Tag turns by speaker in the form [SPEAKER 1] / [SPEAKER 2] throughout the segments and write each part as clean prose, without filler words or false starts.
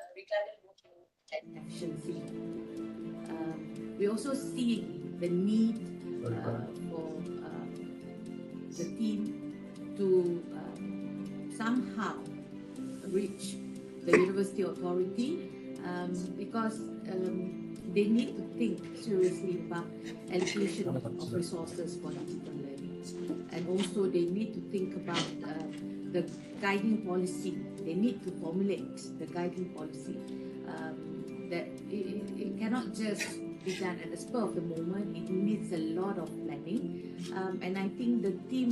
[SPEAKER 1] Regarding and efficiency, we also see the need for the team to somehow reach the university authority because they need to think seriously about allocation of resources for digital learning, and also they need to think about the guiding policy. They need to formulate the guiding policy that it cannot just be done at the spur of the moment. It needs a lot of planning, and I think the team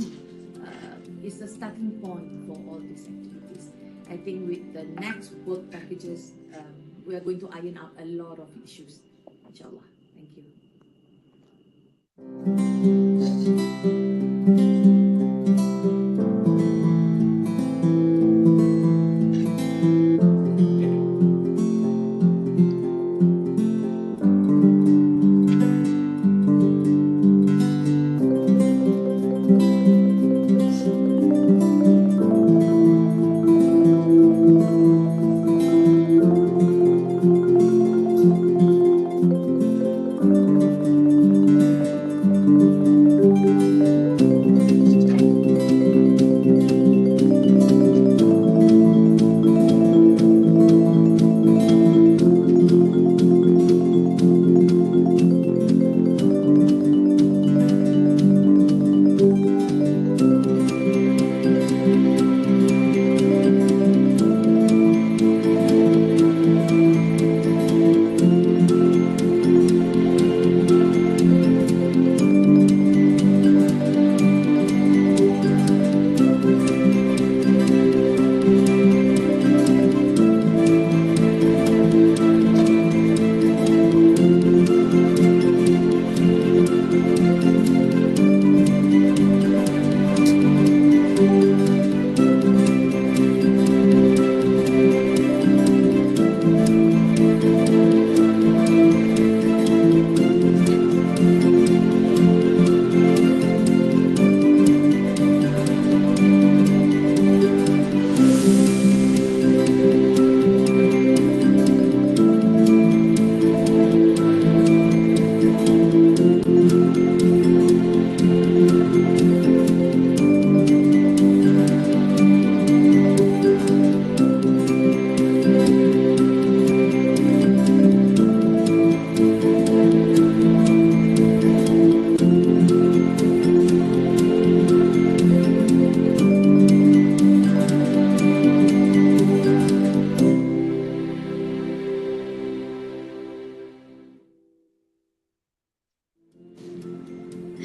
[SPEAKER 1] is the starting point for all these activities. I think with the next work packages, we are going to iron out a lot of issues, inshallah. Thank you.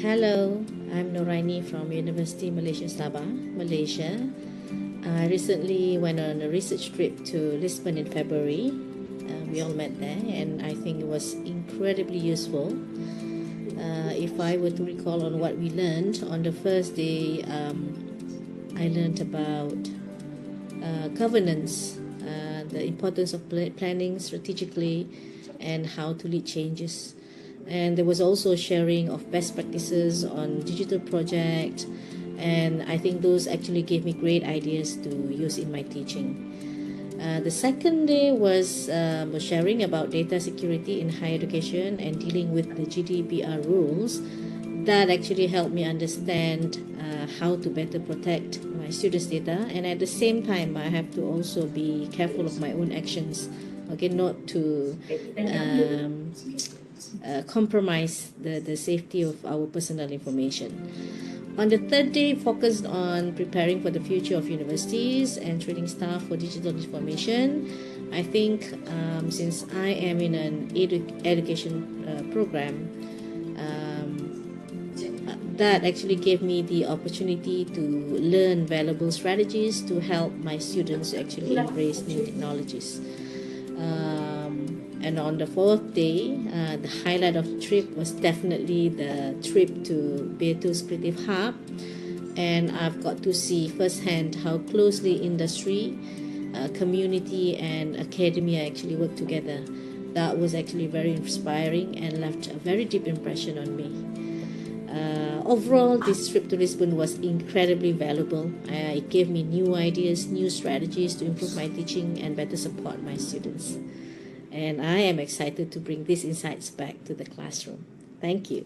[SPEAKER 2] Hello, I'm Noraini from University Malaysia Sabah, Malaysia. I recently went on a research trip to Lisbon in February. We all met there, and I think it was incredibly useful. If I were to recall on what we learned, on the first day, I learned about governance, the importance of planning strategically, and how to lead changes. And there was also sharing of best practices on digital project, and I think those actually gave me great ideas to use in my teaching. The second day was sharing about data security in higher education and dealing with the GDPR rules. That actually helped me understand how to better protect my students' data, and at the same time I have to also be careful of my own actions, okay, not to compromise the safety of our personal information. On the third day, focused on preparing for the future of universities and training staff for digital information. I think since I am in an education program, that actually gave me the opportunity to learn valuable strategies to help my students actually embrace new technologies. And on the fourth day, the highlight of the trip was definitely the trip to Betu's Creative Hub. And I've got to see firsthand how closely industry, community, and academia actually work together. That was actually very inspiring and left a very deep impression on me. Overall, this trip to Lisbon was incredibly valuable. It gave me new ideas, new strategies to improve my teaching and better support my students. And I am excited to bring these insights back to the classroom. Thank you.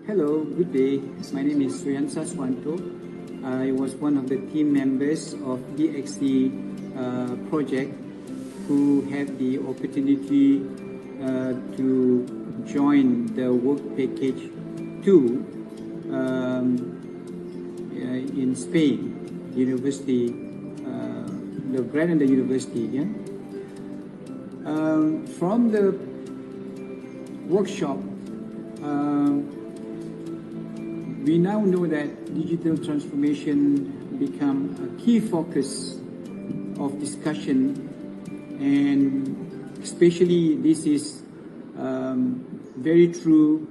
[SPEAKER 3] Hello, good day. My name is Suyansa Swanto. I was one of the team members of DXC project who had the opportunity to join the work package 2 in Spain, University, the Granada University. Yeah? From the workshop, we now know that digital transformation become a key focus of discussion, and especially this is very true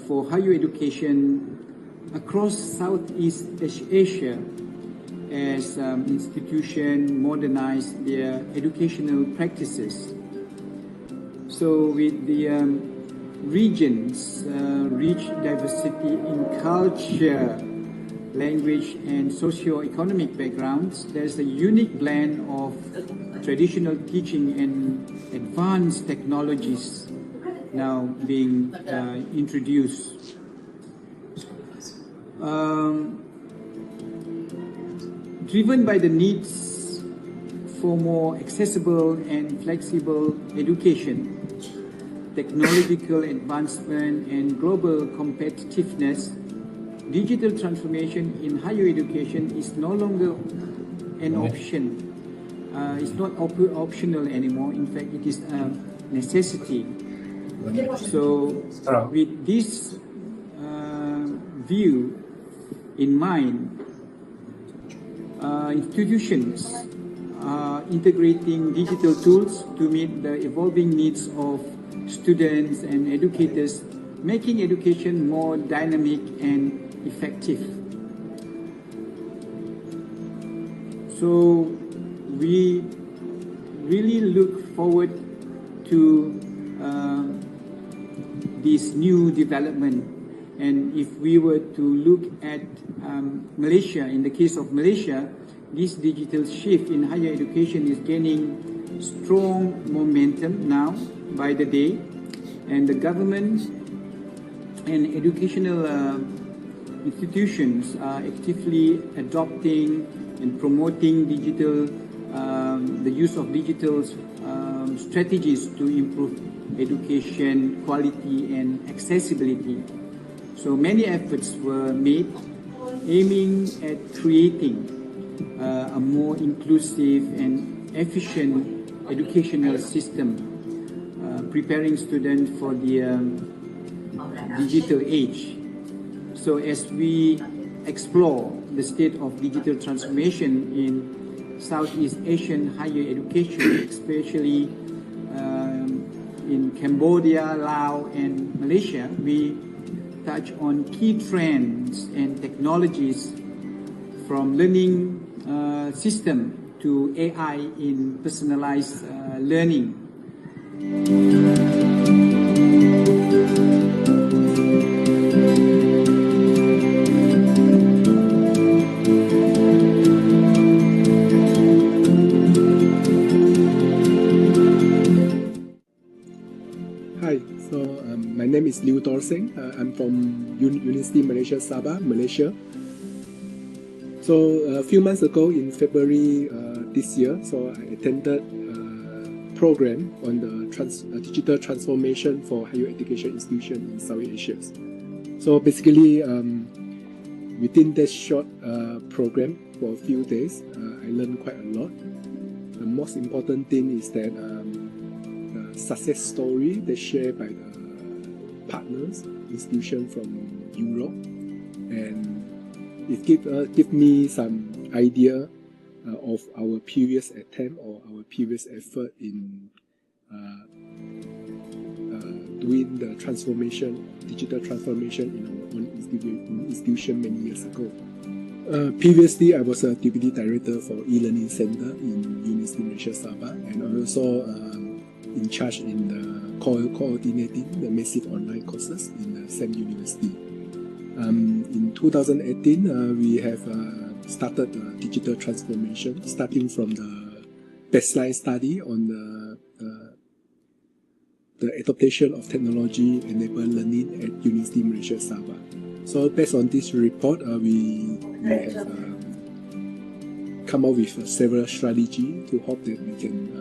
[SPEAKER 3] for higher education across Southeast Asia, as institutions modernize their educational practices. So with the regions' rich diversity in culture, language, and socio-economic backgrounds, there's a unique blend of traditional teaching and advanced technologies now being introduced. Driven by the needs for more accessible and flexible education, technological advancement, and global competitiveness, digital transformation in higher education is no longer an option. It's not optional anymore. In fact, it is a necessity. So with this view in mind, institutions are integrating digital tools to meet the evolving needs of students and educators, making education more dynamic and effective. So we really look forward to this new development. And if we were to look at Malaysia, in the case of Malaysia, this digital shift in higher education is gaining strong momentum now by the day, and the government and educational institutions are actively adopting and promoting digital, the use of digital strategies to improve education quality and accessibility. So many efforts were made aiming at creating a more inclusive and efficient educational system, preparing students for the digital age. So as we explore the state of digital transformation in Southeast Asian higher education, especially in Cambodia, Lao, and Malaysia, we touch on key trends and technologies from learning system to AI in personalized learning.
[SPEAKER 4] Hi, so my name is Liu Torsing. I'm from University Malaysia Sabah, Malaysia. So a few months ago in February this year, so I attended program on the digital transformation for higher education institutions in Southeast Asia. So basically, within this short program for a few days, I learned quite a lot. The most important thing is that the success story that's shared by the partners, institutions from Europe, and it give me some idea of our previous attempt or our previous effort in doing the transformation, digital transformation in our own institution many years ago. Previously, I was a Deputy Director for E-Learning Center in University Malaysia Sabah, and also in charge in the coordinating the massive online courses in the same university. In 2018, we have started the digital transformation, starting from the baseline study on the adaptation of technology-enabled learning at University Malaysia Sabah. So based on this report, we have come up with several strategies to hope that we can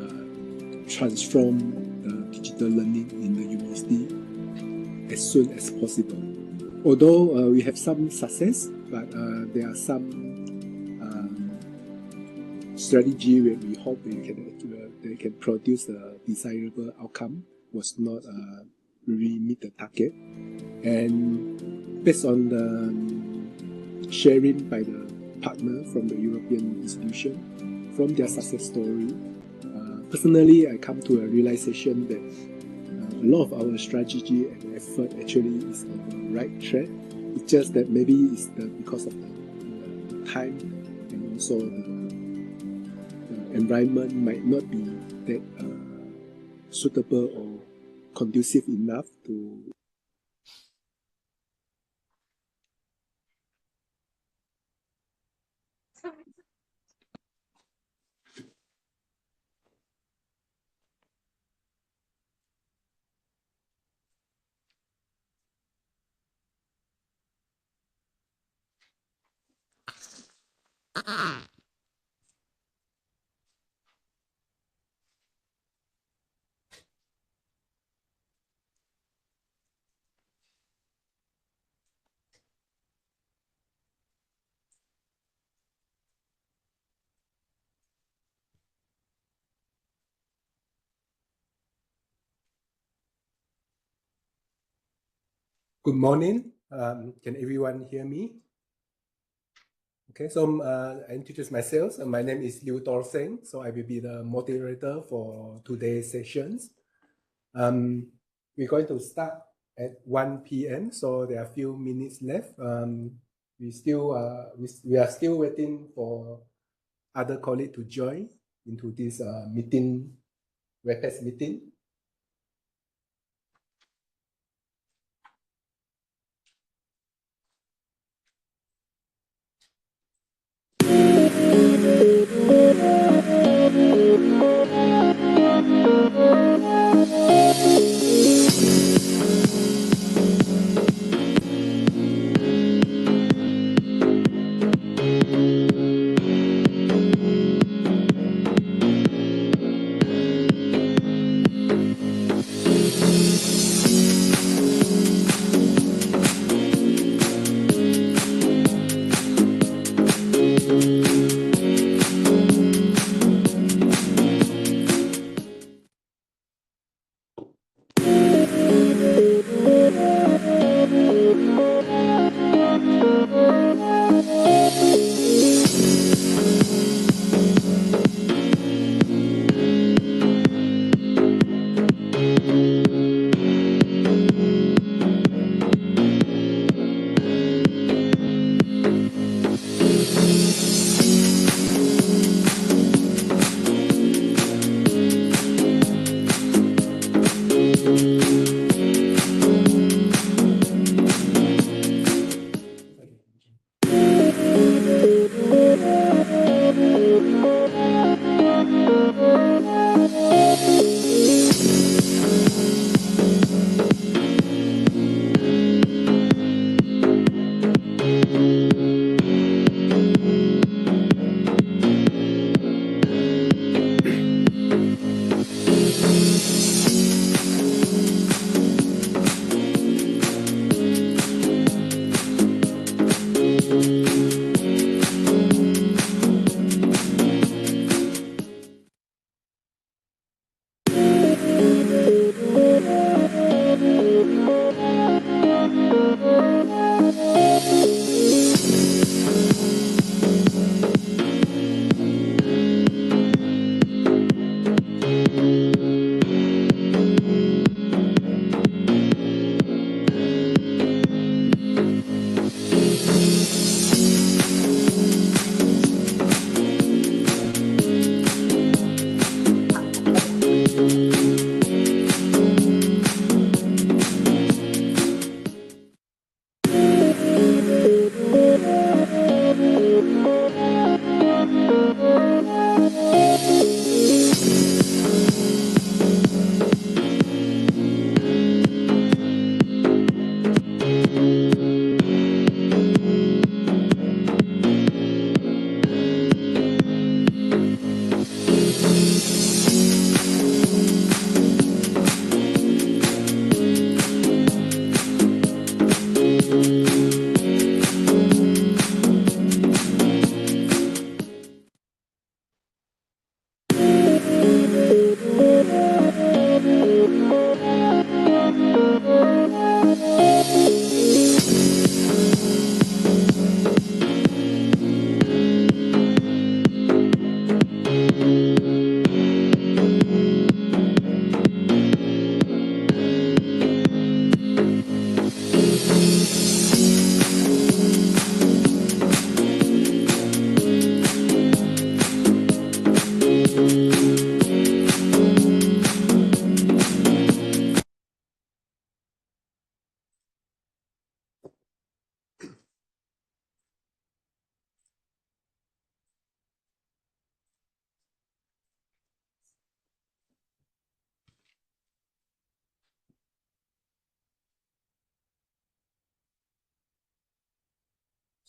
[SPEAKER 4] transform the digital learning in the university as soon as possible. Although we have some success, but there are some strategy where we hope they can produce the desirable outcome was not really meet the target. And based on the sharing by the partner from the European institution, from their success story, personally I come to a realization that a lot of our strategy and effort actually is on the right track. It's just that maybe it's because of the time and also the environment might not be that suitable or conducive enough to
[SPEAKER 5] Good morning. Can everyone hear me? Okay, so I introduce myself. My name is Liu Tor Seng. So I will be the moderator for today's sessions. We're going to start at 1 p.m. So there are a few minutes left. We are still waiting for other colleagues to join into this meeting, WebEx meeting.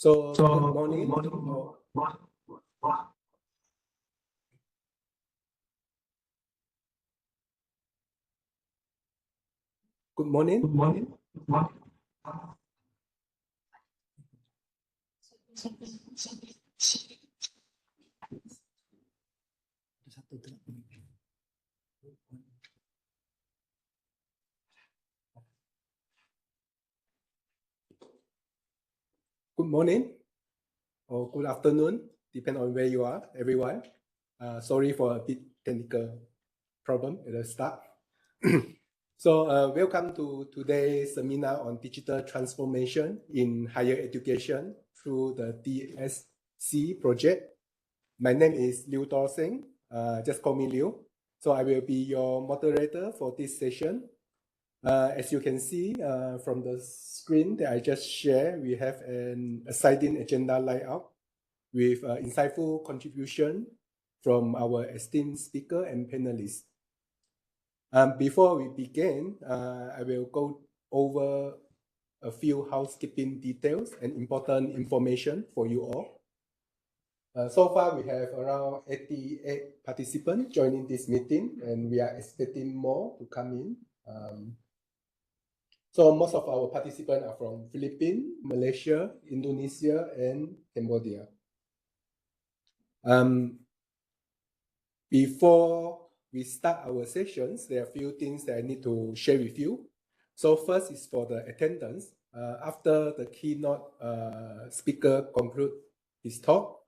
[SPEAKER 5] So, good morning. Good morning. Good morning or good afternoon, depend on where you are, everyone. Sorry for a bit technical problem at the start. So welcome to today's seminar on digital transformation in higher education through the DSC project. My name is Liu Torseng, just call me Liu. So I will be your moderator for this session. As you can see from the screen that I just shared, we have an exciting agenda layout with insightful contribution from our esteemed speaker and panelists. Before we begin, I will go over a few housekeeping details and important information for you all. So far, we have around 88 participants joining this meeting, and we are expecting more to come in. So most of our participants are from Philippines, Malaysia, Indonesia, and Cambodia. Before we start our sessions, there are a few things that I need to share with you. So first is for the attendance. After the keynote speaker conclude his talk,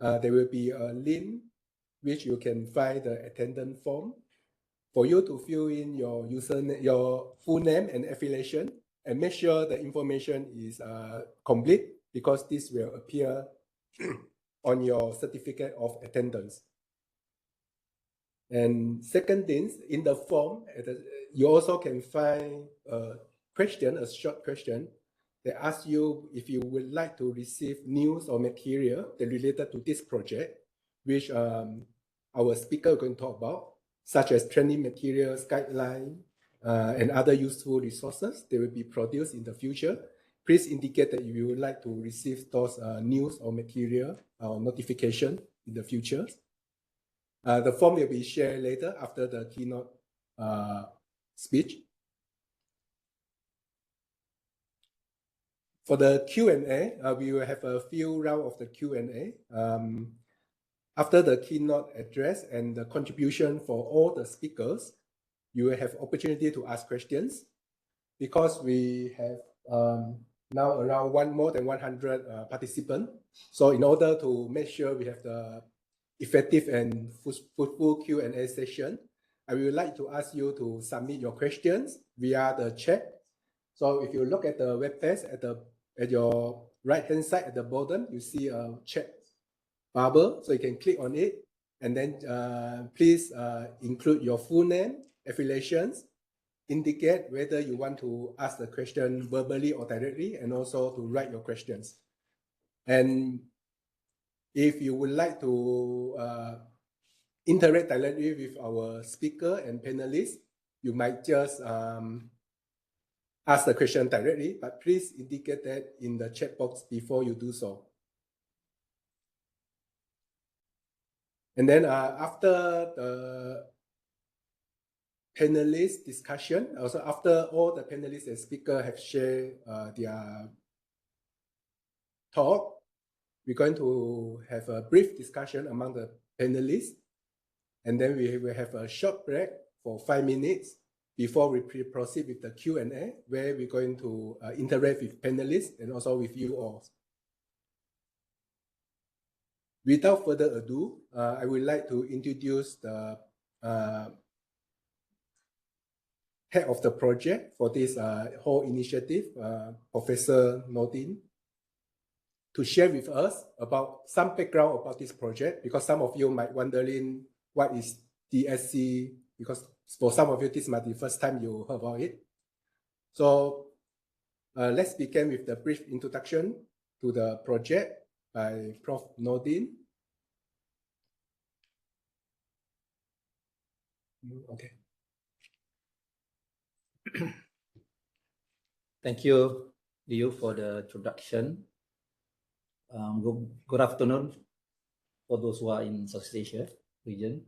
[SPEAKER 5] there will be a link which you can find the attendance form for you to fill in your username, your full name and affiliation, and make sure the information is complete, because this will appear on your certificate of attendance. And second thing, in the form, you also can find a question, a short question that asks you if you would like to receive news or material that related to this project, which our speaker is going to talk about, such as training materials, guidelines, and other useful resources that will be produced in the future. Please indicate that you would like to receive those news or material or notification in the future. The form will be shared later after the keynote speech. For the Q&A, we will have a few rounds of the Q&A. After the keynote address and the contribution for all the speakers, you will have opportunity to ask questions. Because we have now around more than 100 participants. So in order to make sure we have the effective and fruitful Q&A session, I would like to ask you to submit your questions via the chat. So if you look at the web page at your right-hand side at the bottom, you see a chat bubble. So you can click on it, and then please include your full name, affiliations, indicate whether you want to ask the question verbally or directly, and also to write your questions. And if you would like to interact directly with our speaker and panelists, you might just ask the question directly, but please indicate that in the chat box before you do so. And then after panelist discussion. Also, after all the panelists and speakers have shared their talk, we're going to have a brief discussion among the panelists, and then we will have a short break for 5 minutes before we proceed with the Q&A, where we're going to interact with panelists and also with you all. Without further ado, I would like to introduce the head of the project for this whole initiative, Professor Nordin, to share with us about some background about this project, because some of you might wondering what is DSC, because for some of you this might be the first time you heard about it. So let's begin with the brief introduction to the project by Prof. Nordin. Okay.
[SPEAKER 6] Thank you, Liu, for the introduction. Good afternoon for those who are in Southeast Asia region,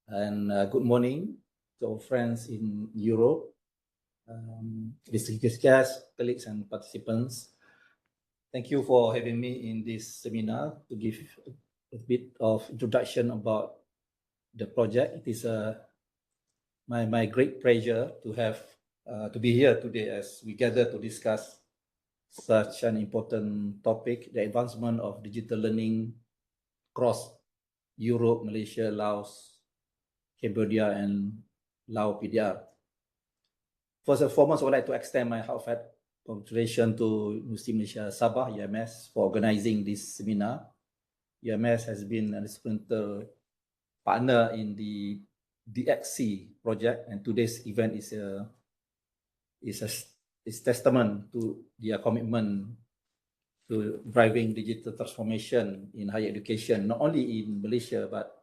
[SPEAKER 6] and good morning to our friends in Europe, distinguished guests, colleagues, and participants. Thank you for having me in this seminar to give a bit of introduction about the project. It is my great pleasure to have to be here today as we gather to discuss such an important topic, the advancement of digital learning across Europe, Malaysia, Laos, Cambodia, and Lao PDR. First and foremost, I would like to extend my heartfelt congratulations to University Malaysia Sabah, UMS, for organizing this seminar. UMS has been an instrumental partner in the DXC project, and today's event is testament to their commitment to driving digital transformation in higher education, not only in Malaysia but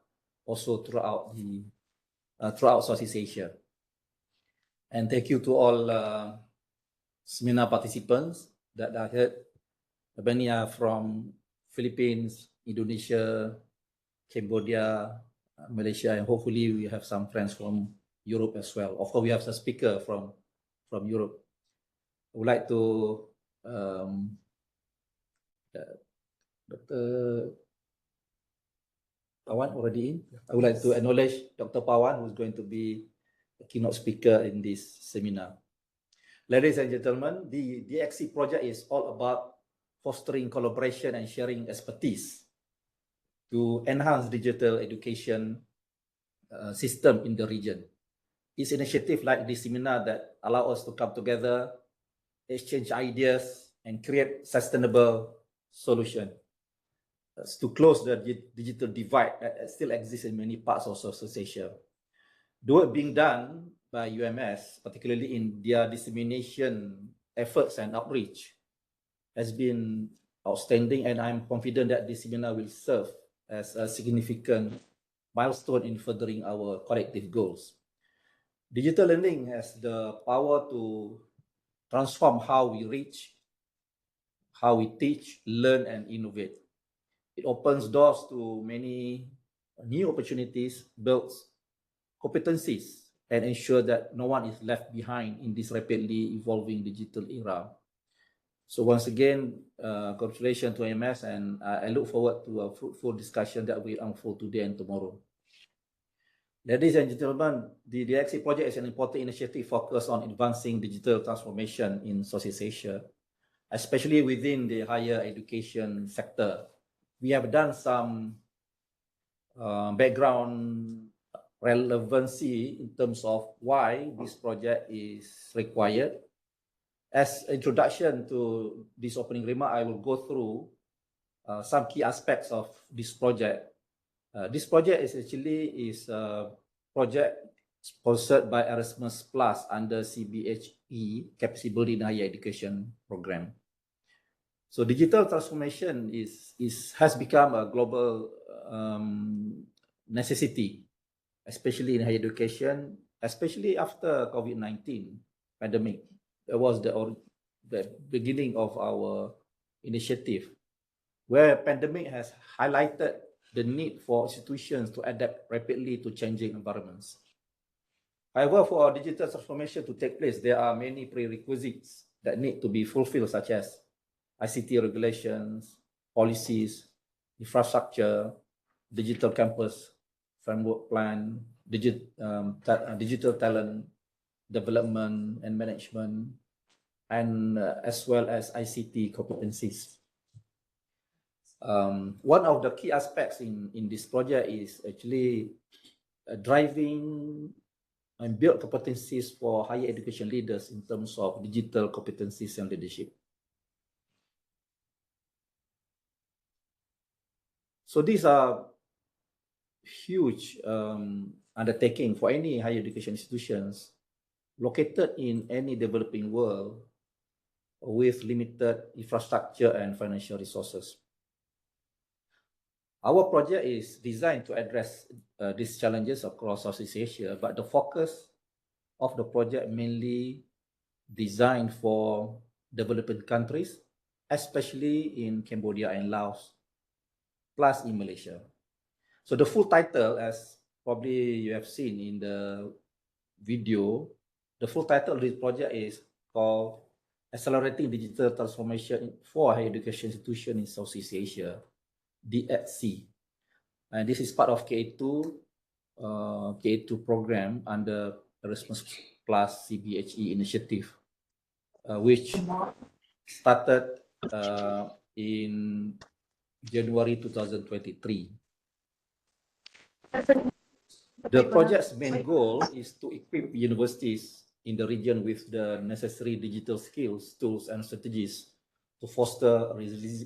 [SPEAKER 6] also throughout Southeast Asia. And thank you to all seminar participants that I heard. Many are from Philippines, Indonesia, Cambodia, Malaysia, and hopefully we have some friends from Europe as well. Of course, we have some speaker from Europe. I would like to Dr. Pawan already in. I would like to acknowledge Dr. Pawan, who is going to be a keynote speaker in this seminar. Ladies and gentlemen, the DXC project is all about fostering collaboration and sharing expertise to enhance digital education system in the region. It's initiative like this seminar that allow us to come together, exchange ideas, and create sustainable solution to close the digital divide that still exists in many parts of Southeast Asia. The work being done by UMS, particularly in their dissemination efforts and outreach, has been outstanding, and I'm confident that this seminar will serve as a significant milestone in furthering our collective goals. Digital learning has the power to transform how we reach, how we teach, learn, and innovate. It opens doors to many new opportunities, builds competencies, and ensure that no one is left behind in this rapidly evolving digital era. So once again, congratulations to MS, and I look forward to a fruitful discussion that will unfold today and tomorrow. Ladies and gentlemen, the DXC project is an important initiative focused on advancing digital transformation in Southeast Asia, especially within the higher education sector. We have done some background relevancy in terms of why this project is required. As introduction to this opening remark, I will go through some key aspects of this project. This project is actually a project sponsored by Erasmus Plus under CBHE, Capacity Building Higher Education Program. So digital transformation has become a global necessity, especially in higher education, especially after COVID-19 pandemic. That was the beginning of our initiative, where pandemic has highlighted the need for institutions to adapt rapidly to changing environments. However, for digital transformation to take place, there are many prerequisites that need to be fulfilled, such as ICT regulations, policies, infrastructure, digital campus framework plan, digital talent development and management, and as well as ICT competencies. One of the key aspects in this project is actually driving and build competencies for higher education leaders in terms of digital competencies and leadership. So these are huge undertaking for any higher education institutions located in any developing world with limited infrastructure and financial resources. Our project is designed to address these challenges across Southeast Asia, but the focus of the project mainly designed for developing countries, especially in Cambodia and Laos, plus in Malaysia. So the full title, as probably you have seen in the video, the full title of this project is called Accelerating Digital Transformation for Higher Education Institutions in Southeast Asia, DHC. And this is part of K2 program under Erasmus Plus CBHE initiative, which started in January 2023. The project's main goal is to equip universities in the region with the necessary digital skills, tools, and strategies to foster a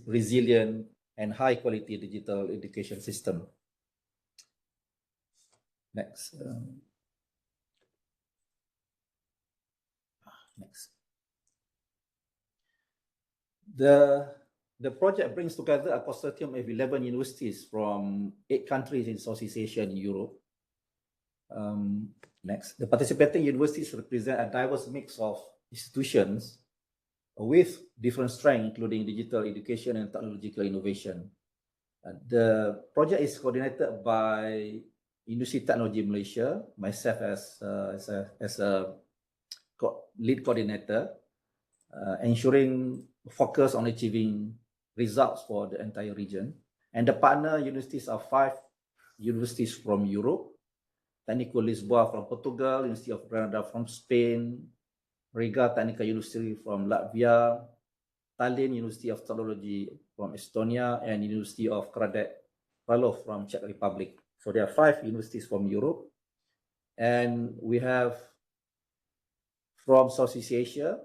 [SPEAKER 6] resilient and high-quality digital education system. Next. Next. The project brings together a consortium of 11 universities from 8 countries in Southeast Asia and Europe. Next. The participating universities represent a diverse mix of institutions with different strengths, including digital education and technological innovation. The project is coordinated by University Technology Malaysia, myself as a lead coordinator, ensuring focus on achieving results for the entire region. And the partner universities are 5 universities from Europe: Técnico Lisboa from Portugal, University of Granada from Spain, Riga Technical University from Latvia, Tallinn University of Technology from Estonia, and University of Kradec Kralov from Czech Republic. So there are 5 universities from Europe, and we have from Southeast Asia,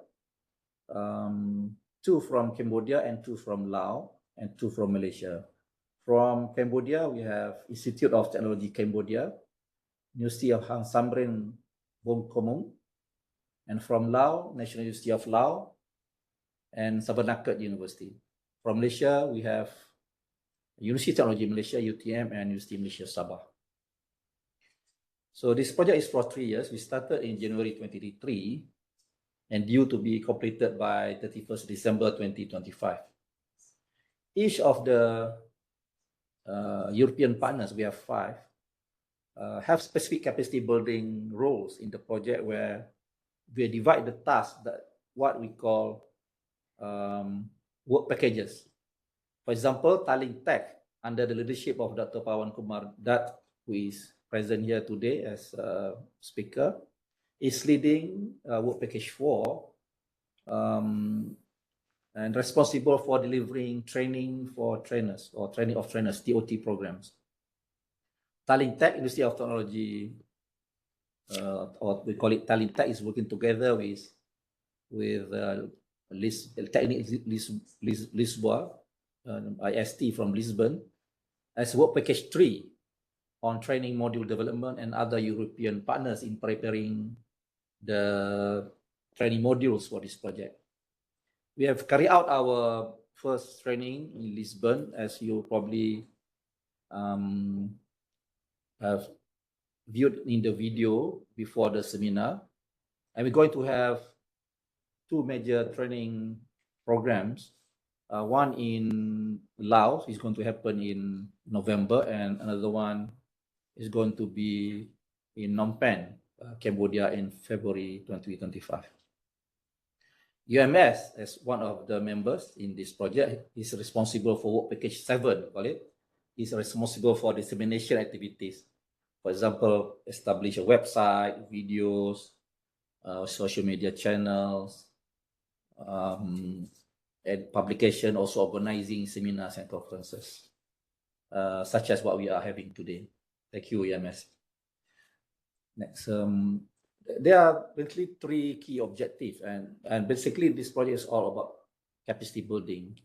[SPEAKER 6] 2 from Cambodia and 2 from Laos and 2 from Malaysia. From Cambodia, we have Institute of Technology Cambodia, University of Hang Samrin Bongkomong, and from Laos, National University of Laos, and Sabarnaket University. From Malaysia, we have University of Technology Malaysia, UTM, and University of Malaysia, Sabah. So this project is for 3 years. We started in January 2023 and due to be completed by 31st December 2025. Each of the European partners, we have 5, have specific capacity building roles in the project where we divide the task that what we call work packages. For example, Tallinn Tech, under the leadership of Dr. Pawan Kumar Dat, who is present here today as a speaker, is leading work package 4 and responsible for delivering training for trainers or training of trainers, TOT programs. Tallinn Tech, University of Technology, or we call it Tallinn Tech, is working together with Lisboa, IST from Lisbon, as work package 3 on training module development and other European partners in preparing the training modules for this project. We have carried out our first training in Lisbon, as you probably have viewed in the video before the seminar. And we're going to have 2 major training programs. One in Laos is going to happen in November, and another one is going to be in Phnom Penh Cambodia in February 2025. UMS, as one of the members in this project, is responsible for work package 7, call it. Is responsible for dissemination activities. For example, establish a website, videos, social media channels, and publication, also organizing seminars and conferences, such as what we are having today. Thank you, EMS. Next, there are basically 3 key objectives, and basically this project is all about capacity building.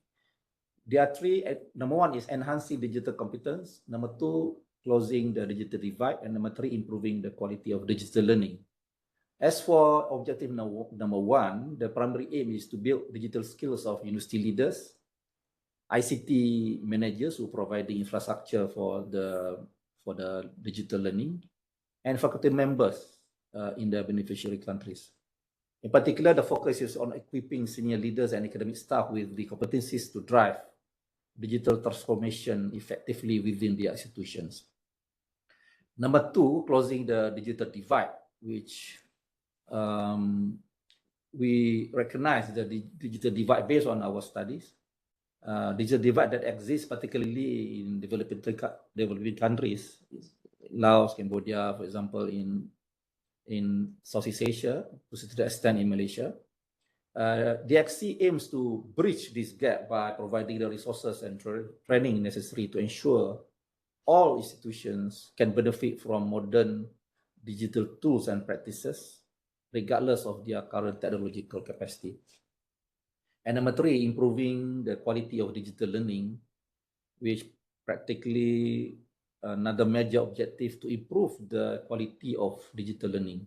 [SPEAKER 6] There are 3. Number 1 is enhancing digital competence. Number 2, closing the digital divide, and number 3, improving the quality of digital learning. As for objective number 1, the primary aim is to build digital skills of university leaders, ICT managers who provide the infrastructure for the digital learning, and faculty members in the beneficiary countries. In particular, the focus is on equipping senior leaders and academic staff with the competencies to drive digital transformation effectively within the institutions. Number 2, closing the digital divide, which we recognize the digital divide based on our studies. Digital divide that exists particularly in developing countries, Laos, Cambodia, for example, in Southeast Asia, to a certain extent in Malaysia. DXC aims to bridge this gap by providing the resources and training necessary to ensure all institutions can benefit from modern digital tools and practices, regardless of their current technological capacity. And number 3, improving the quality of digital learning, which practically another major objective to improve the quality of digital learning.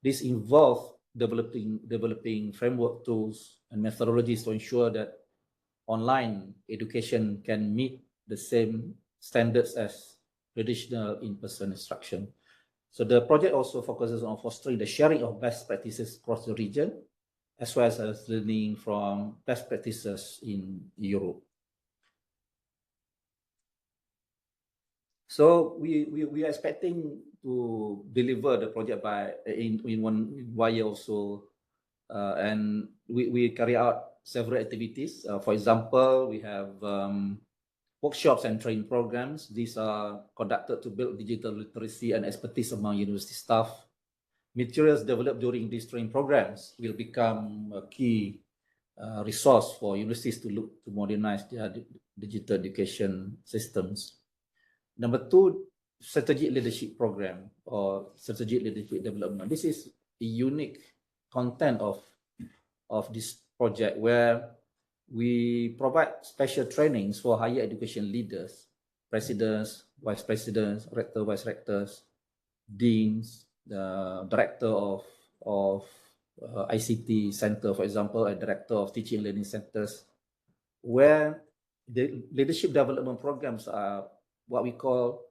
[SPEAKER 6] This involves developing framework tools and methodologies to ensure that online education can meet the same standards as traditional in-person instruction. So the project also focuses on fostering the sharing of best practices across the region, as well as learning from best practices in Europe. So we are expecting to deliver the project in 1 year or so, and we carry out several activities. For example, we have workshops and training programs. These are conducted to build digital literacy and expertise among university staff. Materials developed during these training programs will become a key resource for universities to look to modernize their digital education systems. Number 2, strategic leadership program or strategic leadership development. This is a unique content of this project, where we provide special trainings for higher education leaders, presidents, vice presidents, rector, vice rectors, deans, the director of ICT center, for example, a director of teaching and learning centers, where the leadership development programs are what we call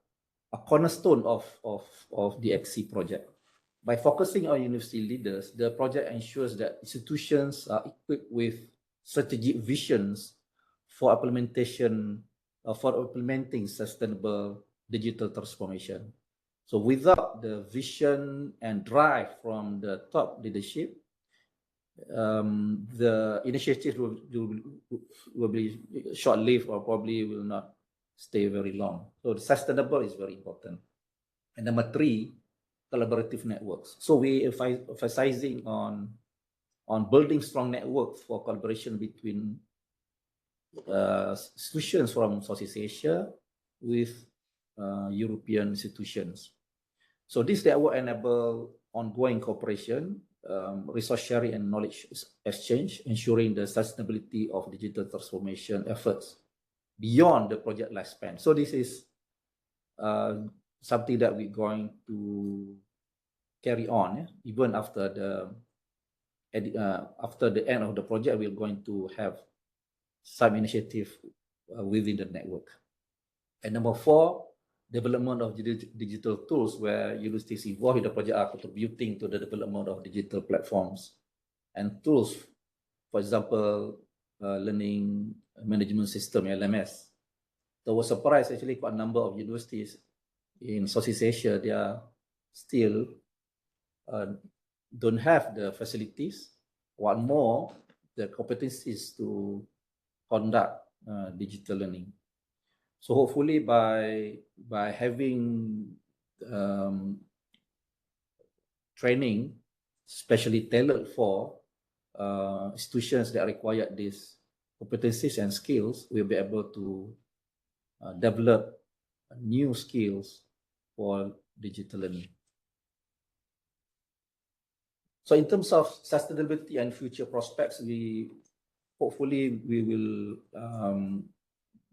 [SPEAKER 6] a cornerstone of the XC project. By focusing on university leaders, the project ensures that institutions are equipped with strategic visions for implementing sustainable digital transformation. So without the vision and drive from the top leadership, the initiative will be short-lived or probably will not stay very long. So the sustainable is very important. And number 3, collaborative networks. So we are emphasizing on building strong networks for collaboration between institutions from Southeast Asia with European institutions. So this network enable ongoing cooperation, resource sharing, and knowledge exchange, ensuring the sustainability of digital transformation efforts beyond the project lifespan. So this is something that we're going to carry on even after the end of the project. We're going to have some initiative within the network. And number 4, development of digital tools, where universities involved in the project are contributing to the development of digital platforms and tools. For example, learning management system, LMS. There was surprise actually quite a number of universities in Southeast Asia, they are still don't have the facilities. What more, the competencies to conduct digital learning. So hopefully by having training specially tailored for institutions that require these competencies and skills, we'll be able to develop new skills for digital learning. So in terms of sustainability and future prospects, hopefully we will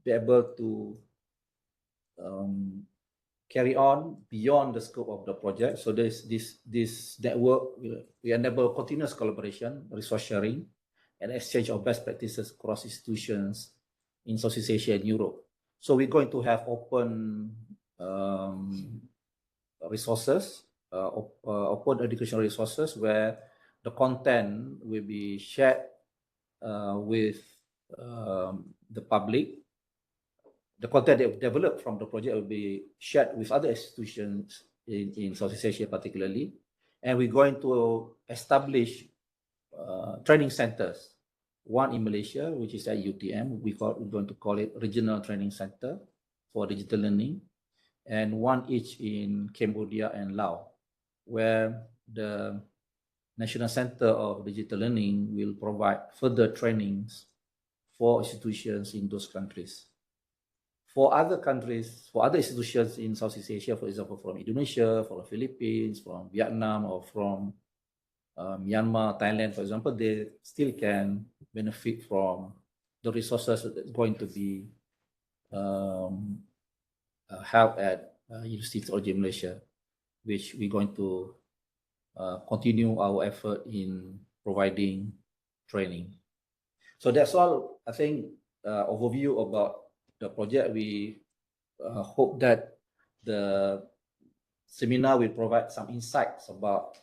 [SPEAKER 6] be able to carry on beyond the scope of the project. So this network will enable continuous collaboration, resource sharing, and exchange of best practices across institutions in Southeast Asia and Europe. So we're going to have open resources, open educational resources where the content will be shared with the public. The content that we developed from the project will be shared with other institutions in Southeast Asia particularly. And we're going to establish training centers. One in Malaysia, which is at UTM. We're going to call it Regional Training Center for Digital Learning. And one each in Cambodia and Lao, where the National Center of Digital Learning will provide further trainings for institutions in those countries. For other countries, for other institutions in Southeast Asia, for example, from Indonesia, from the Philippines, from Vietnam, or from Myanmar, Thailand, for example, they still can benefit from the resources that's going to be held at University of Technology Malaysia, which we're going to continue our effort in providing training. So that's all, I think, overview about the project. We hope that the seminar will provide some insights about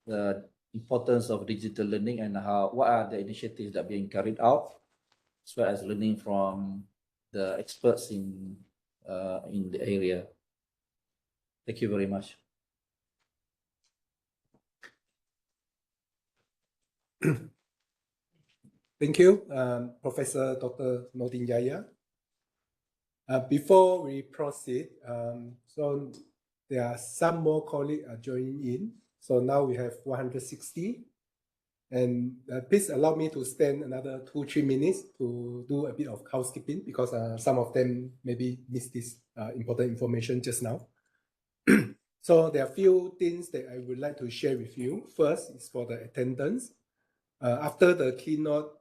[SPEAKER 6] the importance of digital learning and what are the initiatives that are being carried out, as well as learning from the experts in the area. Thank you very much.
[SPEAKER 5] Thank you, Professor Dr. Nordin Yahya. Before we proceed, so there are some more colleagues joining in. So now we have 160. And please allow me to spend another 2-3 minutes to do a bit of housekeeping because some of them maybe missed this important information just now. So there are a few things that I would like to share with you. First is for the attendance. After the keynote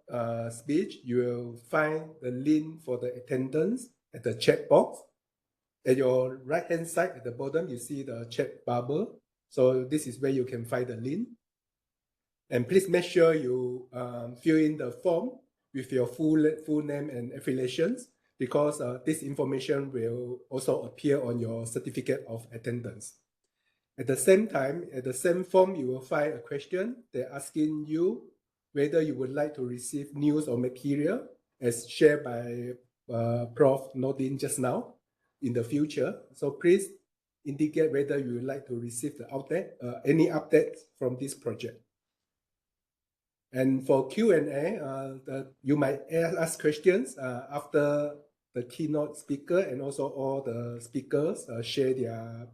[SPEAKER 5] speech, you will find the link for the attendance at the chat box. At your right-hand side at the bottom, you see the chat bubble. So this is where you can find the link. And please make sure you fill in the form with your full name and affiliations because this information will also appear on your certificate of attendance. At the same time, at the same form, you will find a question. They're asking you whether you would like to receive news or material as shared by Prof. Nordin just now in the future. So please indicate whether you would like to receive the any updates from this project. And for Q&A, you might ask questions after the keynote speaker and also all the speakers share their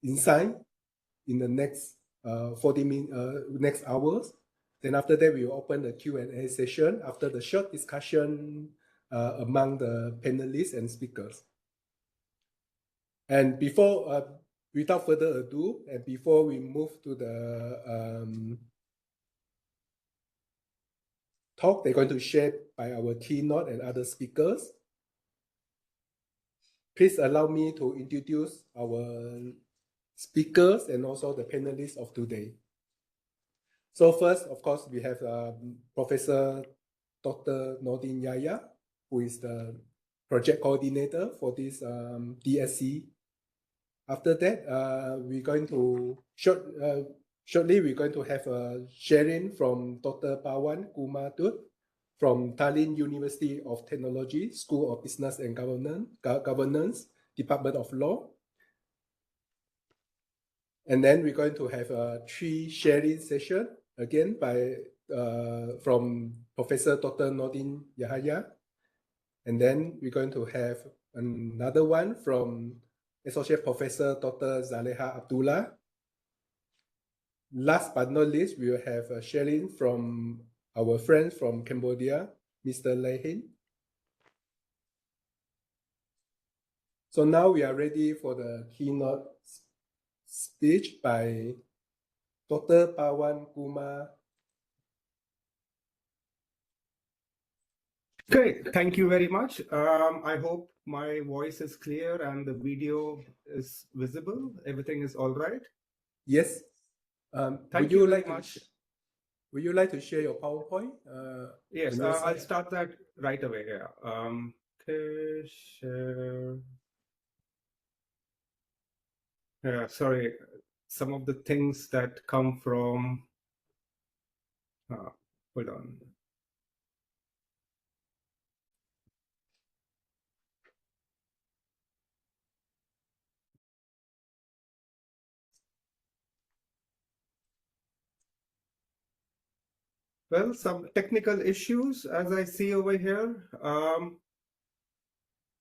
[SPEAKER 5] insight in the next 40 minutes, next hours. Then after that, we will open the Q&A session after the short discussion among the panelists and speakers. And before, without further ado, and before we move to the talk they're going to share by our keynote and other speakers, please allow me to introduce our speakers and also the panelists of today. So first, of course, we have Professor Dr. Nordin Yahya, who is the project coordinator for this DSC. After that, we're going to shortly we're going to have a sharing from Dr. Pawan Kumatut from Tallinn University of Technology, School of Business and Governance, Department of Law. And then we're going to have a 3 sharing session again by from Professor Dr. Nordin Yahaya. And then we're going to have another one from Associate Professor Dr. Zaleha Abdullah. Last but not least, we will have a sharing from our friends from Cambodia, Mr. Lehin. So now we are ready for the keynote speech by Dr. Pawan Kumar.
[SPEAKER 7] Okay, thank you very much. I hope my voice is clear and the video is visible. Everything is all right?
[SPEAKER 5] Yes.
[SPEAKER 7] Thank you very much.
[SPEAKER 5] Would you like to share your PowerPoint?
[SPEAKER 7] Yes, I'll start that right away. Yeah. Okay, share. Yeah, sorry, some of the things that come from. Hold on. Well, some technical issues as I see over here,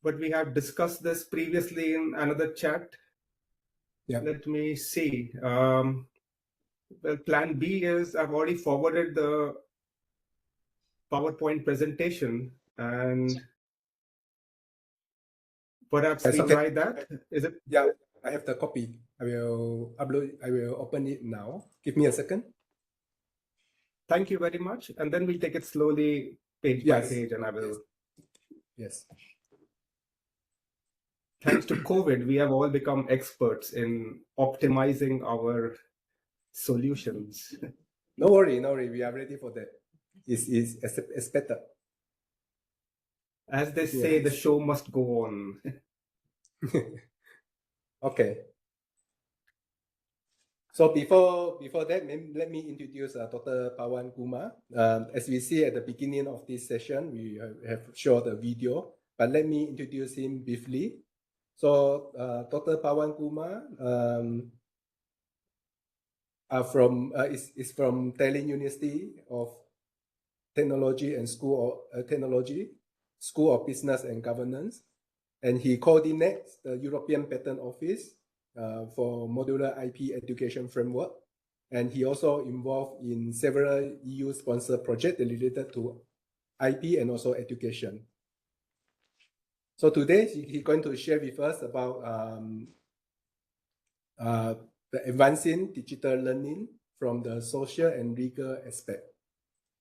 [SPEAKER 7] but we have discussed this previously in another chat.
[SPEAKER 5] Yeah.
[SPEAKER 7] Let me see. Well, plan B is I've already forwarded the PowerPoint presentation, and perhaps we try that. Is it?
[SPEAKER 5] Yeah, I have the copy. I will upload. I will open it now. Give me a second.
[SPEAKER 7] Thank you very much. And then we'll take it slowly, page by page, and I will.
[SPEAKER 5] Yes.
[SPEAKER 7] Thanks to COVID, we have all become experts in optimizing our solutions.
[SPEAKER 5] No worry, no worry. We are ready for that. It's better.
[SPEAKER 7] As they say, the show must go on.
[SPEAKER 5] Okay. So before that, let me introduce Dr. Pawan Kumar. As we see at the beginning of this session, we have showed a video, but let me introduce him briefly. So Dr. Pawan Kumar is from Thailand University of Technology and School of Business and Governance, and he coordinates the European Patent Office for modular IP education framework, and he also involved in several EU-sponsored projects related to IP and also education. So today he's going to share with us about the advancing digital learning from the social and legal aspect.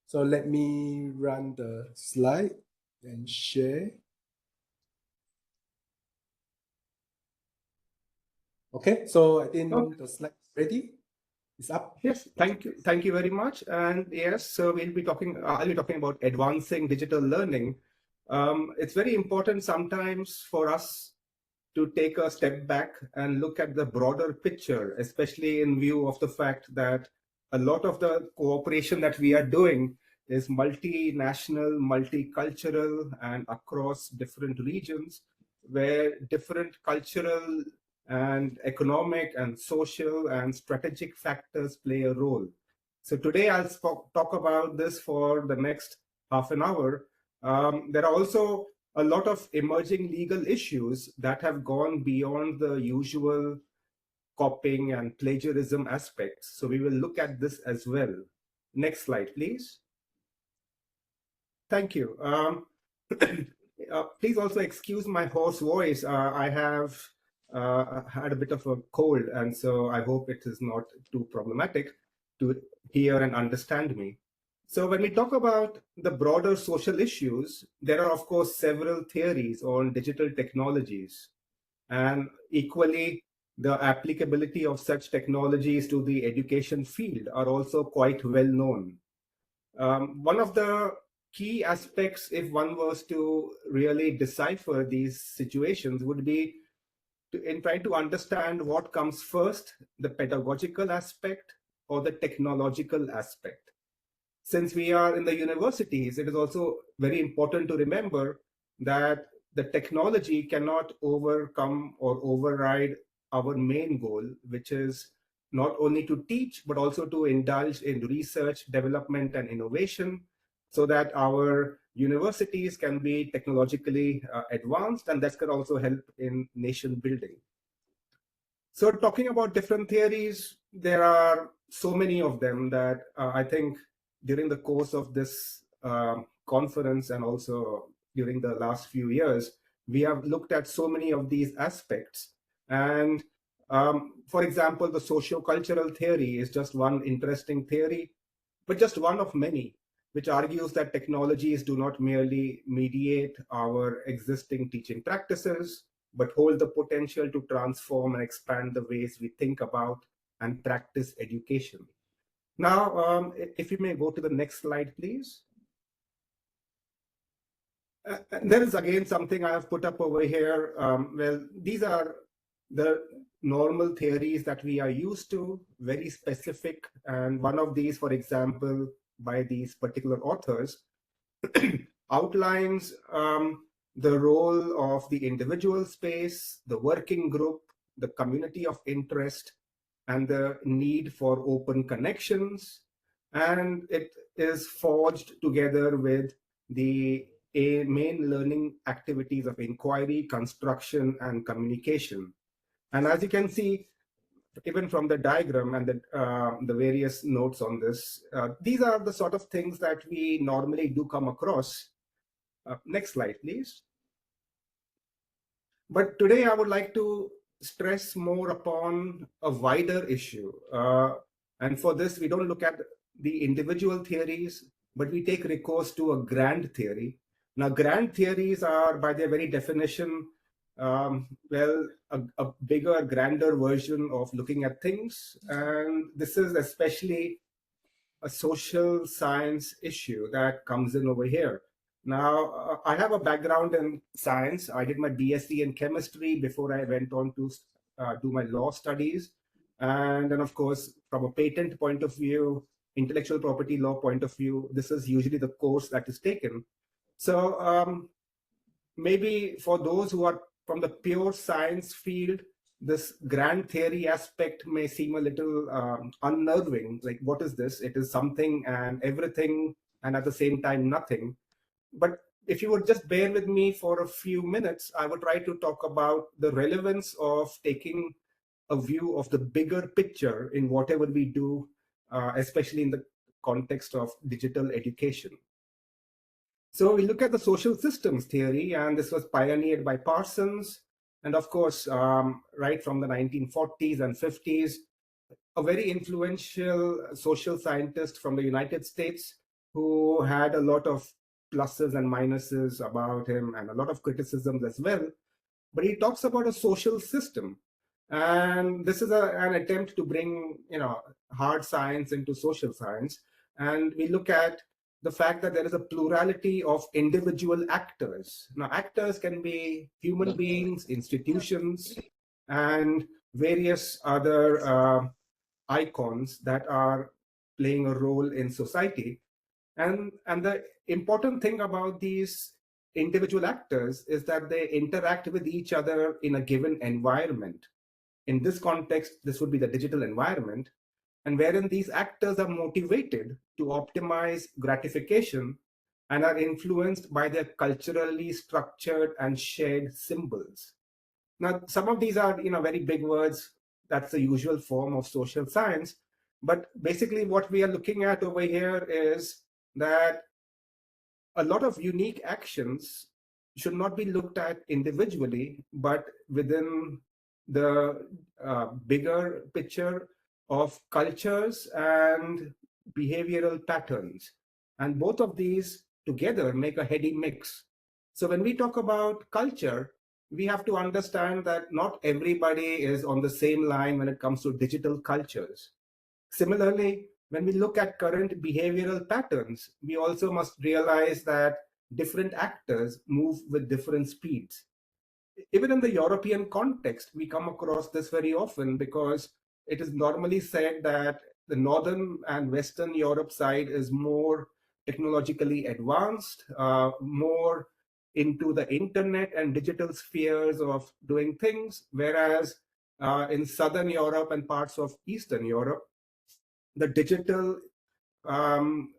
[SPEAKER 5] So let me run the slide and share. Okay, so I think the slide is ready. It's up.
[SPEAKER 7] Yes, thank you. Thank you very much. And yes, so I'll be talking about advancing digital learning. It's very important sometimes for us to take a step back and look at the broader picture, especially in view of the fact that a lot of the cooperation that we are doing is multinational, multicultural, and across different regions, where different cultural and economic and social and strategic factors play a role. So today I'll talk about this for the next half an hour. There are also a lot of emerging legal issues that have gone beyond the usual copying and plagiarism aspects. So we will look at this as well. Next slide, please. Thank you. Please also excuse my hoarse voice. I have had a bit of a cold, and so I hope it is not too problematic to hear and understand me. So when we talk about the broader social issues, there are, of course, several theories on digital technologies. And equally, the applicability of such technologies to the education field are also quite well known. One of the key aspects, if one was to really decipher these situations, would be in trying to understand what comes first, the pedagogical aspect or the technological aspect. Since we are in the universities, it is also very important to remember that the technology cannot overcome or override our main goal, which is not only to teach, but also to indulge in research, development, and innovation, so that our universities can be technologically advanced, and that could also help in nation building. So talking about different theories, there are so many of them that I think during the course of this conference and also during the last few years, we have looked at so many of these aspects. And for example, the socio-cultural theory is just one interesting theory, but just one of many, which argues that technologies do not merely mediate our existing teaching practices, but hold the potential to transform and expand the ways we think about and practice education. Now, if you may go to the next slide, please. There is again something I have put up over here. Well, these are the normal theories that we are used to, very specific. And one of these, for example, by these particular authors, outlines the role of the individual space, the working group, the community of interest, and the need for open connections. And it is forged together with the main learning activities of inquiry, construction, and communication. And as you can see, even from the diagram and the various notes on this, these are the sort of things that we normally do come across. Next slide, please. But today I would like to stress more upon a wider issue. And for this, we don't look at the individual theories, but we take recourse to a grand theory. Now, grand theories are, by their very definition, well, a bigger, grander version of looking at things. And this is especially a social science issue that comes in over here. Now, I have a background in science. I did my BSc in chemistry before I went on to do my law studies. And then, of course, from a patent point of view, intellectual property law point of view, this is usually the course that is taken. So maybe for those who are from the pure science field, this grand theory aspect may seem a little unnerving. Like, what is this? It is something and everything, and at the same time, nothing. But if you would just bear with me for a few minutes, I would try to talk about the relevance of taking a view of the bigger picture in whatever we do, especially in the context of digital education. So we look at the social systems theory, and this was pioneered by Parsons. And of course, right from the 1940s and 50s, a very influential social scientist from the United States who had a lot of pluses and minuses about him and a lot of criticisms as well. But he talks about a social system. And this is an attempt to bring, hard science into social science. And we look at the fact that there is a plurality of individual actors. Now, actors can be human beings, institutions, and various other icons that are playing a role in society. And the important thing about these individual actors is that they interact with each other in a given environment. In this context, this would be the digital environment, and wherein these actors are motivated to optimize gratification and are influenced by their culturally structured and shared symbols. Now, some of these are, very big words. That's the usual form of social science. But basically what we are looking at over here is that a lot of unique actions should not be looked at individually, but within the bigger picture of cultures and behavioral patterns. And both of these together make a heady mix. So when we talk about culture, we have to understand that not everybody is on the same line when it comes to digital cultures. Similarly, when we look at current behavioral patterns, we also must realize that different actors move with different speeds. Even in the European context, we come across this very often because it is normally said that the Northern and Western Europe side is more technologically advanced, more into the internet and digital spheres of doing things, whereas in Southern Europe and parts of Eastern Europe, the digital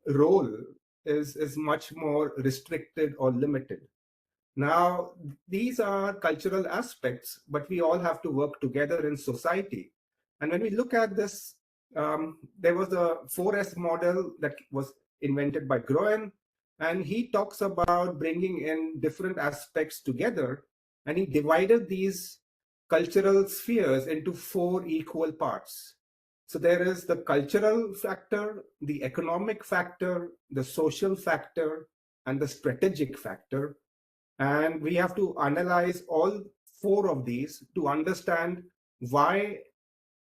[SPEAKER 7] role is much more restricted or limited. Now, these are cultural aspects, but we all have to work together in society. And when we look at this, there was a 4S model that was invented by Groen, and he talks about bringing in different aspects together, and he divided these cultural spheres into 4 equal parts. So there is the cultural factor, the economic factor, the social factor, and the strategic factor. And we have to analyze all 4 of these to understand why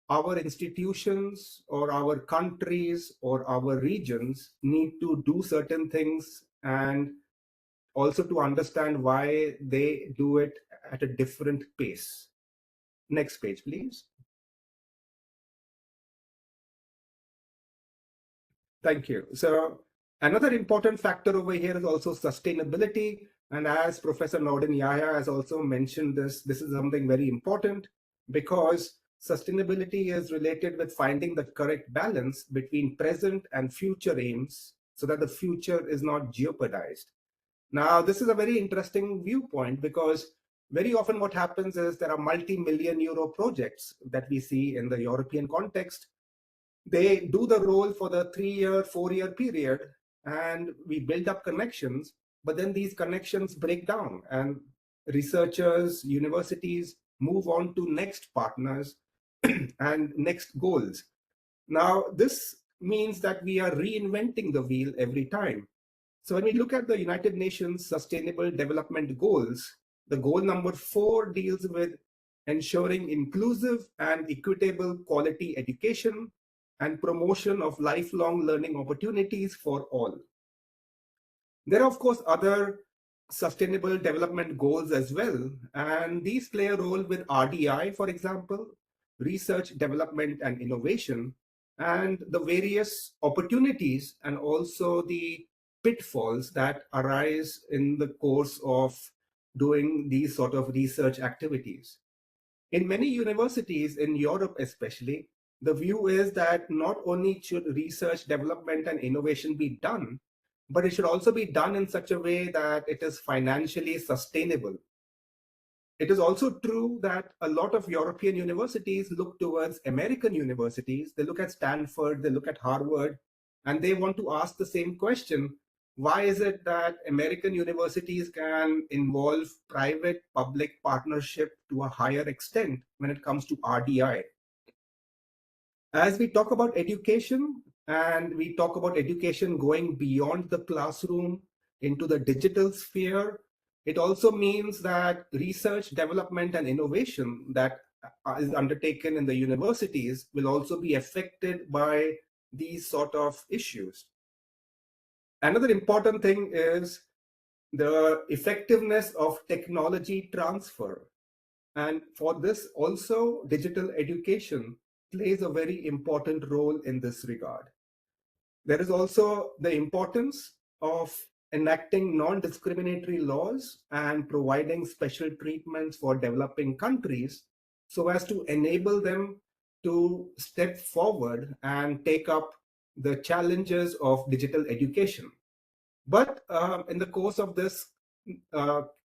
[SPEAKER 7] our institutions or our countries or our regions need to do certain things, and also to understand why they do it at a different pace. Next page, please. Thank you. So another important factor over here is also sustainability. And as Professor Nordin Yahya has also mentioned this is something very important, because sustainability is related with finding the correct balance between present and future aims so that the future is not jeopardized. Now, this is a very interesting viewpoint, because very often what happens is there are multi-million euro projects that we see in the European context. They do the role for the 3-year, 4-year period, and we build up connections, but then these connections break down and researchers, universities move on to next partners and next goals. Now, this means that we are reinventing the wheel every time. So when we look at the United Nations Sustainable Development Goals, the goal number 4 deals with ensuring inclusive and equitable quality education and promotion of lifelong learning opportunities for all. There are, of course, other sustainable development goals as well, and these play a role with RDI, for example, research, development, and innovation, and the various opportunities and also the pitfalls that arise in the course of doing these sort of research activities. In many universities in Europe especially, the view is that not only should research, development, and innovation be done, but it should also be done in such a way that it is financially sustainable. It is also true that a lot of European universities look towards American universities. They look at Stanford, they look at Harvard, and they want to ask the same question. Why is it that American universities can involve private-public partnership to a higher extent when it comes to RDI? As we talk about education, and we talk about education going beyond the classroom into the digital sphere, it also means that research, development, and innovation that is undertaken in the universities will also be affected by these sort of issues. Another important thing is the effectiveness of technology transfer. And for this also, digital education plays a very important role in this regard. There is also the importance of enacting non-discriminatory laws and providing special treatments for developing countries so as to enable them to step forward and take up the challenges of digital education. But in the course of this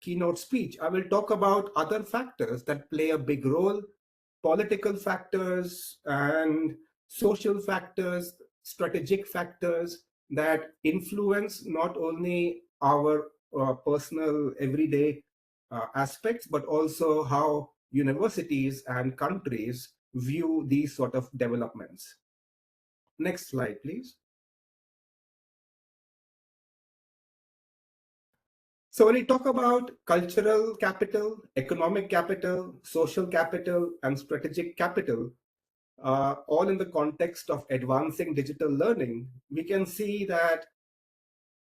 [SPEAKER 7] keynote speech, I will talk about other factors that play a big role: political factors and social factors, strategic factors that influence not only our personal everyday aspects, but also how universities and countries view these sort of developments. Next slide, please. So when we talk about cultural capital, economic capital, social capital, and strategic capital, all in the context of advancing digital learning, we can see that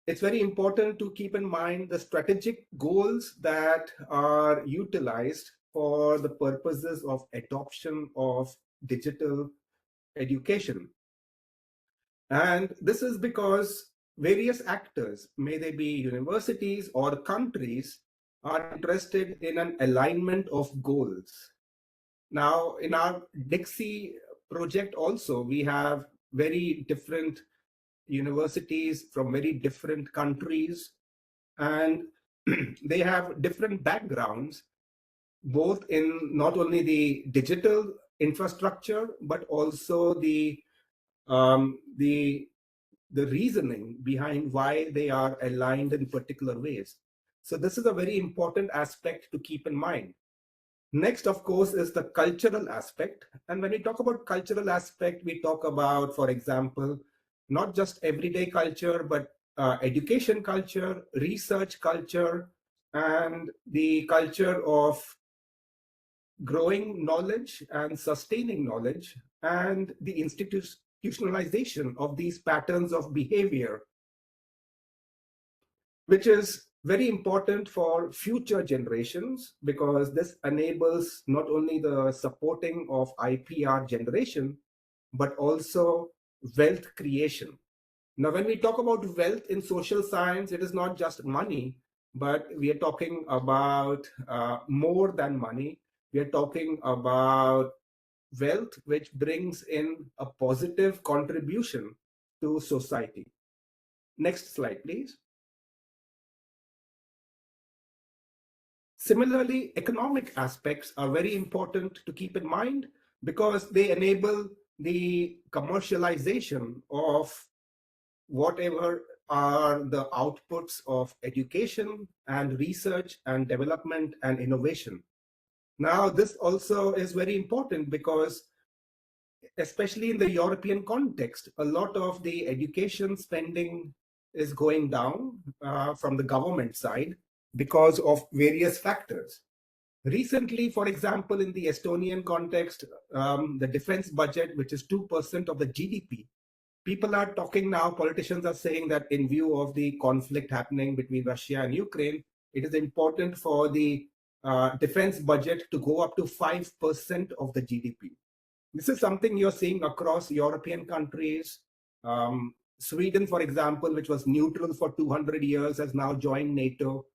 [SPEAKER 7] it's very important to keep in mind the strategic goals that are utilized for the purposes of adoption of digital education. And this is because various actors, may they be universities or countries, are interested in an alignment of goals. Now, in our Dixie project also, we have very different universities from very different countries, and they have different backgrounds, both in not only the digital infrastructure, but also the reasoning behind why they are aligned in particular ways. So this is a very important aspect to keep in mind. Next, of course, is the cultural aspect. And when we talk about cultural aspect, we talk about, for example, not just everyday culture, but education culture, research culture, and the culture of growing knowledge and sustaining knowledge, and the institutionalization of these patterns of behavior, which is very important for future generations, because this enables not only the supporting of IPR generation, but also wealth creation. Now, when we talk about wealth in social science, it is not just money, but we are talking about more than money. We are talking about wealth which brings in a positive contribution to society. Next slide, please. Similarly, economic aspects are very important to keep in mind, because they enable the commercialization of whatever are the outputs of education and research and development and innovation. Now, this also is very important because, especially in the European context, a lot of the education spending is going down from the government side because of various factors. Recently, for example, in the Estonian context, the defense budget, which is 2% of the GDP, people are talking now, politicians are saying that in view of the conflict happening between Russia and Ukraine, it is important for the defense budget to go up to 5% of the GDP. This is something you're seeing across European countries. Sweden, for example, which was neutral for 200 years, has now joined NATO.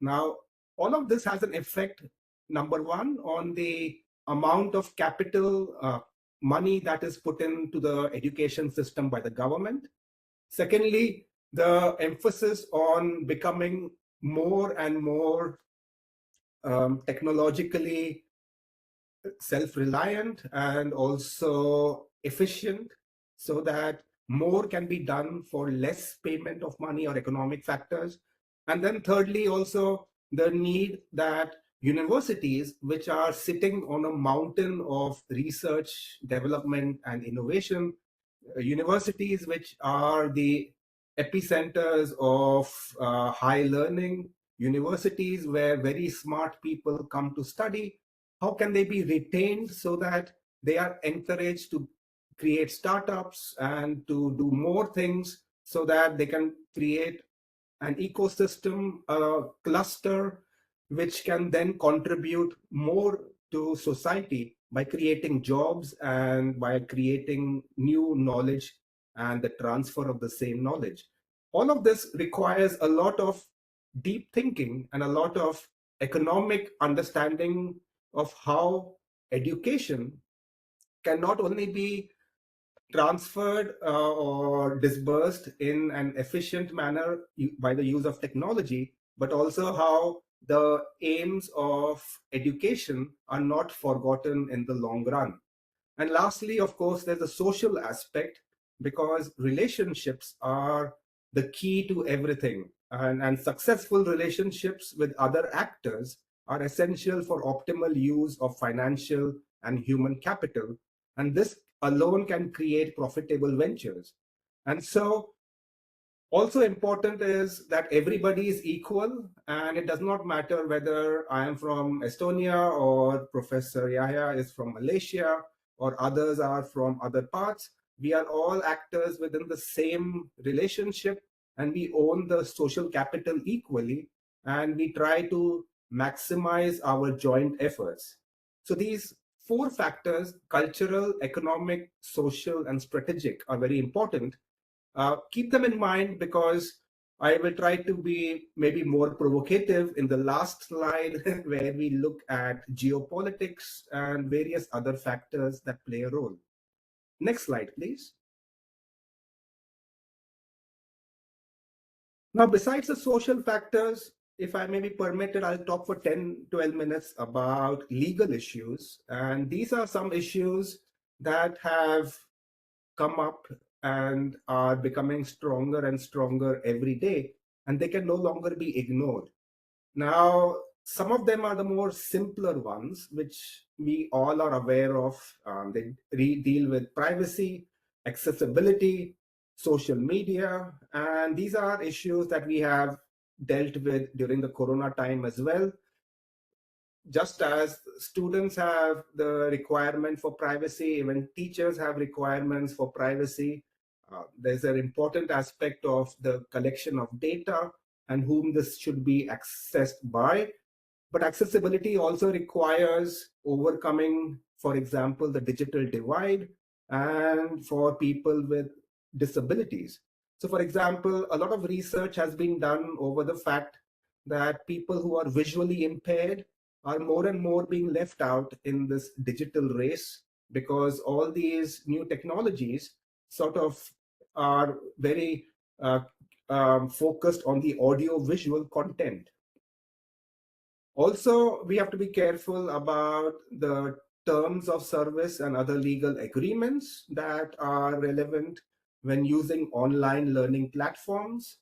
[SPEAKER 7] Now, all of this has an effect, number one, on the amount of capital money that is put into the education system by the government. Secondly, the emphasis on becoming more and more technologically self-reliant and also efficient, so that more can be done for less payment of money or economic factors. And then thirdly, also the need that universities, which are sitting on a mountain of research, development, and innovation, universities which are the epicenters of high learning, universities where very smart people come to study, how can they be retained so that they are encouraged to create startups and to do more things, so that they can create an ecosystem, a cluster, which can then contribute more to society by creating jobs and by creating new knowledge and the transfer of the same knowledge. All of this requires a lot of deep thinking and a lot of economic understanding of how education can not only be transferred or disbursed in an efficient manner by the use of technology, but also how the aims of education are not forgotten in the long run. And lastly, of course, there's a social aspect, because relationships are the key to everything. And successful relationships with other actors are essential for optimal use of financial and human capital. And this alone can create profitable ventures. And so also important is that everybody is equal, and it does not matter whether I am from Estonia or Professor Yahya is from Malaysia or others are from other parts. We are all actors within the same relationship, and we own the social capital equally, and we try to maximize our joint efforts. So these four factors, cultural, economic, social, and strategic, are very important. Keep them in mind, because I will try to be maybe more provocative in the last slide where we look at geopolitics and various other factors that play a role. Next slide, please. Now, besides the social factors, if I may be permitted, I'll talk for 10, 12 minutes about legal issues. And these are some issues that have come up and are becoming stronger and stronger every day, and they can no longer be ignored. Now, some of them are the more simpler ones, which we all are aware of. They deal with privacy, accessibility, social media, and these are issues that we have dealt with during the Corona time as well. Just as students have the requirement for privacy, even teachers have requirements for privacy. There's an important aspect of the collection of data and whom this should be accessed by. But accessibility also requires overcoming, for example, the digital divide and for people with disabilities. So, for example, a lot of research has been done over the fact that people who are visually impaired are more and more being left out in this digital race, because all these new technologies sort of are very focused on the audio visual content. Also, we have to be careful about the terms of service and other legal agreements that are relevant when using online learning platforms.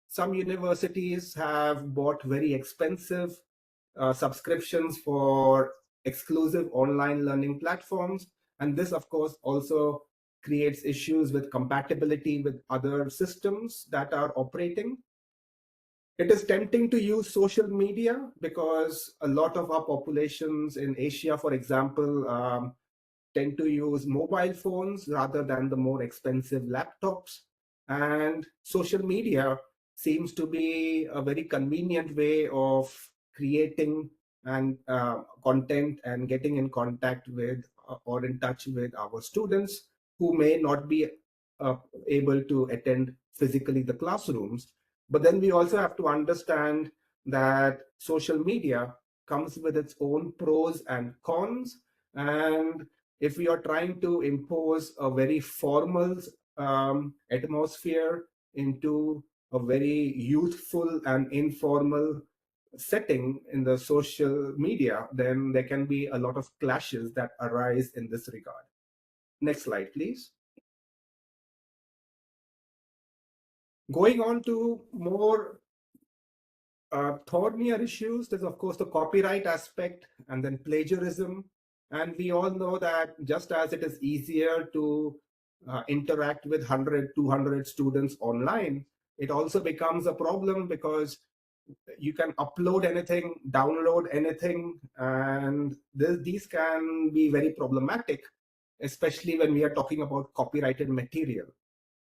[SPEAKER 7] Some universities have bought very expensive subscriptions for exclusive online learning platforms. And this, of course, also creates issues with compatibility with other systems that are operating. It is tempting to use social media because a lot of our populations in Asia, for example, tend to use mobile phones rather than the more expensive laptops. And social media seems to be a very convenient way of creating and content and getting in contact with or in touch with our students who may not be able to attend physically the classrooms. But then we also have to understand that social media comes with its own pros and cons. And if we are trying to impose a very formal atmosphere into a very youthful and informal setting in the social media, then there can be a lot of clashes that arise in this regard. Next slide, please. Going on to more thornier issues, there's of course the copyright aspect and then plagiarism. And we all know that just as it is easier to interact with 100, 200 students online, it also becomes a problem because you can upload anything, download anything, and these can be very problematic, especially when we are talking about copyrighted material.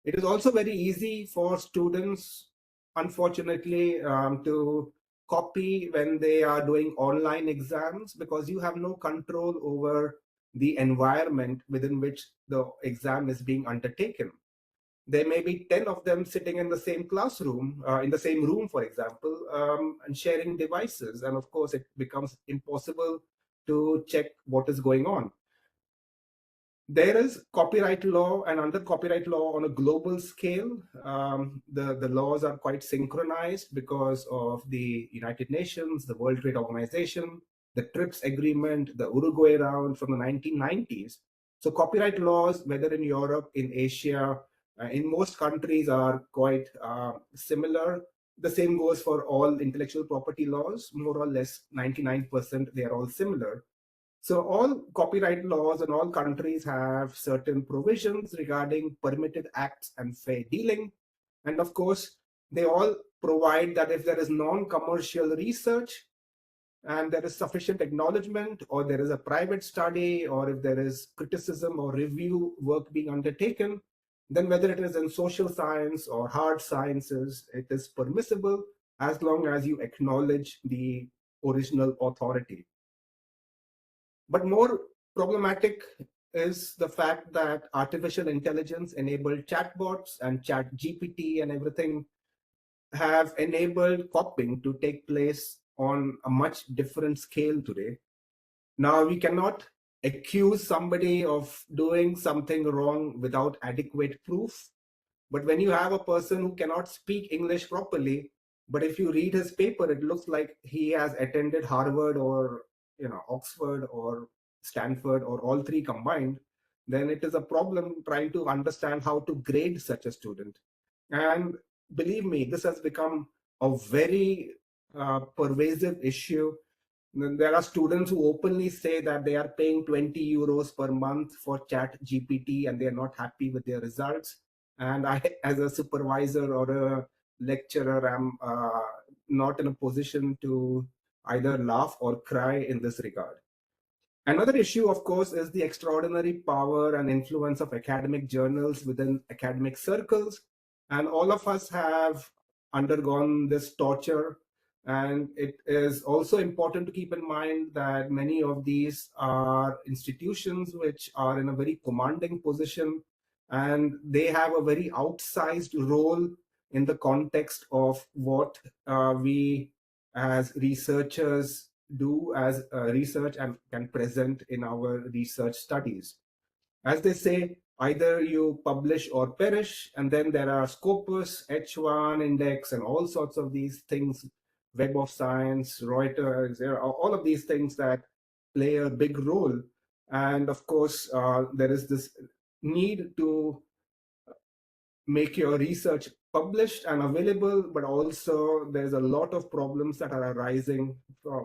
[SPEAKER 7] It is also very easy for students, unfortunately, to copy when they are doing online exams, because you have no control over the environment within which the exam is being undertaken. There may be 10 of them sitting in the same classroom, in the same room, for example, and sharing devices. And of course, it becomes impossible to check what is going on. There is copyright law, and under copyright law on a global scale, the laws are quite synchronized because of the United Nations, the World Trade Organization, the TRIPS agreement, the Uruguay round from the 1990s. So copyright laws, whether in Europe, in Asia, in most countries are quite similar. The same goes for all intellectual property laws, more or less 99%, they are all similar. So all copyright laws in all countries have certain provisions regarding permitted acts and fair dealing. And of course, they all provide that if there is non-commercial research and there is sufficient acknowledgement, or there is a private study, or if there is criticism or review work being undertaken, then whether it is in social science or hard sciences, it is permissible as long as you acknowledge the original authority. But more problematic is the fact that artificial intelligence enabled chatbots and chat GPT and everything have enabled copying to take place on a much different scale today. Now, we cannot accuse somebody of doing something wrong without adequate proof. But when you have a person who cannot speak English properly, but if you read his paper, it looks like he has attended Harvard or Oxford or Stanford or all three combined, then it is a problem trying to understand how to grade such a student. And believe me, this has become a very pervasive issue. There are students who openly say that they are paying 20 euros per month for Chat GPT and they are not happy with their results. And I, as a supervisor or a lecturer, am not in a position to either laugh or cry in this regard. Another issue, of course, is the extraordinary power and influence of academic journals within academic circles. And all of us have undergone this torture. And it is also important to keep in mind that many of these are institutions which are in a very commanding position, and they have a very outsized role in the context of what we as researchers do as research and can present in our research studies. As they say, either you publish or perish, and then there are Scopus, H1 index, and all sorts of these things, Web of Science, Reuters, there are all of these things that play a big role. And of course, there is this need to make your research published and available, but also there's a lot of problems that are arising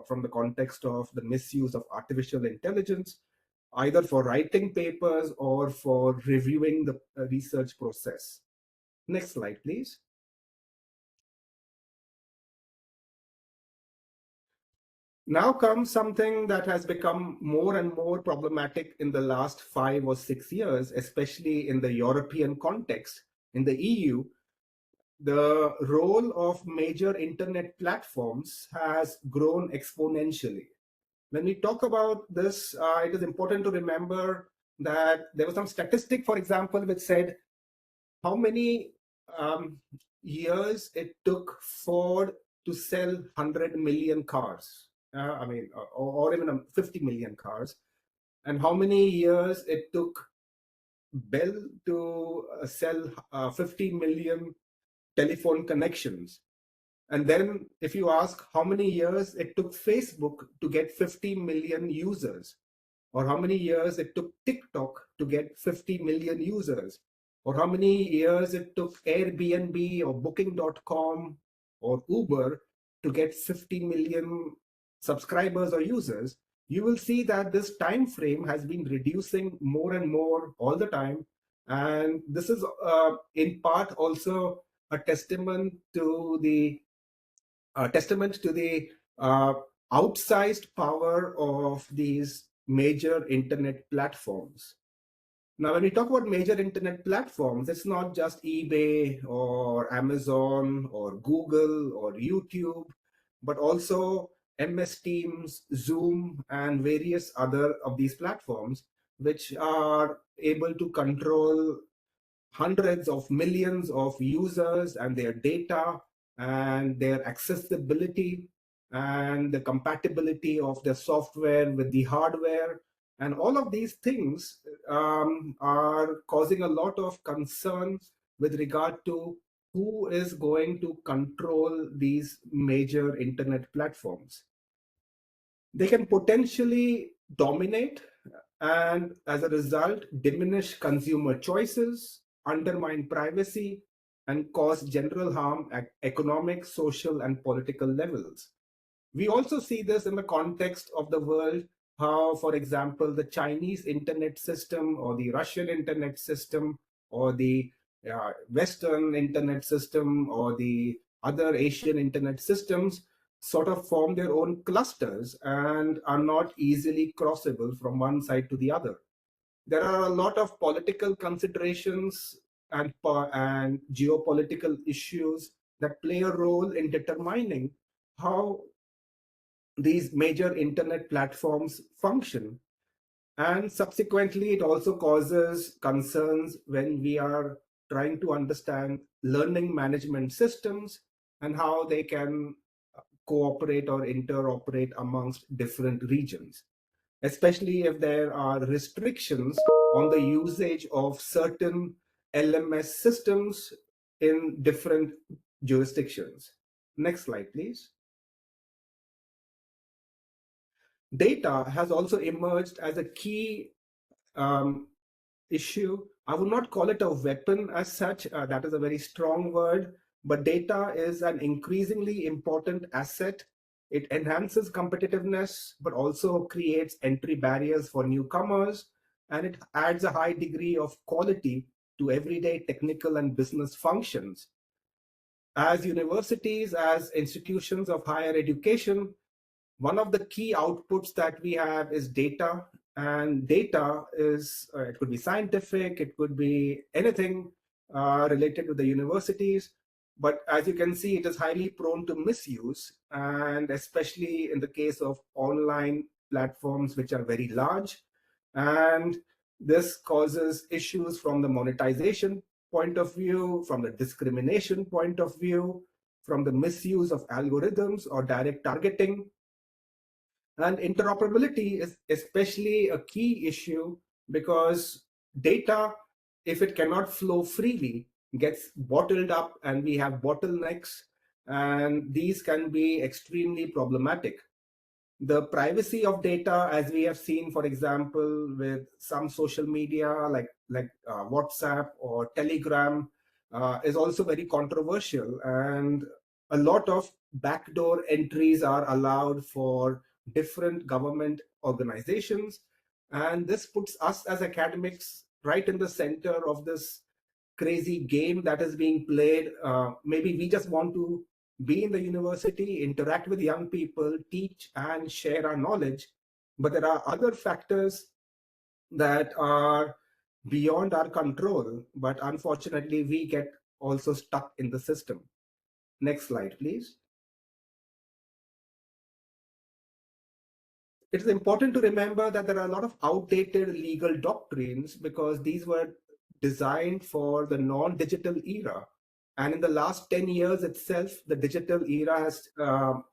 [SPEAKER 7] from the context of the misuse of artificial intelligence, either for writing papers or for reviewing the research process. Next slide, please. Now comes something that has become more and more problematic in the last 5 or 6 years, especially in the European context. In the EU, the role of major internet platforms has grown exponentially. When we talk about this, it is important to remember that there was some statistic, for example, which said how many years it took Ford to sell 100 million cars, or even 50 million cars, and how many years it took Bell to sell 50 million telephone connections. And then if you ask how many years it took Facebook to get 50 million users, or how many years it took TikTok to get 50 million users, or how many years it took Airbnb or Booking.com or Uber to get 50 million subscribers or users, you will see that this time frame has been reducing more and more all the time. And this is in part also a testament to the outsized power of these major internet platforms. Now, when we talk about major internet platforms, it's not just eBay or Amazon or Google or YouTube, but also MS Teams, Zoom, and various other of these platforms, which are able to control hundreds of millions of users and their data and their accessibility and the compatibility of the software with the hardware. And all of these things are causing a lot of concern with regard to who is going to control these major internet platforms. They can potentially dominate and, as a result, diminish consumer choices, undermine privacy, and cause general harm at economic, social, and political levels. We also see this in the context of the world, how, for example, the Chinese internet system or the Russian internet system or the Western internet system or the other Asian internet systems sort of form their own clusters and are not easily crossable from one side to the other. There are a lot of political considerations and geopolitical issues that play a role in determining how these major internet platforms function. And subsequently, it also causes concerns when we are trying to understand learning management systems and how they can cooperate or interoperate amongst different regions, especially if there are restrictions on the usage of certain LMS systems in different jurisdictions. Next slide, please. Data has also emerged as a key issue. I would not call it a weapon as such, that is a very strong word, but data is an increasingly important asset. It enhances competitiveness, but also creates entry barriers for newcomers, and it adds a high degree of quality to everyday technical and business functions. As universities, as institutions of higher education, one of the key outputs that we have is data, and data is, it could be scientific, it could be anything related to the universities, but as you can see, it is highly prone to misuse, and especially in the case of online platforms which are very large, and this causes issues from the monetization point of view, from the discrimination point of view, from the misuse of algorithms or direct targeting. And interoperability is especially a key issue because data, if it cannot flow freely, gets bottled up and we have bottlenecks, and these can be extremely problematic. The privacy of data, as we have seen, for example, with some social media like WhatsApp or Telegram, is also very controversial, and a lot of backdoor entries are allowed for different government organizations, and this puts us as academics right in the center of this crazy game that is being played. Maybe we just want to be in the university, interact with young people, teach and share our knowledge, but there are other factors that are beyond our control, but unfortunately we get also stuck in the system. Next slide, please. It is important to remember that there are a lot of outdated legal doctrines because these were designed for the non-digital era. And in the last 10 years itself, the digital era has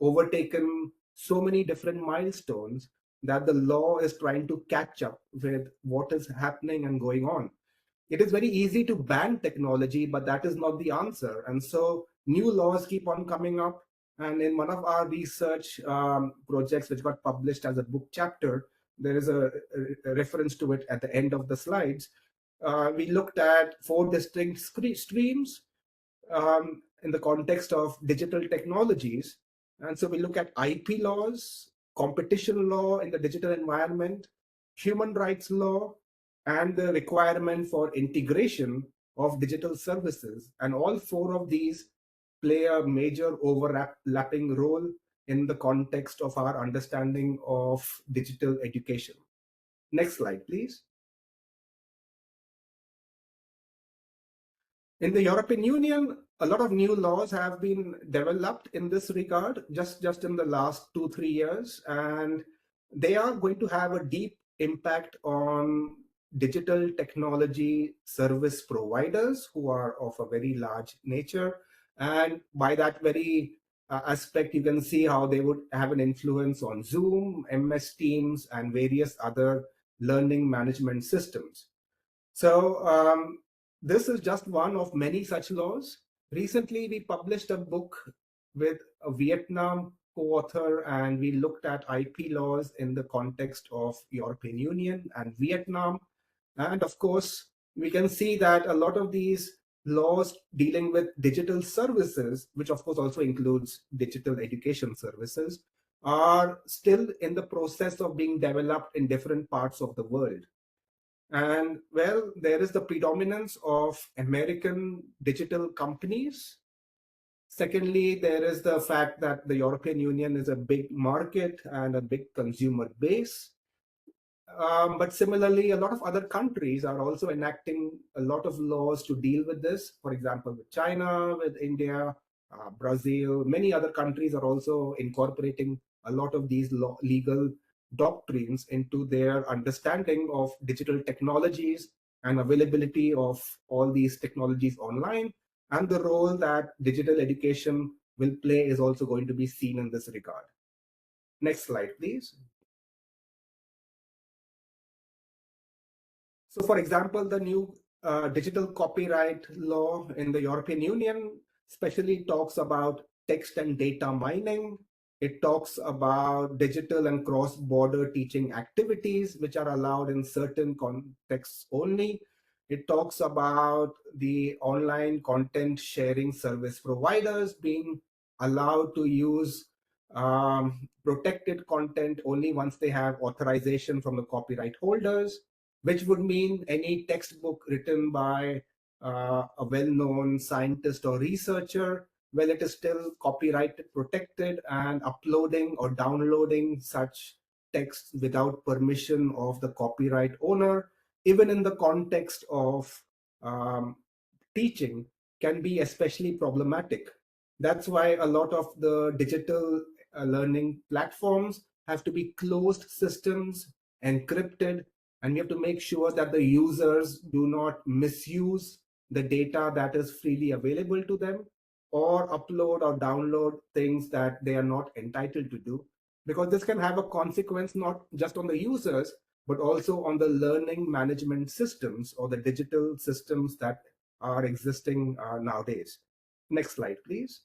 [SPEAKER 7] overtaken so many different milestones that the law is trying to catch up with what is happening and going on. It is very easy to ban technology, but that is not the answer. And so new laws keep on coming up. And in one of our research projects, which got published as a book chapter, there is a reference to it at the end of the slides. We looked at 4 distinct streams in the context of digital technologies. And so we look at IP laws, competition law in the digital environment, human rights law, and the requirement for integration of digital services. And all 4 of these play a major overlapping role in the context of our understanding of digital education. Next slide, please. In the European Union, a lot of new laws have been developed in this regard just in the last 2-3 years, and they are going to have a deep impact on digital technology service providers who are of a very large nature. And by that very aspect, you can see how they would have an influence on Zoom, MS Teams, and various other learning management systems. So this is just one of many such laws. Recently, we published a book with a Vietnam co-author, and we looked at IP laws in the context of European Union and Vietnam. And of course, we can see that a lot of these laws dealing with digital services, which of course also includes digital education services, are still in the process of being developed in different parts of the world. And well, there is the predominance of American digital companies. Secondly, there is the fact that the European Union is a big market and a big consumer base. But similarly, a lot of other countries are also enacting a lot of laws to deal with this. For example, with China, with India, Brazil, many other countries are also incorporating a lot of these legal doctrines into their understanding of digital technologies and availability of all these technologies online, and the role that digital education will play is also going to be seen in this regard. Next slide, please. So, for example, the new digital copyright law in the European Union especially talks about text and data mining. It talks about digital and cross-border teaching activities, which are allowed in certain contexts only. It talks about the online content sharing service providers being allowed to use protected content only once they have authorization from the copyright holders, which would mean any textbook written by a well-known scientist or researcher, well, it is still copyright protected, and uploading or downloading such texts without permission of the copyright owner, even in the context of teaching, can be especially problematic. That's why a lot of the digital learning platforms have to be closed systems, encrypted, and we have to make sure that the users do not misuse the data that is freely available to them, or upload or download things that they are not entitled to do, because this can have a consequence not just on the users, but also on the learning management systems or the digital systems that are existing nowadays. Next slide, please.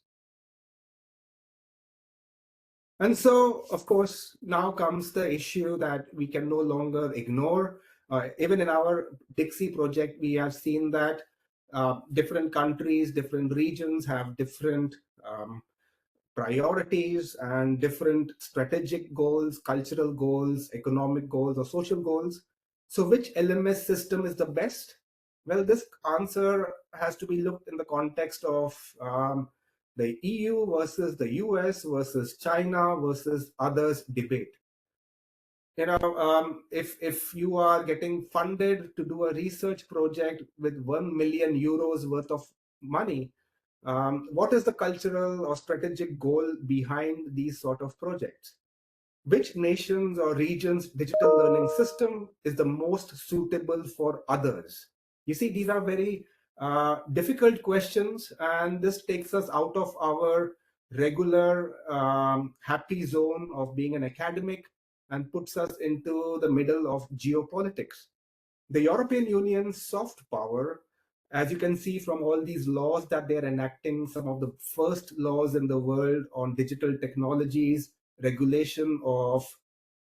[SPEAKER 7] And so, of course, now comes the issue that we can no longer ignore. Even in our Dixie project, we have seen that different countries, different regions have different priorities and different strategic goals, cultural goals, economic goals, or social goals. So which LMS system is the best? Well, this answer has to be looked in the context of the EU versus the US versus China versus others debate. If you are getting funded to do a research project with 1 million euros worth of money, what is the cultural or strategic goal behind these sort of projects? Which nations or regions' digital learning system is the most suitable for others? You see, these are very difficult questions, and this takes us out of our regular happy zone of being an academic and puts us into the middle of geopolitics. The European Union's soft power, as you can see from all these laws that they're enacting, some of the first laws in the world on digital technologies, regulation of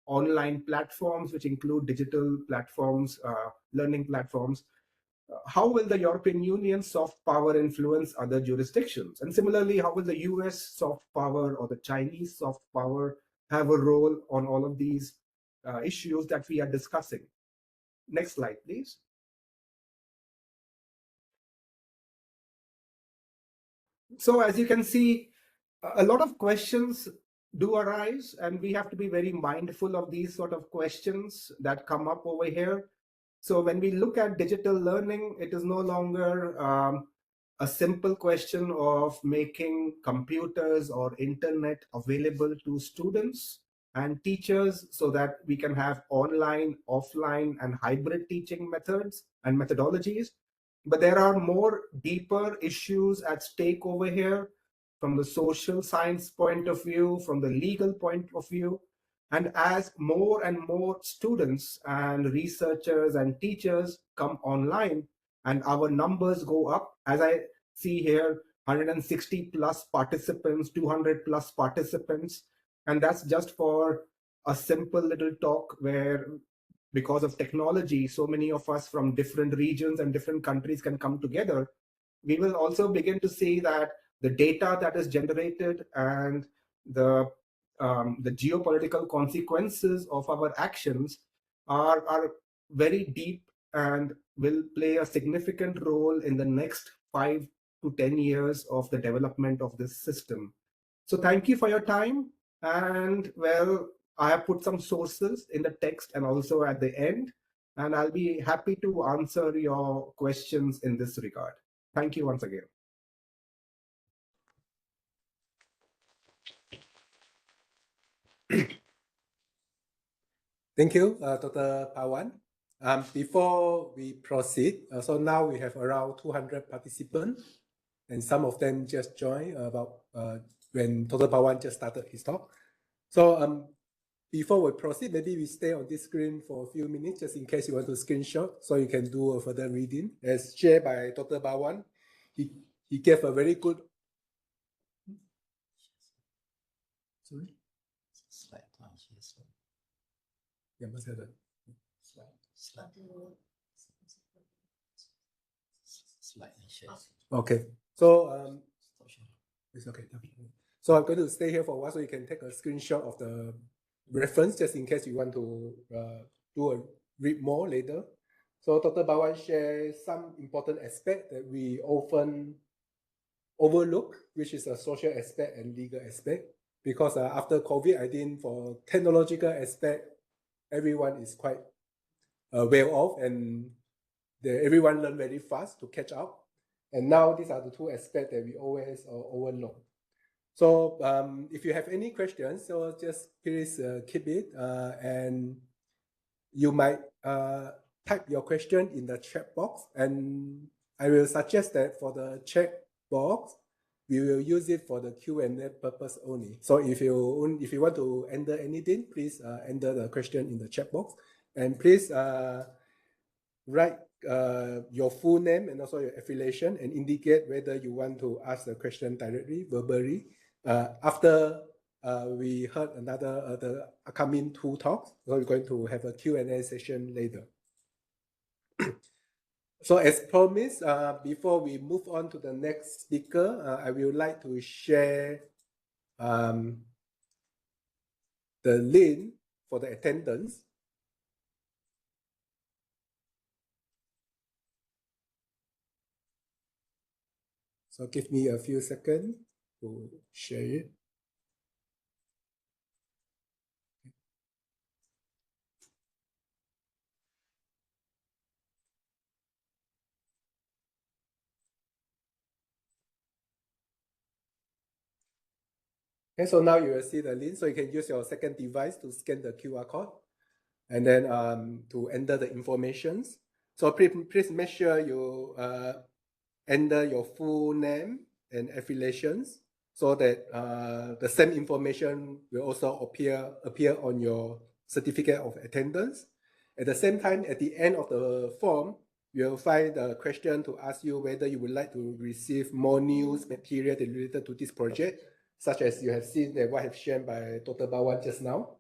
[SPEAKER 7] online platforms, which include digital platforms, learning platforms. How will the European Union soft power influence other jurisdictions? And similarly, how will the US soft power or the Chinese soft power have a role on all of these issues that we are discussing? Next slide, please. So as you can see, a lot of questions do arise, and we have to be very mindful of these sort of questions that come up over here. So when we look at digital learning, it is no longer a simple question of making computers or internet available to students and teachers so that we can have online, offline, and hybrid teaching methods and methodologies. But there are more deeper issues at stake over here from the social science point of view, from the legal point of view. And as more and more students and researchers and teachers come online and our numbers go up, as I see here, 160 plus participants, 200 plus participants, and that's just for a simple little talk where, because of technology, so many of us from different regions and different countries can come together. We will also begin to see that the data that is generated and the geopolitical consequences of our actions are very deep and will play a significant role in the next 5 to 10 years of the development of this system. So thank you for your time. And well, I have put some sources in the text and also at the end, and I'll be happy to answer your questions in this regard. Thank you once again.
[SPEAKER 5] Thank you, Dr. Pawan. Before we proceed, so now we have around 200 participants, and some of them just joined about when Dr. Pawan just started his talk. So before we proceed, maybe we stay on this screen for a few minutes just in case you want to screenshot so you can do a further reading. As shared by Dr. Pawan, he gave a very good. Sorry?
[SPEAKER 6] Slide.
[SPEAKER 5] Yeah, must have that.
[SPEAKER 6] Slide and share.
[SPEAKER 5] Okay. So it's okay. So I'm going to stay here for a while so you can take a screenshot of the reference just in case you want to read more later. So Dr. Pawan shares some important aspect that we often overlook, which is a social aspect and legal aspect. Because after COVID, I think for technological aspect, everyone is quite well off and everyone learn very fast to catch up. And now these are the two aspects that we always overlook. So if you have any questions, so just please keep it and you might type your question in the chat box, and I will suggest that for the chat box, we will use it for the Q&A purpose only. So if you want to enter anything, please enter the question in the chat box, and please write your full name and also your affiliation and indicate whether you want to ask the question directly, verbally. After we heard the upcoming two talks, so we're going to have a Q&A session later. So as promised, before we move on to the next speaker, I would like to share the link for the attendance. So give me a few seconds to share it. Okay, so now you will see the link. So you can use your second device to scan the QR code and then to enter the informations. So please make sure you enter your full name and affiliations so that the same information will also appear on your certificate of attendance. At the same time, at the end of the form, you'll find a question to ask you whether you would like to receive more news material related to this project, such as you have seen that what I have shared by Dr. Pawan just now.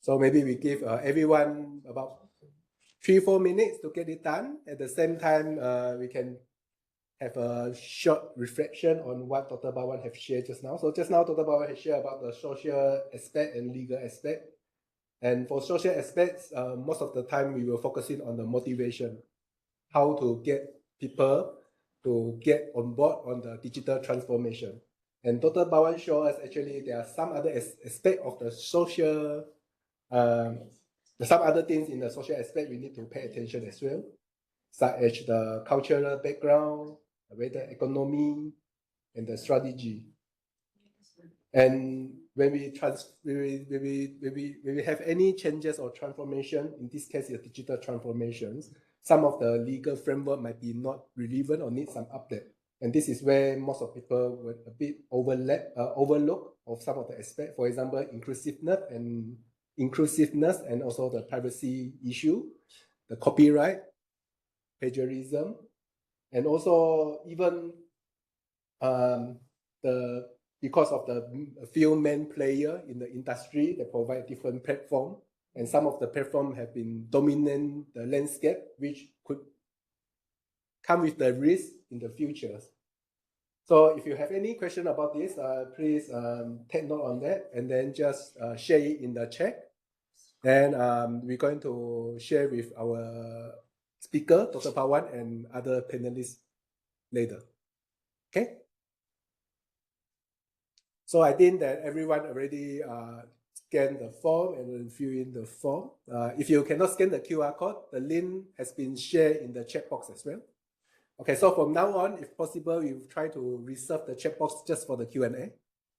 [SPEAKER 5] So maybe we give everyone about 3-4 minutes to get it done. At the same time, we can have a short reflection on what Dr. Pawan have shared just now. So just now, Dr. Pawan has shared about the social aspect and legal aspect. And for social aspects, most of the time we will focusing on the motivation, how to get people to get on board on the digital transformation. And Dr. Pawan showed us actually there are some other aspect of the social, some other things in the social aspect we need to pay attention as well, such as the cultural background, the economy, and the strategy. And when we have any changes or transformation, in this case, the digital transformations, some of the legal framework might be not relevant or need some update. And this is where most of people would a bit overlook of some of the aspects. For example, inclusiveness and also the privacy issue, the copyright, plagiarism, and also even because of the few main player in the industry that provide different platform, and some of the platform have been dominant the landscape, which could come with the risk in the future. So if you have any question about this, please take note on that and then just share it in the chat. And we're going to share with our speaker, Dr. Pawan, and other panelists later. Okay? So I think that everyone already scanned the form and then fill in the form. If you cannot scan the QR code, the link has been shared in the chat box as well. Okay, so from now on, if possible, we will try to reserve the chat box just for the Q&A.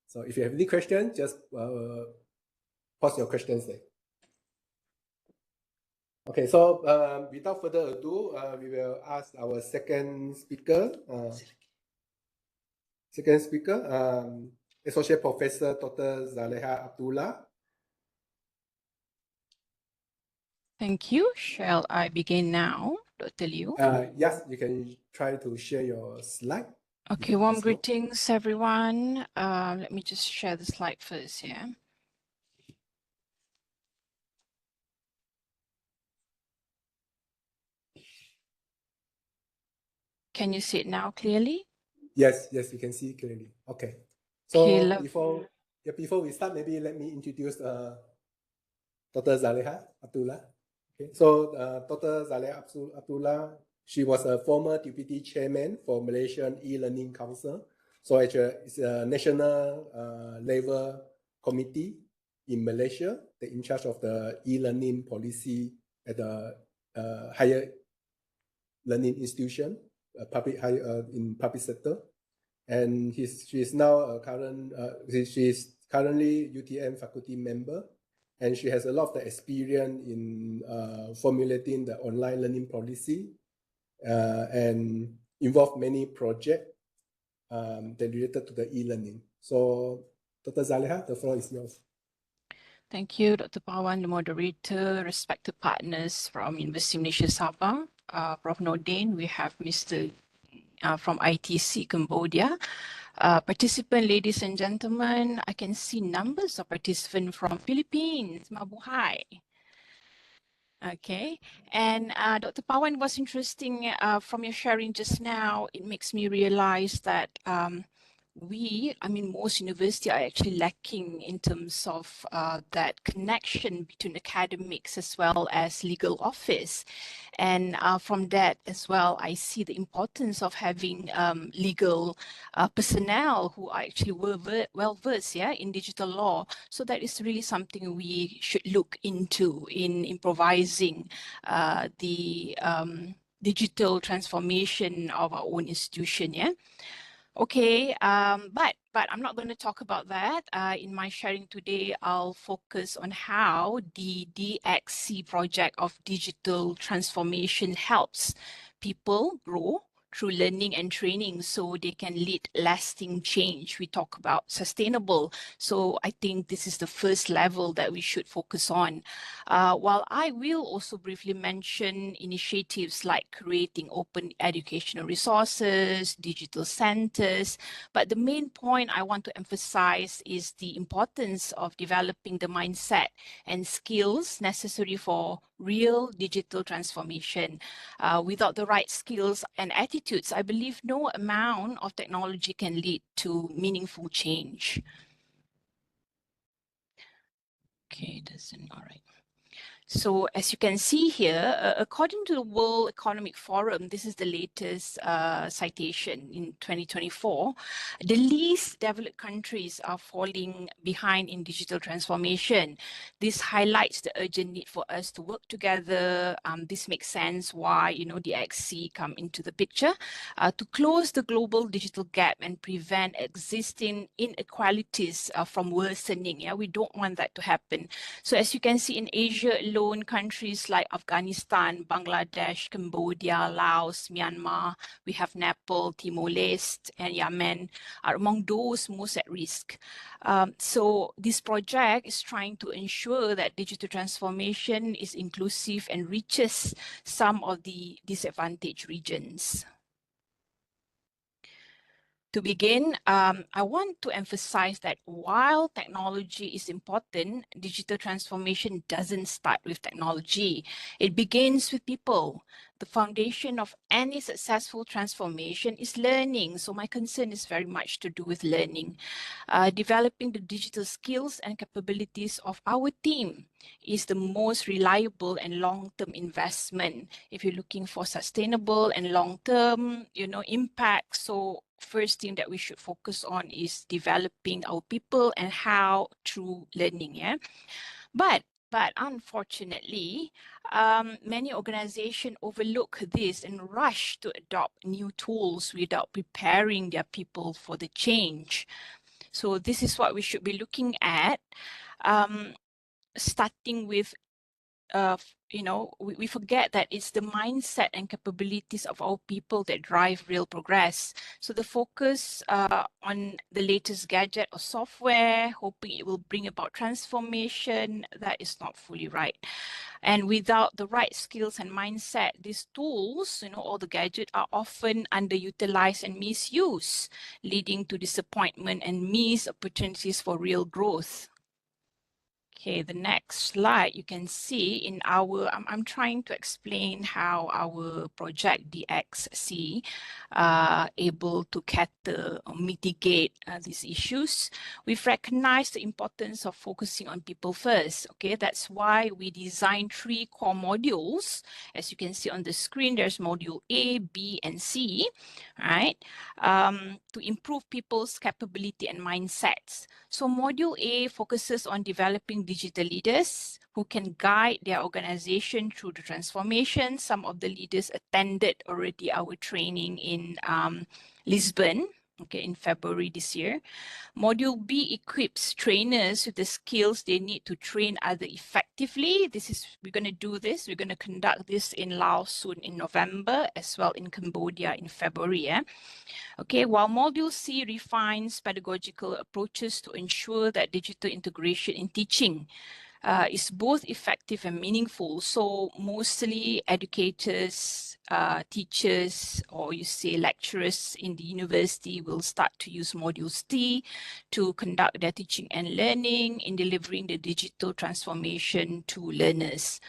[SPEAKER 5] So if you have any questions, just post your questions there. Okay, so without further ado, we will ask our second speaker, Second speaker, Associate Professor Dr. Zaleha Abdullah.
[SPEAKER 8] Thank you. Shall I begin now, Dr. Liu?
[SPEAKER 5] Yes, you can try to share your slide.
[SPEAKER 8] Okay, warm greetings, everyone. Let me just share the slide first here. Can you see it now clearly?
[SPEAKER 5] Yes, yes, you can see clearly. Okay. So
[SPEAKER 8] Okay,
[SPEAKER 5] before we start, maybe let me introduce Dr. Zaleha Abdullah. Okay. So Dr. Zaleha Abdullah, she was a former deputy chairman for Malaysian E-Learning Council. So it's a national level committee in Malaysia, that in charge of the e-learning policy at the higher learning institution, in public sector. And she's now she's currently UTM faculty member, and she has a lot of the experience in formulating the online learning policy and involved many projects that related to the e-learning. So, Dr. Zaleha, the floor is yours.
[SPEAKER 8] Thank you, Dr. Pawan, the moderator, respected partners from University of Malaysia Sabah, Prof. Nordin. We have Mr. From ITC Cambodia. Participant, ladies and gentlemen, I can see numbers of participants from Philippines. Mabuhay. Okay, and Dr. Pawan, was interesting from your sharing just now. It makes me realize that most universities are actually lacking in terms of that connection between academics as well as legal office. And from that as well, I see the importance of having legal personnel who are actually well-versed in digital law. So that is really something we should look into in improvising the digital transformation of our own institution. Okay, but I'm not going to talk about that. In my sharing today, I'll focus on how the DXC project of digital transformation helps people grow through learning and training so they can lead lasting change. We talk about sustainable. So I think this is the first level that we should focus on. While I will also briefly mention initiatives like creating open educational resources, digital centers, but the main point I want to emphasize is the importance of developing the mindset and skills necessary for real digital transformation. Without the right skills and attitudes, I believe no amount of technology can lead to meaningful change. Okay, all right. So as you can see here, according to the World Economic Forum, this is the latest citation in 2024, the least developed countries are falling behind in digital transformation. This highlights the urgent need for us to work together. This makes sense why, the XC come into the picture to close the global digital gap and prevent existing inequalities from worsening. We don't want that to happen. So as you can see in Asia alone, countries like Afghanistan, Bangladesh, Cambodia, Laos, Myanmar, we have Nepal, Timor-Leste, and Yemen are among those most at risk. So this project is trying to ensure that digital transformation is inclusive and reaches some of the disadvantaged regions. To begin, I want to emphasize that while technology is important, digital transformation doesn't start with technology. It begins with people. The foundation of any successful transformation is learning. So my concern is very much to do with learning. Developing the digital skills and capabilities of our team is the most reliable and long-term investment. If you're looking for sustainable and long-term, impact, so first thing that we should focus on is developing our people and how through learning. But unfortunately, many organizations overlook this and rush to adopt new tools without preparing their people for the change. So this is what we should be looking at, starting with we forget that it's the mindset and capabilities of our people that drive real progress. So the focus on the latest gadget or software, hoping it will bring about transformation, that is not fully right. And without the right skills and mindset, these tools, all the gadgets are often underutilized and misused, leading to disappointment and missed opportunities for real growth. Okay, the next slide, you can see in our, I'm trying to explain how our project DXC able to cater or mitigate these issues. We've recognized the importance of focusing on people first. Okay, that's why we designed 3 core modules. As you can see on the screen, there's module A, B, and C, right? To improve people's capability and mindsets. So module A focuses on developing digital leaders who can guide their organization through the transformation. Some of the leaders attended already our training in Lisbon, okay, in February this year. Module B equips trainers with the skills they need to train others effectively. We're going to do this. We're going to conduct this in Laos soon in November, as well in Cambodia in February. Okay, while Module C refines pedagogical approaches to ensure that digital integration in teaching is both effective and meaningful. So mostly educators, teachers, or you say lecturers in the university will start to use Module C to conduct their teaching and learning in delivering the digital transformation to learners.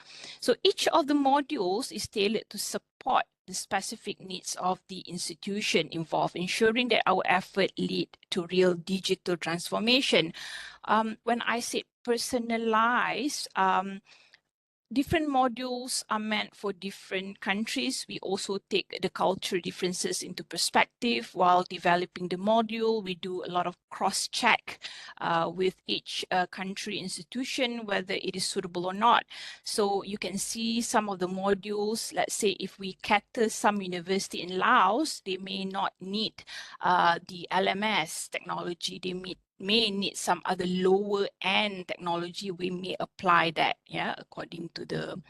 [SPEAKER 8] So each of the modules is tailored to support the specific needs of the institution involved, ensuring that our effort lead to real digital transformation. When I say personalized, different modules are meant for different countries. We also take the cultural differences into perspective while developing the module. We do a lot of cross-check with each country institution, whether it is suitable or not. So you can see some of the modules, let's say if we cater some university in Laos, they may not need the LMS technology. They may need some other lower end technology. We may apply that, according to the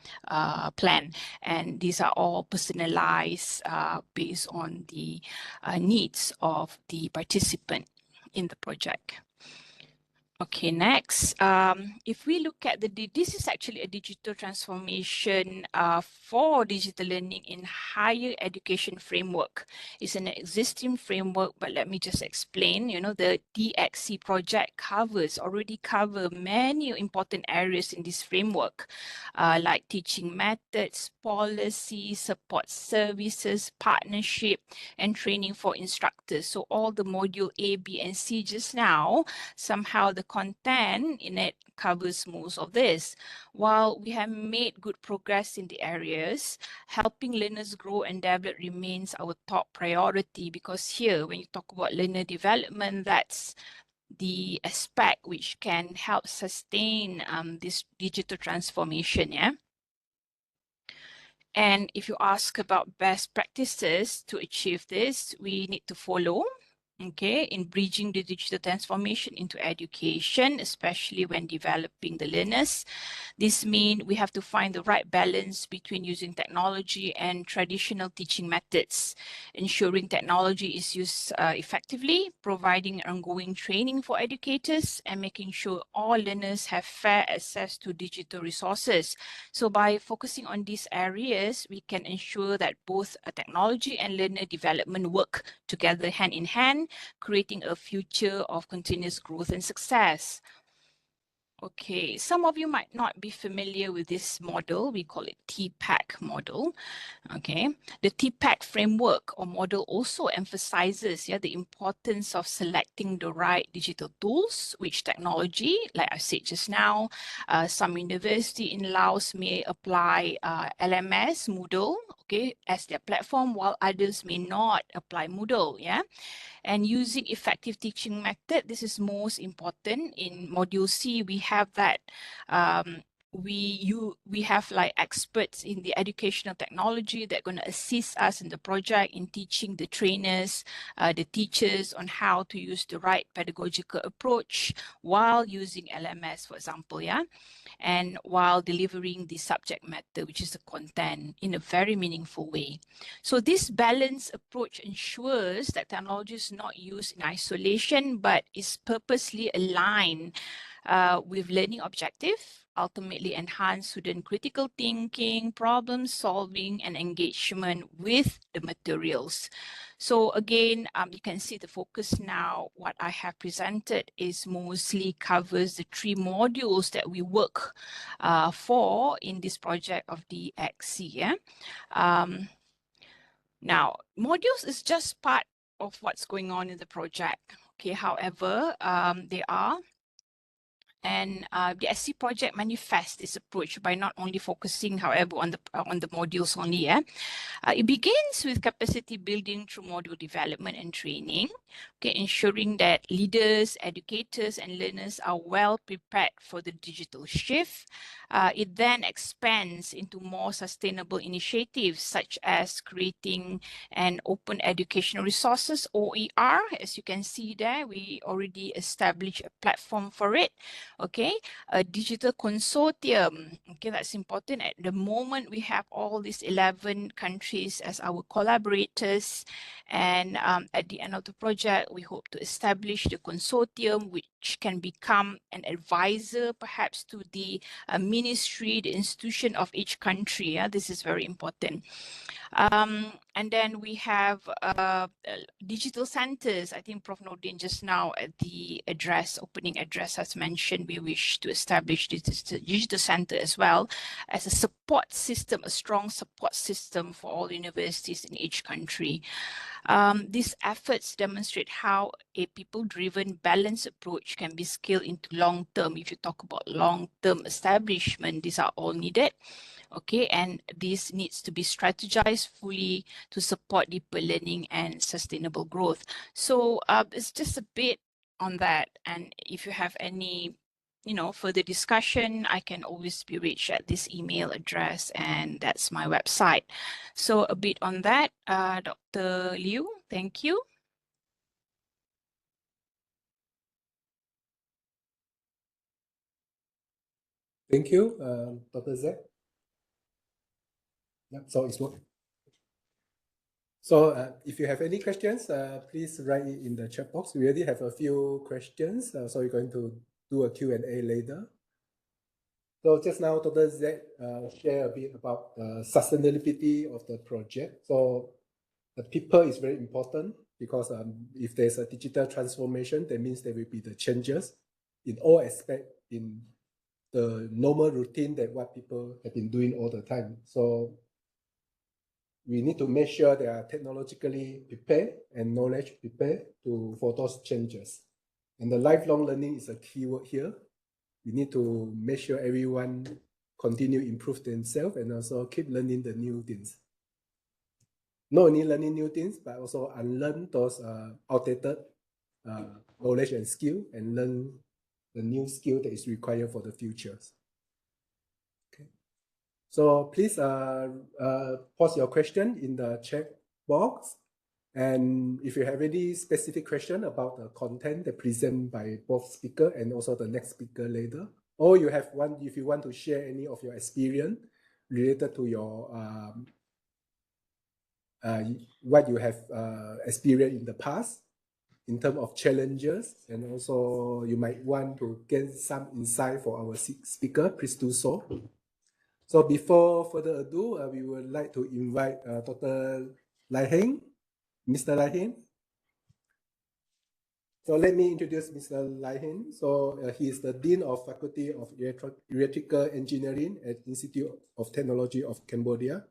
[SPEAKER 8] plan. And these are all personalized based on the needs of the participant in the project. Okay, next, if we look at this is actually a digital transformation for digital learning in higher education framework. It's an existing framework, but let me just explain. The DXC project already cover many important areas in this framework, like teaching methods, policy, support services, partnership, and training for instructors. So all the module A, B, and C just now, somehow the content in it covers most of this. While we have made good progress in the areas, helping learners grow and develop remains our top priority, because here, when you talk about learner development, that's the aspect which can help sustain this digital transformation, And if you ask about best practices to achieve this, we need to follow, in bridging the digital transformation into education, especially when developing the learners. This means we have to find the right balance between using technology and traditional teaching methods, ensuring technology is used effectively, providing ongoing training for educators, and making sure all learners have fair access to digital resources. So by focusing on these areas, we can ensure that both technology and learner development work together hand in hand, creating a future of continuous growth and success. Okay, some of you might not be familiar with this model. We call it TPAC model. Okay, the TPAC framework or model also emphasizes the importance of selecting the right digital tools, which technology, like I said just now, some university in Laos may apply LMS, Moodle, as their platform, while others may not apply Moodle, And using effective teaching method, this is most important. In Module C, we have that we have like experts in the educational technology that are going to assist us in the project in teaching the trainers, the teachers on how to use the right pedagogical approach while using LMS, for example, yeah, and while delivering the subject matter, which is the content, in a very meaningful way. So this balanced approach ensures that technology is not used in isolation, but is purposely aligned with learning objective, ultimately enhance student critical thinking, problem solving, and engagement with the materials. So again, you can see the focus now. What I have presented is mostly covers the 3 modules that we work for in this project of the XC. Yeah? Now, modules is just part of what's going on in the project. Okay, however, they are. And the SC project manifests this approach by not only focusing, however, on the modules only. Yeah? It begins with capacity building through module development and training, okay, ensuring that leaders, educators, and learners are well prepared for the digital shift. It then expands into more sustainable initiatives, such as creating an open educational resources, OER. As you can see there, we already established a platform for it. Okay, a digital consortium. Okay, that's important. At the moment, we have all these 11 countries as our collaborators, and at the end of the project, we hope to establish the consortium, which can become an advisor, perhaps, to the ministry, the institution of each country. Yeah? This is very important. And then we have digital centers. I think Prof. Nordin just now at the opening address has mentioned we wish to establish this digital center as well as a support system, a strong support system for all universities in each country. These efforts demonstrate how a people-driven balanced approach can be scaled into long-term. If you talk about long-term establishment, these are all needed. Okay, and this needs to be strategized fully to support deeper learning and sustainable growth. So it's just a bit on that. And if you have any, further discussion, I can always be reached at this email address, and that's my website. So a bit on that, Dr. Liu, thank you.
[SPEAKER 5] Thank you, Dr. Z. Yeah, so it's working. So if you have any questions, please write it in the chat box. We already have a few questions, so we're going to do a Q&A later. So just now, Dr. Z shared a bit about the sustainability of the project. So the people is very important because if there's a digital transformation, that means there will be the changes in all aspects in the normal routine that what people have been doing all the time. So we need to make sure they are technologically prepared and knowledge prepared for those changes. And the lifelong learning is a key word here. We need to make sure everyone continue improve themselves and also keep learning the new things. Not only learning new things, but also unlearn those outdated knowledge and skill and learn the new skill that is required for the futures. Okay. So please post your question in the chat box. And if you have any specific question about the content that present by both speaker and also the next speaker later, or you have one, if you want to share any of your experience related to your what you have experienced in the past in terms of challenges, and also you might want to get some insight for our speaker, please do so. So before further ado, we would like to invite Dr. Lai Heng, Mr. Lai Heng. So let me introduce Mr. Lai Heng. So he is the Dean of Faculty of Electrical Engineering at Institute of Technology of Cambodia.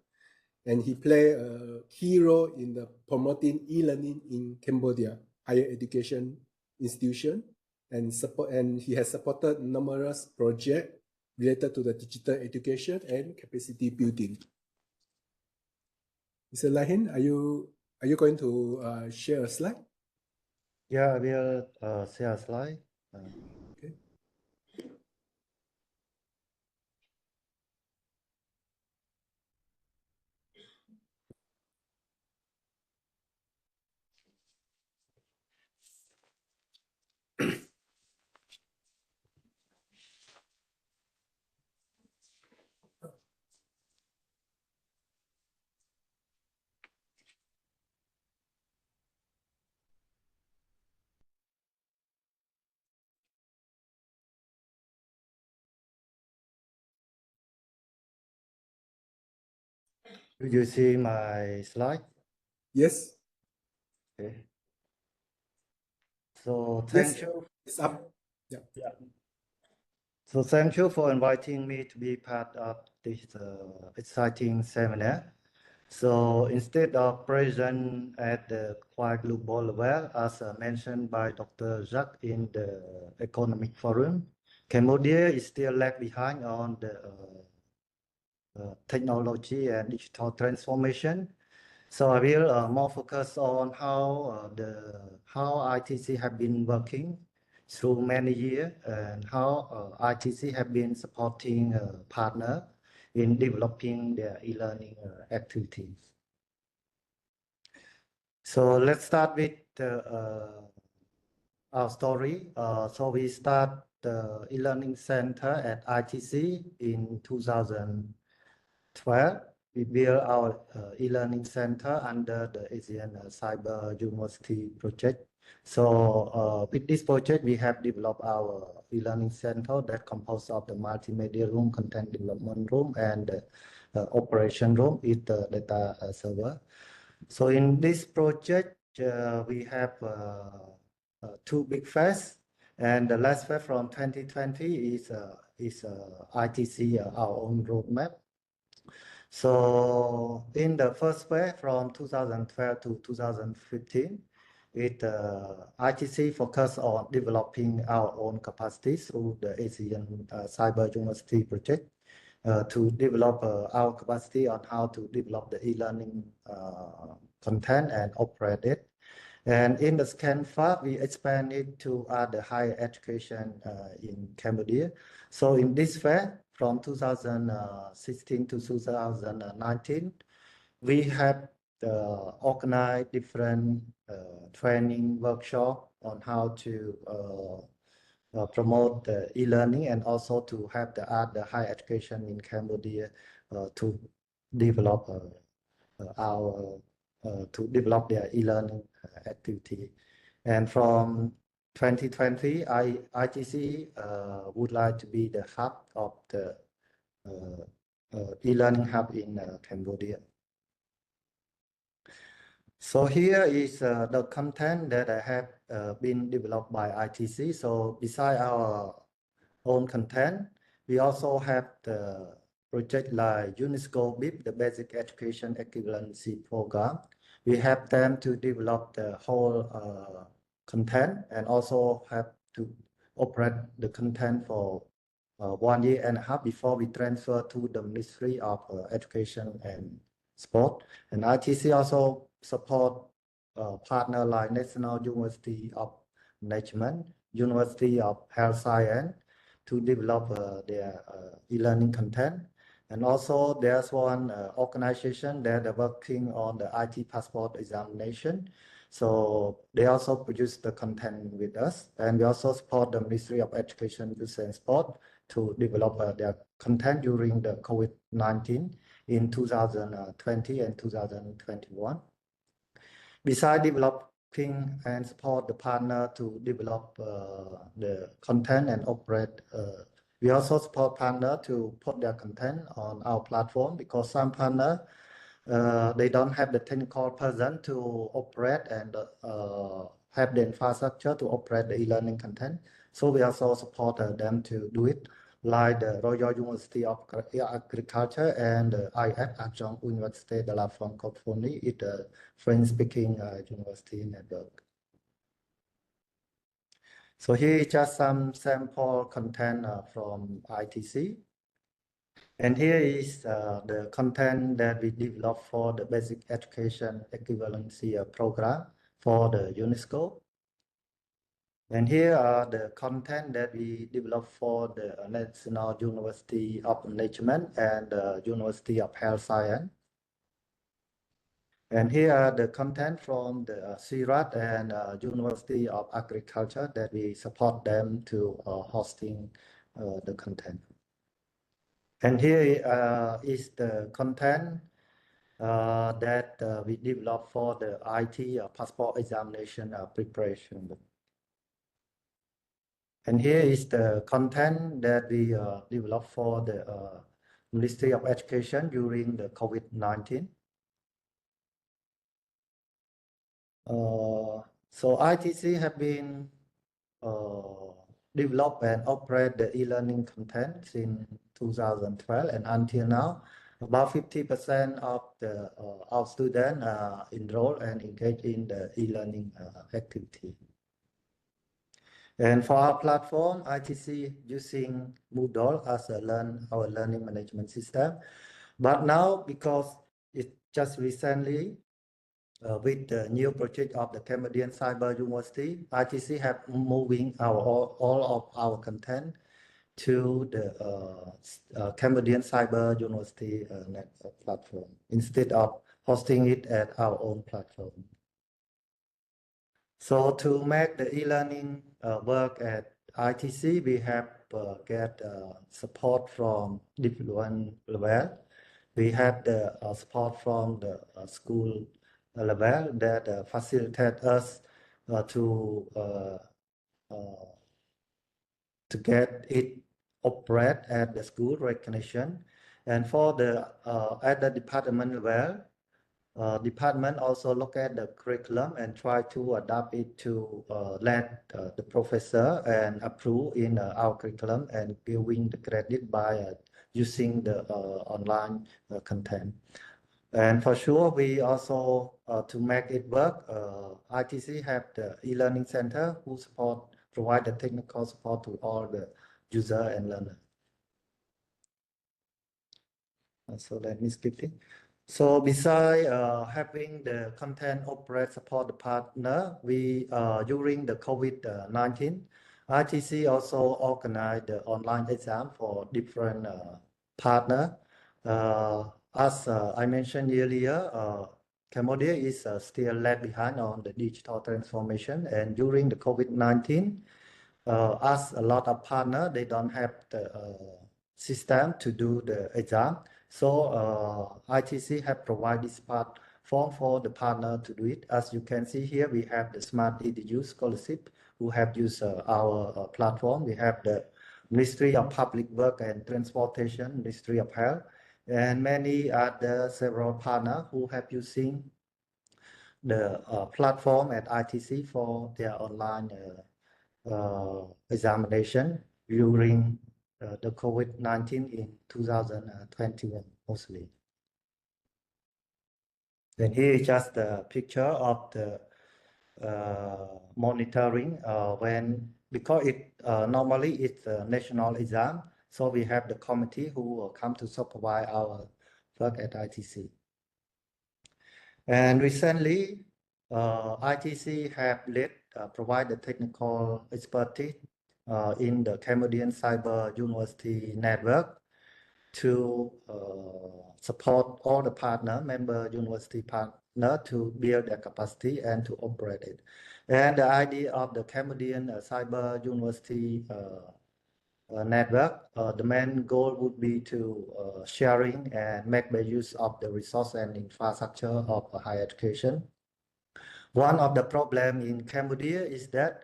[SPEAKER 5] And he played a key role in the promoting e-learning in Cambodia, higher education institution, and he has supported numerous projects related to the digital education and capacity building. Mr. Lai Heng, are you going to share a slide?
[SPEAKER 9] Yeah, I will share a slide.
[SPEAKER 5] Okay.
[SPEAKER 9] Do you see my slide?
[SPEAKER 5] Yes.
[SPEAKER 9] Okay. So
[SPEAKER 5] Yes.
[SPEAKER 9] thank you.
[SPEAKER 5] It's up. Yeah.
[SPEAKER 9] Yeah. So thank you for inviting me to be part of this exciting seminar. So instead of present at the quite global level, as mentioned by Dr. Jacques in the Economic Forum, Cambodia is still lag behind on the technology and digital transformation. So I will more focus on how ITC have been working through many years and how ITC have been supporting partner in developing their e-learning activities. So let's start with our story. So we start the e-learning center at ITC in 2012. We built our e-learning center under the Asian Cyber University project. So with this project, we have developed our e-learning center that composed of the multimedia room, content development room, and operation room with the data server. So in this project, we have two big phases, and the last phase from 2020 is ITC, our own roadmap. So in the first phase from 2012 to 2015, ITC focused on developing our own capacity through the Asian Cyber University project to develop our capacity on how to develop the e-learning content and operate it. And in the second phase, we expanded to other higher education in Cambodia. So in this phase, from 2016 to 2019, we have organized different training workshop on how to promote the e-learning and also to have the other higher education in Cambodia to develop to develop their e-learning activity. And from 2020, ITC would like to be the hub of the e-learning hub in Cambodia. So here is the content that I have been developed by ITC. So beside our own content, we also have the project like UNESCO BIP, the Basic Education Equivalency Program. We have them to develop the whole content and also have to operate the content for 1 year and a half before we transfer to the Ministry of Education and Sport. And ITC also support partner like National University of Management, University of Health Science to develop their e-learning content. And also there's one organization that are working on the IT passport examination. So they also produce the content with us. And we also support the Ministry of Education, Youth and Sport to develop their content during the COVID-19 in 2020 and 2021. Besides developing and support the partner to develop the content and operate, we also support partner to put their content on our platform because some partner they don't have the technical person to operate and have the infrastructure to operate the e-learning content. So we also support them to do it, like the Royal University of Agriculture and IF Adjunct Université de la Francophonie, it's a French-speaking university network. So here is just some sample content from ITC. And here is the content that we developed for the Basic Education Equivalency Program for the UNESCO. And here are the content that we developed for the National University of Management and University of Health Science. And here are the content from the CIRAT and University of Agriculture that we support them to hosting the content. And here is the content that we developed for the IT passport examination preparation. And here is the content that we developed for the Ministry of Education during the COVID-19. So ITC have been develop and operate the e-learning content since 2012, and until now, about 50% of the our students enroll and engage in the e-learning activity. And for our platform, ITC using Moodle as our learning management system. But now, because it just recently, with the new project of the Cambodian Cyber University, ITC have moving all of our content to the Cambodian Cyber University network platform instead of hosting it at our own platform. So to make the e-learning work at ITC, we have get support from different level. We have the support from the school level that facilitate us to get it operate at the school recognition. And for the at the department level, department also look at the curriculum and try to adapt it to let the professor and approve in our curriculum and giving the credit by using the online content. And for sure, we also, to make it work, ITC have the e-learning center who provide the technical support to all the user and learner. So let me skip it. So besides having the content operate support the partner, we during the COVID-19, ITC also organized the online exam for different partner. As I mentioned earlier, Cambodia is still lag behind on the digital transformation, and during the COVID-19, as a lot of partner, they don't have the system to do the exam. So ITC have provided this platform for the partner to do it. As you can see here, we have the Smart EDU scholarship who have used our platform. We have the Ministry of Public Work and Transportation, Ministry of Health, and many other several partners who have using the platform at ITC for their online examination during the COVID-19 in 2021 mostly. And here is just a picture of the monitoring because it normally it's a national exam, so we have the committee who will come to supervise our work at ITC. And recently, ITC have provide the technical expertise in the Cambodian Cyber University network to support all the member university partner to build their capacity and to operate it. And the idea of the Cambodian Cyber University network, the main goal would be to sharing and make better use of the resource and infrastructure of higher education. One of the problems in Cambodia is that,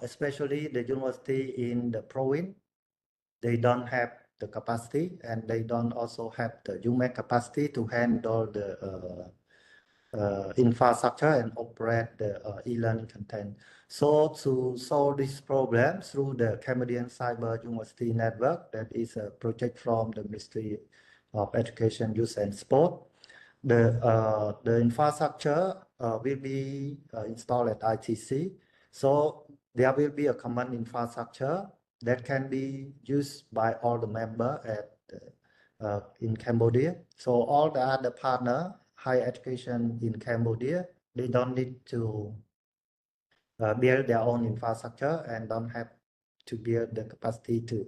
[SPEAKER 9] especially the university in the province, they don't have the capacity, and they don't also have the human capacity to handle the infrastructure and operate the e-learning content. So to solve this problem through the Cambodian Cyber University Network, that is a project from the Ministry of Education, Youth and Sport, the infrastructure will be installed at ITC. So there will be a common infrastructure that can be used by all the members in Cambodia. So all the other partner higher education in Cambodia, they don't need to build their own infrastructure and don't have to build the capacity to,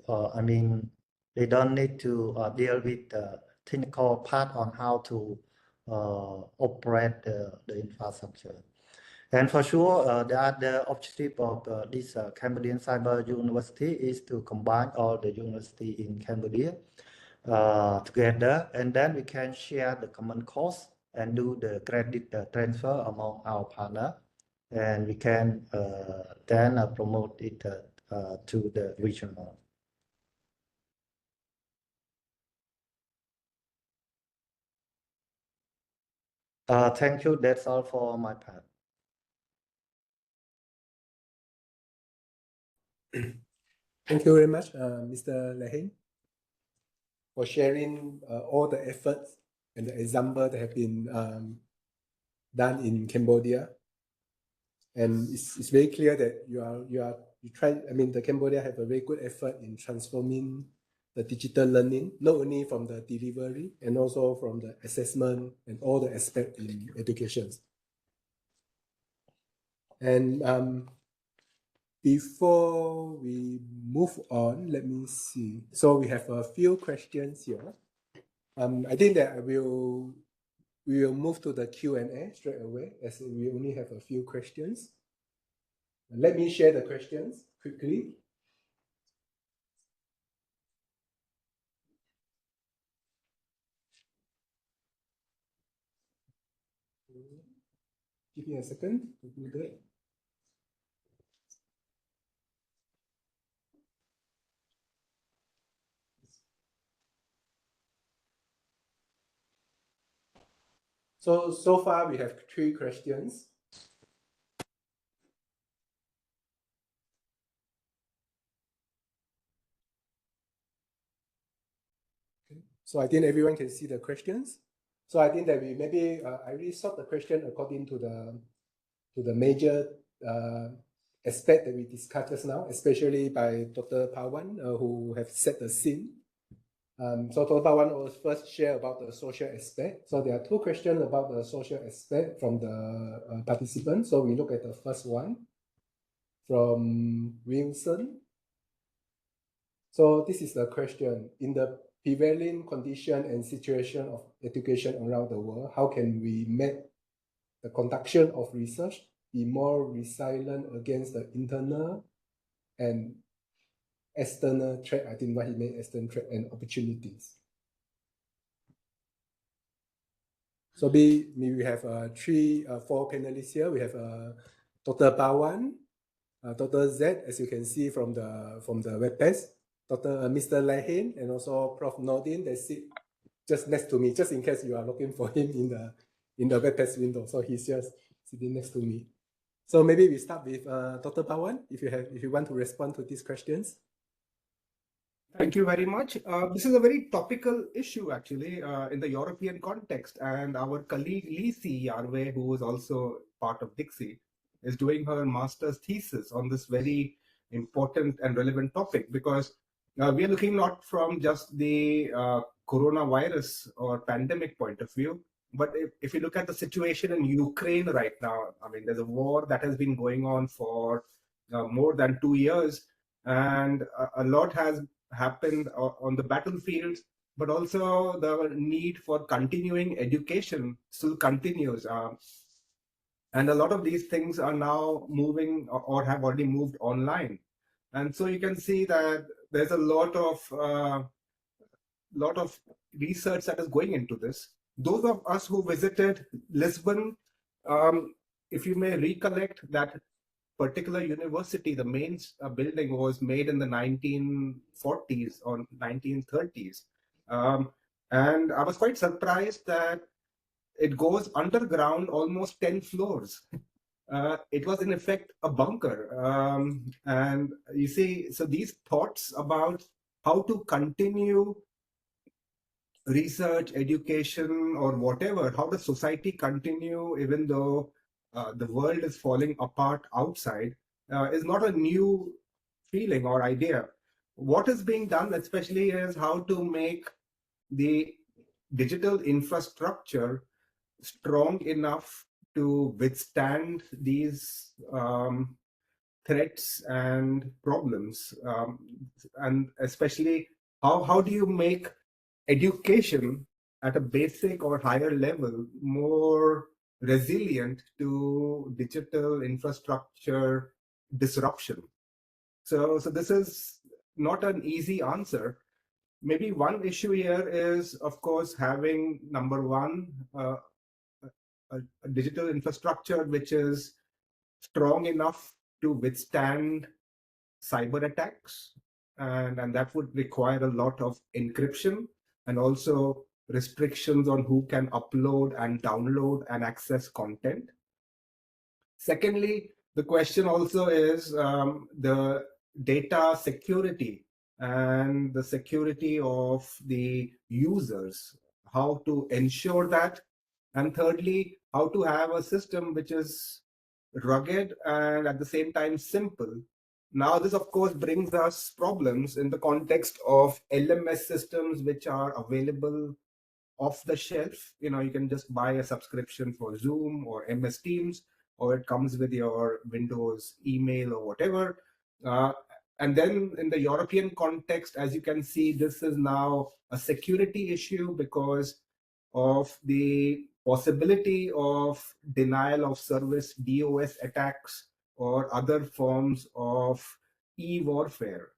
[SPEAKER 9] they don't need to deal with the technical part on how to operate the infrastructure. And for sure, the objective of this Cambodian Cyber University is to combine all the university in Cambodia together, and then we can share the common cost and do the credit transfer among our partner, and we can then promote it to the regional. Thank you. That's all for my part.
[SPEAKER 5] Thank you very much, Mr. Lehin, for sharing all the efforts and the example that have been done in Cambodia. And it's very clear that you try. I mean, the Cambodia have a very good effort in transforming the digital learning, not only from the delivery and also from the assessment and all the aspects in education. And before we move on, let me see. So we have a few questions here. I think that we will move to the Q&A straight away, as we only have a few questions. Let me share the questions quickly. Give me a second to do that. So far we have 3 questions. Okay. So I think everyone can see the questions. So I think that we maybe I really sort the question according to the major aspect that we discussed just now, especially by Dr. Pawan, who have set the scene. So Dr. Pawan will first share about the social aspect. So there are 2 questions about the social aspect from the participants. So we look at the first one from Wilson. So this is the question: in the prevailing condition and situation of education around the world, how can we make the conduction of research be more resilient against the internal and external threat? I think what he meant, external threat and opportunities. So we have 4 panelists here. We have Dr. Pawan, Dr. Z, as you can see from the webpage, Mr. Lehin, and also Prof. Nordin. They sit just next to me, just in case you are looking for him in the webpage window. So he's just sitting next to me. So maybe we start with Dr. Pawan, if you want to respond to these questions.
[SPEAKER 7] Thank you very much. This is a very topical issue, actually, in the European context. And our colleague Lisi Yarwe, who is also part of Dixie, is doing her master's thesis on this very important and relevant topic, because we are looking not from just the coronavirus or pandemic point of view, but if you look at the situation in Ukraine right now, I mean, there's a war that has been going on for more than 2 years, and a lot has happened on the battlefield, but also the need for continuing education still continues. And a lot of these things are now moving or have already moved online. And so you can see that there's a lot of research that is going into this. Those of us who visited Lisbon, if you may recollect, that particular university, the main building was made in the 1940s or 1930s. And I was quite surprised that it goes underground almost 10 floors. It was in effect a bunker. And you see, so these thoughts about how to continue research, education, or whatever, how does society continue even though the world is falling apart outside, is not a new feeling or idea. What is being done especially is how to make the digital infrastructure strong enough to withstand these threats and problems. And especially how do you make education at a basic or higher level more resilient to digital infrastructure disruption? So this is not an easy answer. Maybe one issue here is, of course, having, number one, a digital infrastructure which is strong enough to withstand cyber attacks, and that would require a lot of encryption and also restrictions on who can upload and download and access content. Secondly, the question also is the data security and the security of the users, how to ensure that. And thirdly, how to have a system which is rugged and at the same time simple. Now, this of course brings us problems in the context of LMS systems which are available off the shelf. You know, you can just buy a subscription for Zoom or MS Teams, or it comes with your Windows email or whatever. And then in the European context, as you can see, this is now a security issue because of the possibility of denial of service, DOS attacks, or other forms of e-warfare.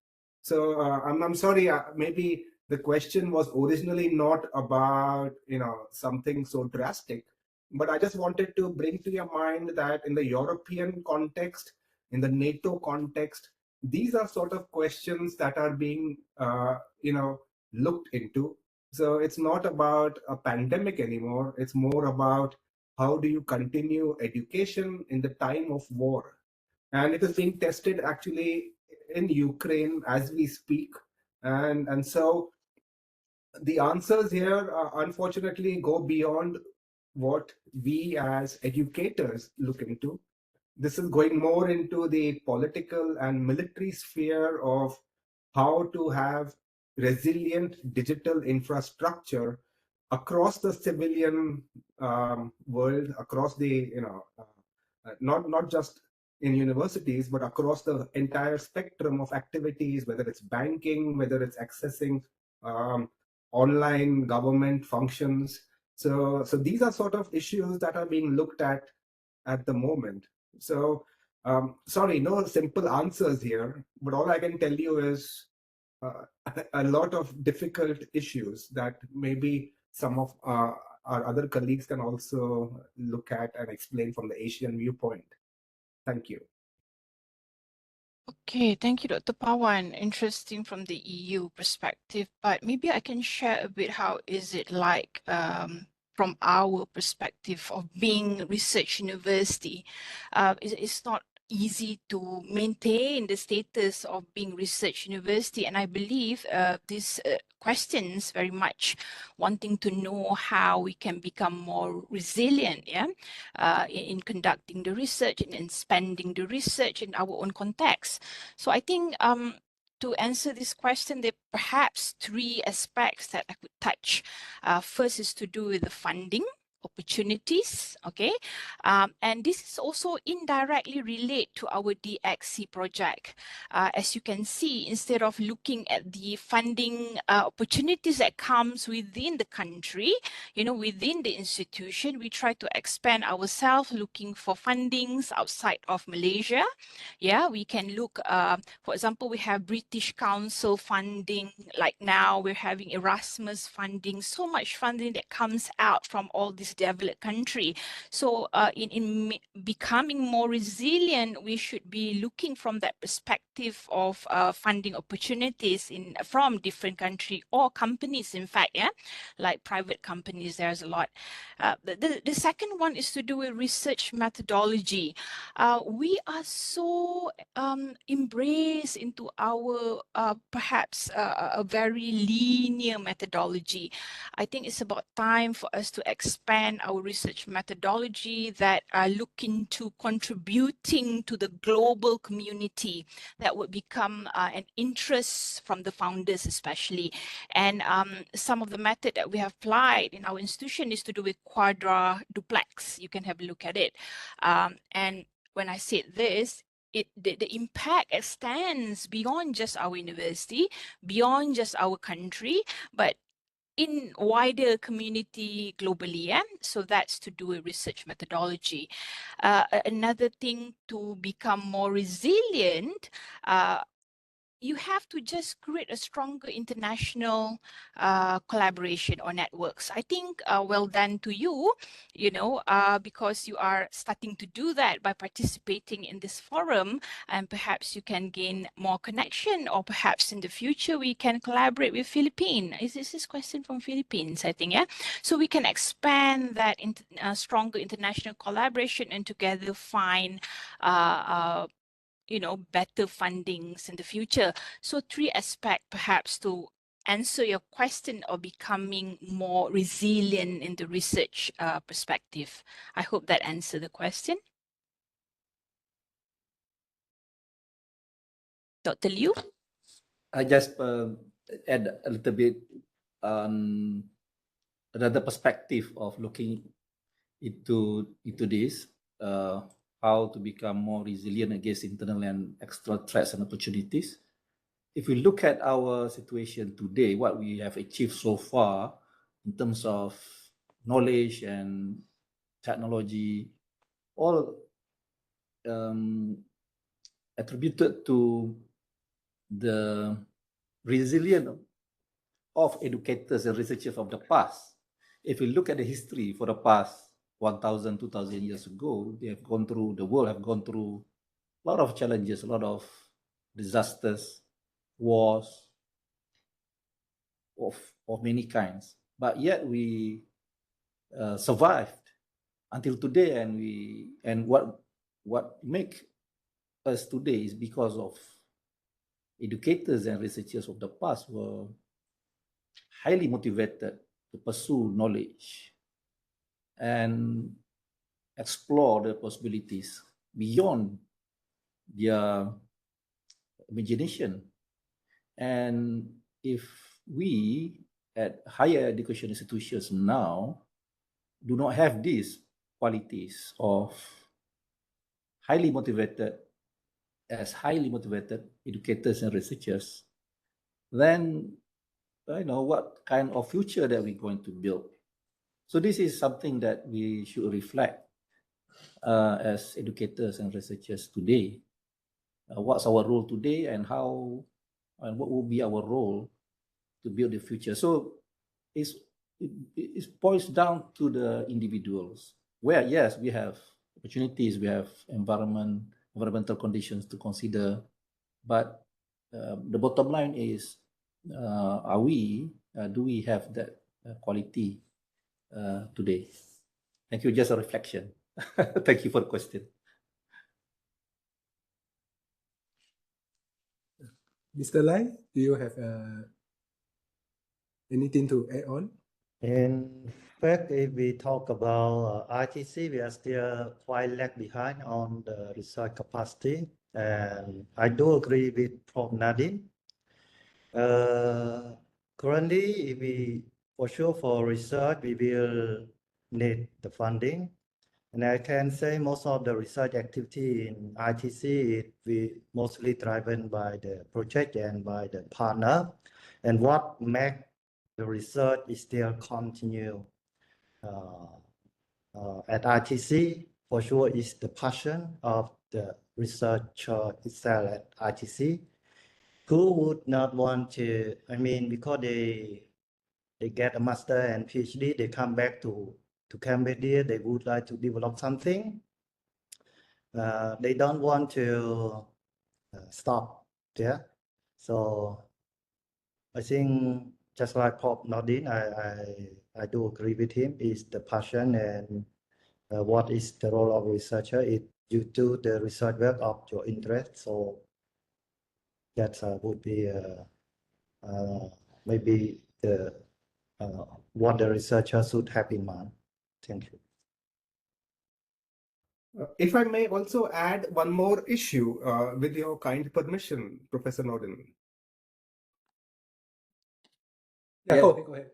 [SPEAKER 7] So I'm sorry, maybe the question was originally not about something so drastic, but I just wanted to bring to your mind that in the European context, in the NATO context, these are sort of questions that are being looked into. So it's not about a pandemic anymore. It's more about how do you continue education in the time of war. And it is being tested actually in Ukraine as we speak. And so the answers here unfortunately go beyond what we as educators look into. This is going more into the political and military sphere of how to have resilient digital infrastructure across the civilian world, across the not just in universities, but across the entire spectrum of activities, whether it's banking, whether it's accessing online government functions. So these are sort of issues that are being looked at the moment. So sorry, no simple answers here, but all I can tell you is a lot of difficult issues that maybe some of our other colleagues can also look at and explain from the Asian viewpoint. Thank you.
[SPEAKER 8] Okay, thank you, Dr. Pawan. Interesting from the EU perspective, but maybe I can share a bit how is it like from our perspective of being research university. It's not easy to maintain the status of being research university, and I believe these questions very much wanting to know how we can become more resilient, in conducting the research and in spending the research in our own context. So I think to answer this question, there are perhaps three aspects that I could touch. First is to do with the funding opportunities, okay? And this is also indirectly related to our DXC project. As you can see, instead of looking at the funding opportunities that comes within the country, within the institution, we try to expand ourselves, looking for fundings outside of Malaysia. Yeah, we can look, for example, we have British Council funding, like now we're having Erasmus funding, so much funding that comes out from all these developed country. So in becoming more resilient, we should be looking from that perspective of funding opportunities from different country or companies, in fact, like private companies, there's a lot. The second one is to do with research methodology. We are so embraced into our perhaps a very linear methodology. I think it's about time for us to expand our research methodology that are looking to contributing to the global community that would become an interest from the founders especially. And some of the method that we have applied in our institution is to do with quadra duplex. You can have a look at it. And when I said this, the impact extends beyond just our university, beyond just our country, but in wider community globally. So that's to do with research methodology. Another thing to become more resilient, you have to just create a stronger international collaboration or networks. I think well done to you, because you are starting to do that by participating in this forum, and perhaps you can gain more connection, or perhaps in the future we can collaborate with Philippines. Is this question from Philippines, I think, yeah? So we can expand that stronger international collaboration and together find better fundings in the future. So 3 aspects perhaps to answer your question of becoming more resilient in the research perspective. I hope that answered the question. Dr. Liu?
[SPEAKER 6] I just add a little bit on another perspective of looking into this, how to become more resilient against internal and external threats and opportunities. If we look at our situation today, what we have achieved so far in terms of knowledge and technology, all attributed to the resilience of educators and researchers of the past. If we look at the history for the past 1,000, 2,000 years ago, the world have gone through a lot of challenges, a lot of disasters, wars of many kinds. But yet we survived until today, and what make us today is because of educators and researchers of the past were highly motivated to pursue knowledge and explore the possibilities beyond their imagination. And if we at higher education institutions now do not have these qualities of highly motivated educators and researchers, then what kind of future that we're going to build. So this is something that we should reflect as educators and researchers today. What's our role today, and what will be our role to build the future? So it boils down to the individuals, where yes, we have opportunities, we have environmental conditions to consider, but the bottom line is, do we have that quality today? Thank you. Just a reflection. Thank you for the question.
[SPEAKER 5] Mr. Lai, do you have anything to add on?
[SPEAKER 9] In fact, if we talk about ITC, we are still quite lag behind on the research capacity. And I do agree with Prof. Nadine. Currently, for sure for research, we will need the funding. And I can say most of the research activity in ITC is mostly driven by the project and by the partner. And what makes the research is still continue at ITC, for sure, is the passion of the researcher itself at ITC, who would not want to, because they get a master and PhD, they come back to Cambodia, they would like to develop something. They don't want to stop there. So I think just like Prof. Nadine, I do agree with him, is the passion and what is the role of researcher. You do the research work of your interest. So that would be maybe what the researcher should have in mind. Thank you.
[SPEAKER 7] If I may also add one more issue with your kind permission, Professor Norden.
[SPEAKER 5] Yeah, go ahead.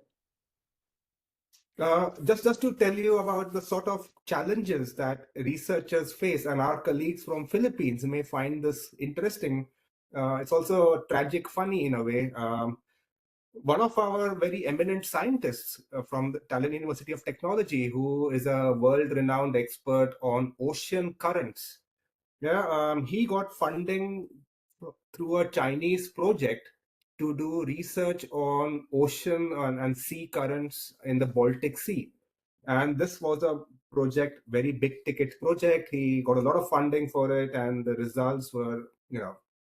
[SPEAKER 7] Just to tell you about the sort of challenges that researchers face, and our colleagues from Philippines may find this interesting. It's also tragic funny in a way. One of our very eminent scientists from the Tallinn University of Technology, who is a world-renowned expert on ocean currents, he got funding through a Chinese project to do research on ocean and sea currents in the Baltic Sea. And this was a project, very big ticket project. He got a lot of funding for it, and the results were,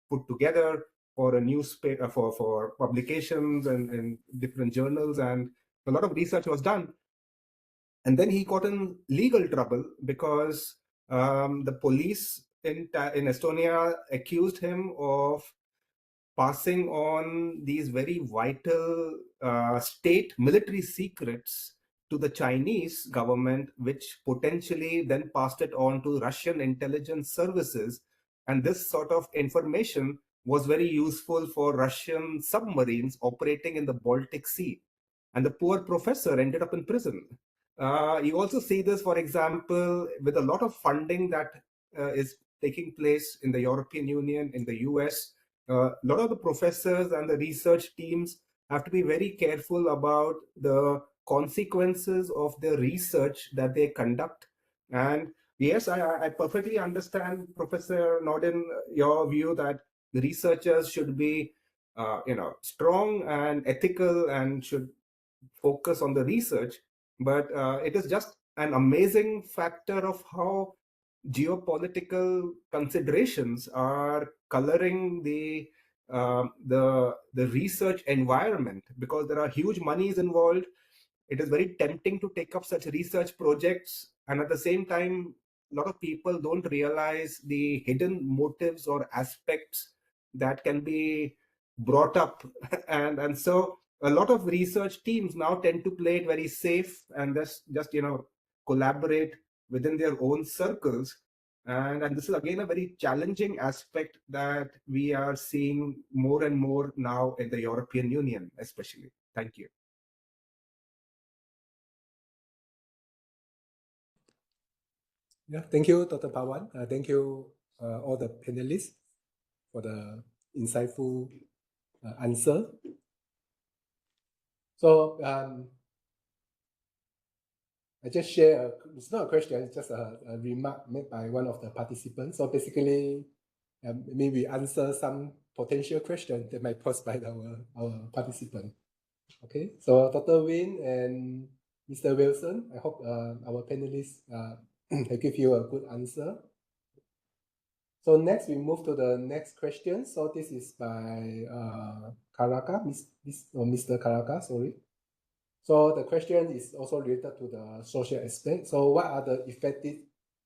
[SPEAKER 7] put together for a newspaper, for publications and different journals, and a lot of research was done. And then he got in legal trouble because the police in Estonia accused him of passing on these very vital state military secrets to the Chinese government, which potentially then passed it on to Russian intelligence services. And this sort of information was very useful for Russian submarines operating in the Baltic Sea. And the poor professor ended up in prison. You also see this, for example, with a lot of funding that is taking place in the European Union, in the US. A lot of the professors and the research teams have to be very careful about the consequences of the research that they conduct. And yes, I perfectly understand, Professor Norden, your view that the researchers should be strong and ethical and should focus on the research. But it is just an amazing factor of how geopolitical considerations are coloring the research environment, because there are huge monies involved. It is very tempting to take up such research projects, and at the same time, a lot of people don't realize the hidden motives or aspects that can be brought up. And so a lot of research teams now tend to play it very safe and just collaborate within their own circles. And this is again a very challenging aspect that we are seeing more and more now in the European Union, especially. Thank you.
[SPEAKER 5] Yeah, thank you, Dr. Pawan. Thank you, all the panelists, for the insightful answer. So I just share, it's not a question, it's just a remark made by one of the participants. So basically, maybe answer some potential questions that might posed by our participant. Okay, so Dr. Win and Mr. Wilson, I hope our panelists will give you a good answer. So next, we move to the next question. So this is by Karaka, Mr. Karaka, sorry. So the question is also related to the social aspect. So what are the effective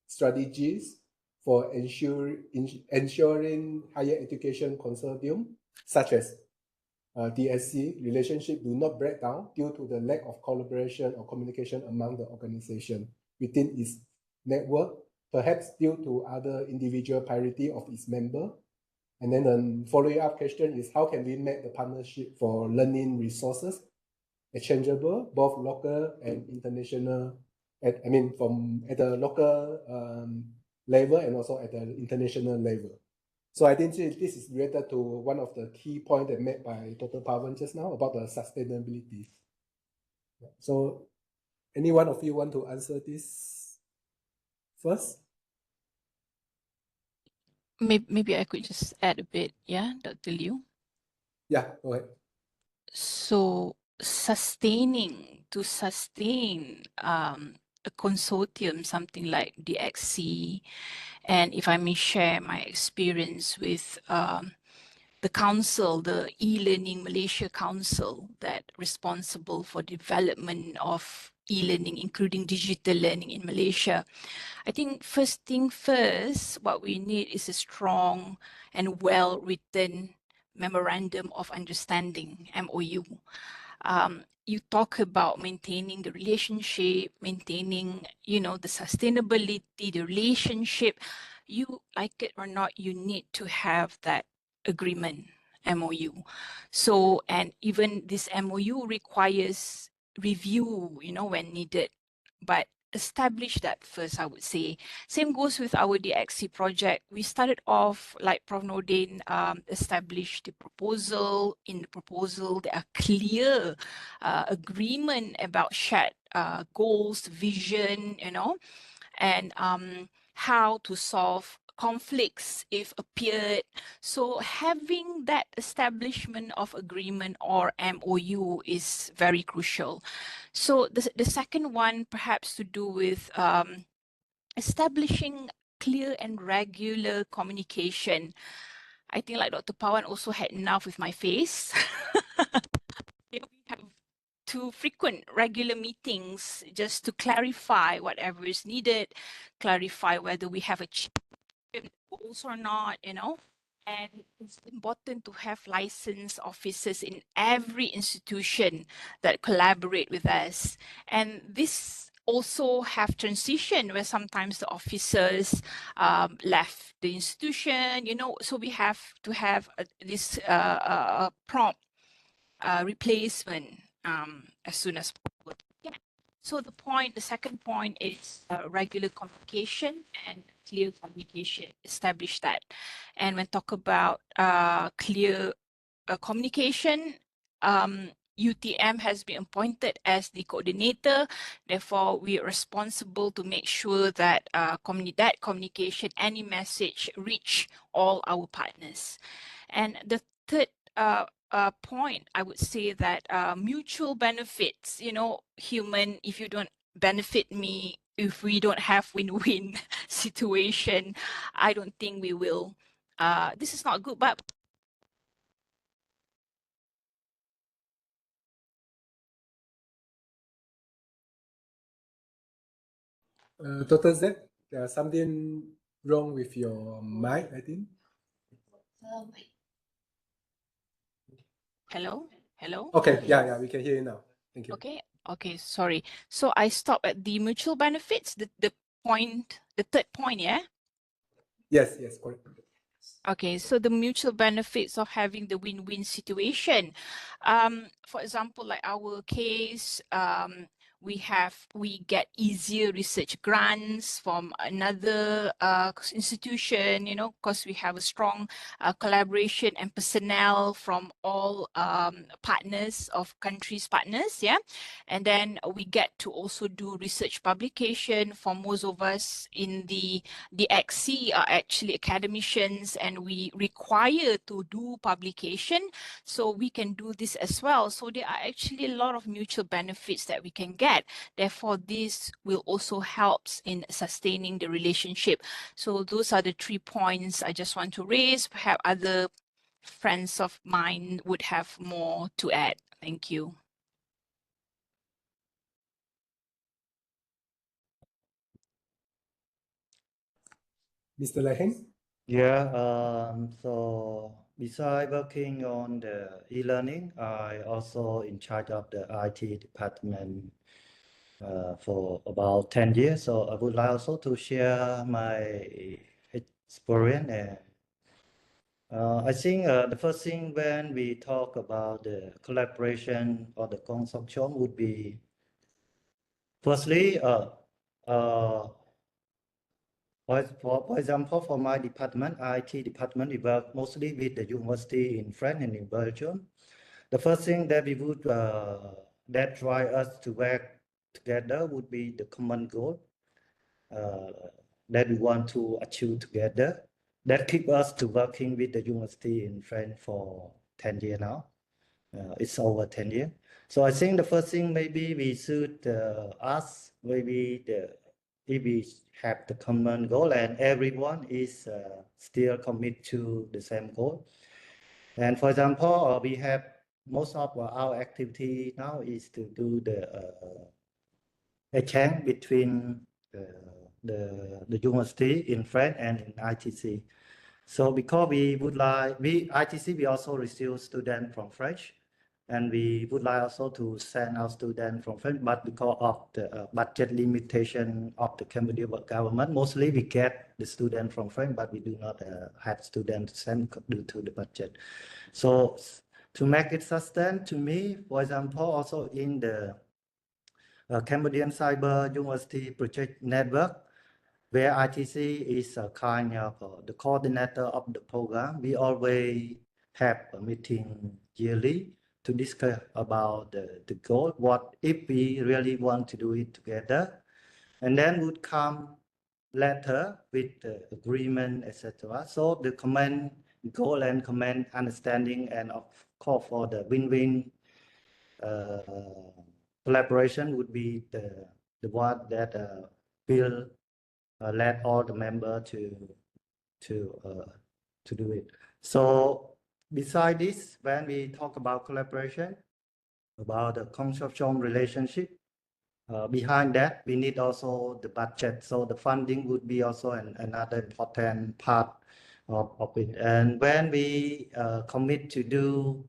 [SPEAKER 5] strategies for ensuring higher education consortium, such as DSC, relationship do not break down due to the lack of collaboration or communication among the organization within its network, perhaps due to other individual priority of its member? And then the following up question is, how can we make the partnership for learning resources exchangeable, both local and international, at the local level and also at the international level? So I think this is related to one of the key points that made by Dr. Pawan just now about the sustainability. So any one of you want to answer this first?
[SPEAKER 8] Maybe I could just add a bit, yeah, Dr. Liu.
[SPEAKER 5] Yeah, go ahead.
[SPEAKER 8] So to sustain a consortium, something like DXC, and if I may share my experience with the council, the e-learning Malaysia Council, that responsible for development of e-learning, including digital learning in Malaysia. I think first thing first, what we need is a strong and well-written Memorandum of Understanding, MOU. You talk about maintaining the relationship, maintaining, the sustainability, the relationship. You like it or not, you need to have that agreement, MOU. So, and even this MOU requires review, when needed. But establish that first, I would say. Same goes with our DXC project. We started off, like Prof. Nordin established the proposal. In the proposal, there are clear agreement about shared goals, vision, and how to solve conflicts if appeared. So having that establishment of agreement or MOU is very crucial. So the second one perhaps to do with establishing clear and regular communication. I think like Dr. Pawan also had enough with my face. We have to frequent regular meetings just to clarify whatever is needed, clarify whether we have achieved goals or not, you know. And it's important to have licensed officers in every institution that collaborate with us. And this also have transition where sometimes the officers left the institution, you know, so we have to have this prompt replacement as soon as possible. Yeah. So the second point is regular communication and clear communication. Establish that. And when talk about clear communication, UTM has been appointed as the coordinator. Therefore, we are responsible to make sure that that communication, any message, reach all our partners. And the third point, I would say that mutual benefits, you know, human, if you don't benefit me, if we don't have win-win situation, I don't think we will. This is not good, but
[SPEAKER 5] Dr. Z, there's something wrong with your mic, I think.
[SPEAKER 8] hello? Hello?
[SPEAKER 5] Okay, yeah, we can hear you now. Thank you.
[SPEAKER 8] Okay, sorry. So I stop at the mutual benefits, the point, the third point, yeah?
[SPEAKER 5] Yes, correct.
[SPEAKER 8] Okay, so the mutual benefits of having the win-win situation. For example, like our case, we get easier research grants from another institution, you know, because we have a strong collaboration and personnel from all partners of countries partners, yeah. And then we get to also do research publication. For most of us in the XC are actually academicians, and we require to do publication, so we can do this as well. So there are actually a lot of mutual benefits that we can get. Therefore, this will also helps in sustaining the relationship. So those are the 3 points I just want to raise. Perhaps other friends of mine would have more to add. Thank you.
[SPEAKER 5] Mr. Laheng?
[SPEAKER 9] Yeah, so besides working on the e-learning, I also in charge of the IT department for about 10 years. So I would like also to share my experience. And I think the first thing when we talk about the collaboration or the consortium would be, firstly, for example, for my department, IT department, we work mostly with the university in France and in Belgium. The first thing that we would that drive us to work together would be the common goal that we want to achieve together. That keep us to working with the university in France for 10 years now. It's over 10 years. So I think the first thing maybe we should ask maybe if we have the common goal and everyone is still committed to the same goal. And for example, we have most of our activity now is to do the exchange between the university in France and in ITC. So because we would like, ITC, we also receive students from French, and we would like also to send our students from French, but because of the budget limitation of the Cambodia government, mostly we get the student from France, but we do not have students to send due to the budget. So to make it sustain, to me, for example, also in the Cambodian Cyber University Project Network, where ITC is a kind of the coordinator of the program, we always have a meeting yearly to discuss about the goal, what if we really want to do it together. And then would come letter with the agreement, etc. So the common goal and common understanding, and of course for the win-win collaboration would be the one that will let all the member to do it. So beside this, when we talk about collaboration, about the consortium relationship, behind that, we need also the budget. So the funding would be also another important part of it. And when we commit to do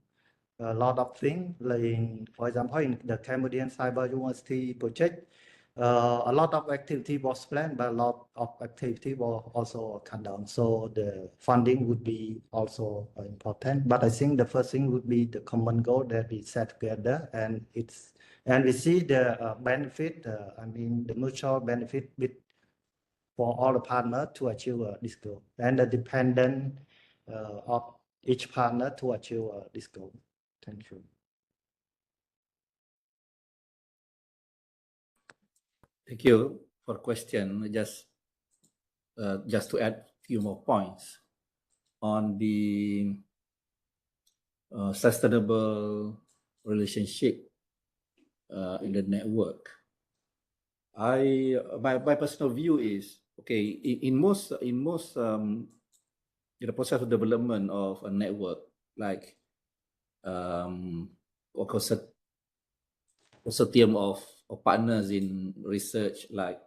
[SPEAKER 9] a lot of things, like for example, in the Cambodian Cyber University project, a lot of activity was planned, but a lot of activity was also cut down. So the funding would be also important. But I think the first thing would be the common goal that we set together, and we see the benefit. I mean, the mutual benefit for all the partners to achieve this goal, and the dependent of each partner to achieve this goal. Thank you.
[SPEAKER 6] Thank you for the question. Just to add a few more points on the sustainable relationship in the network. My personal view is, okay, in the process of development of a network, like or consortium of partners in research like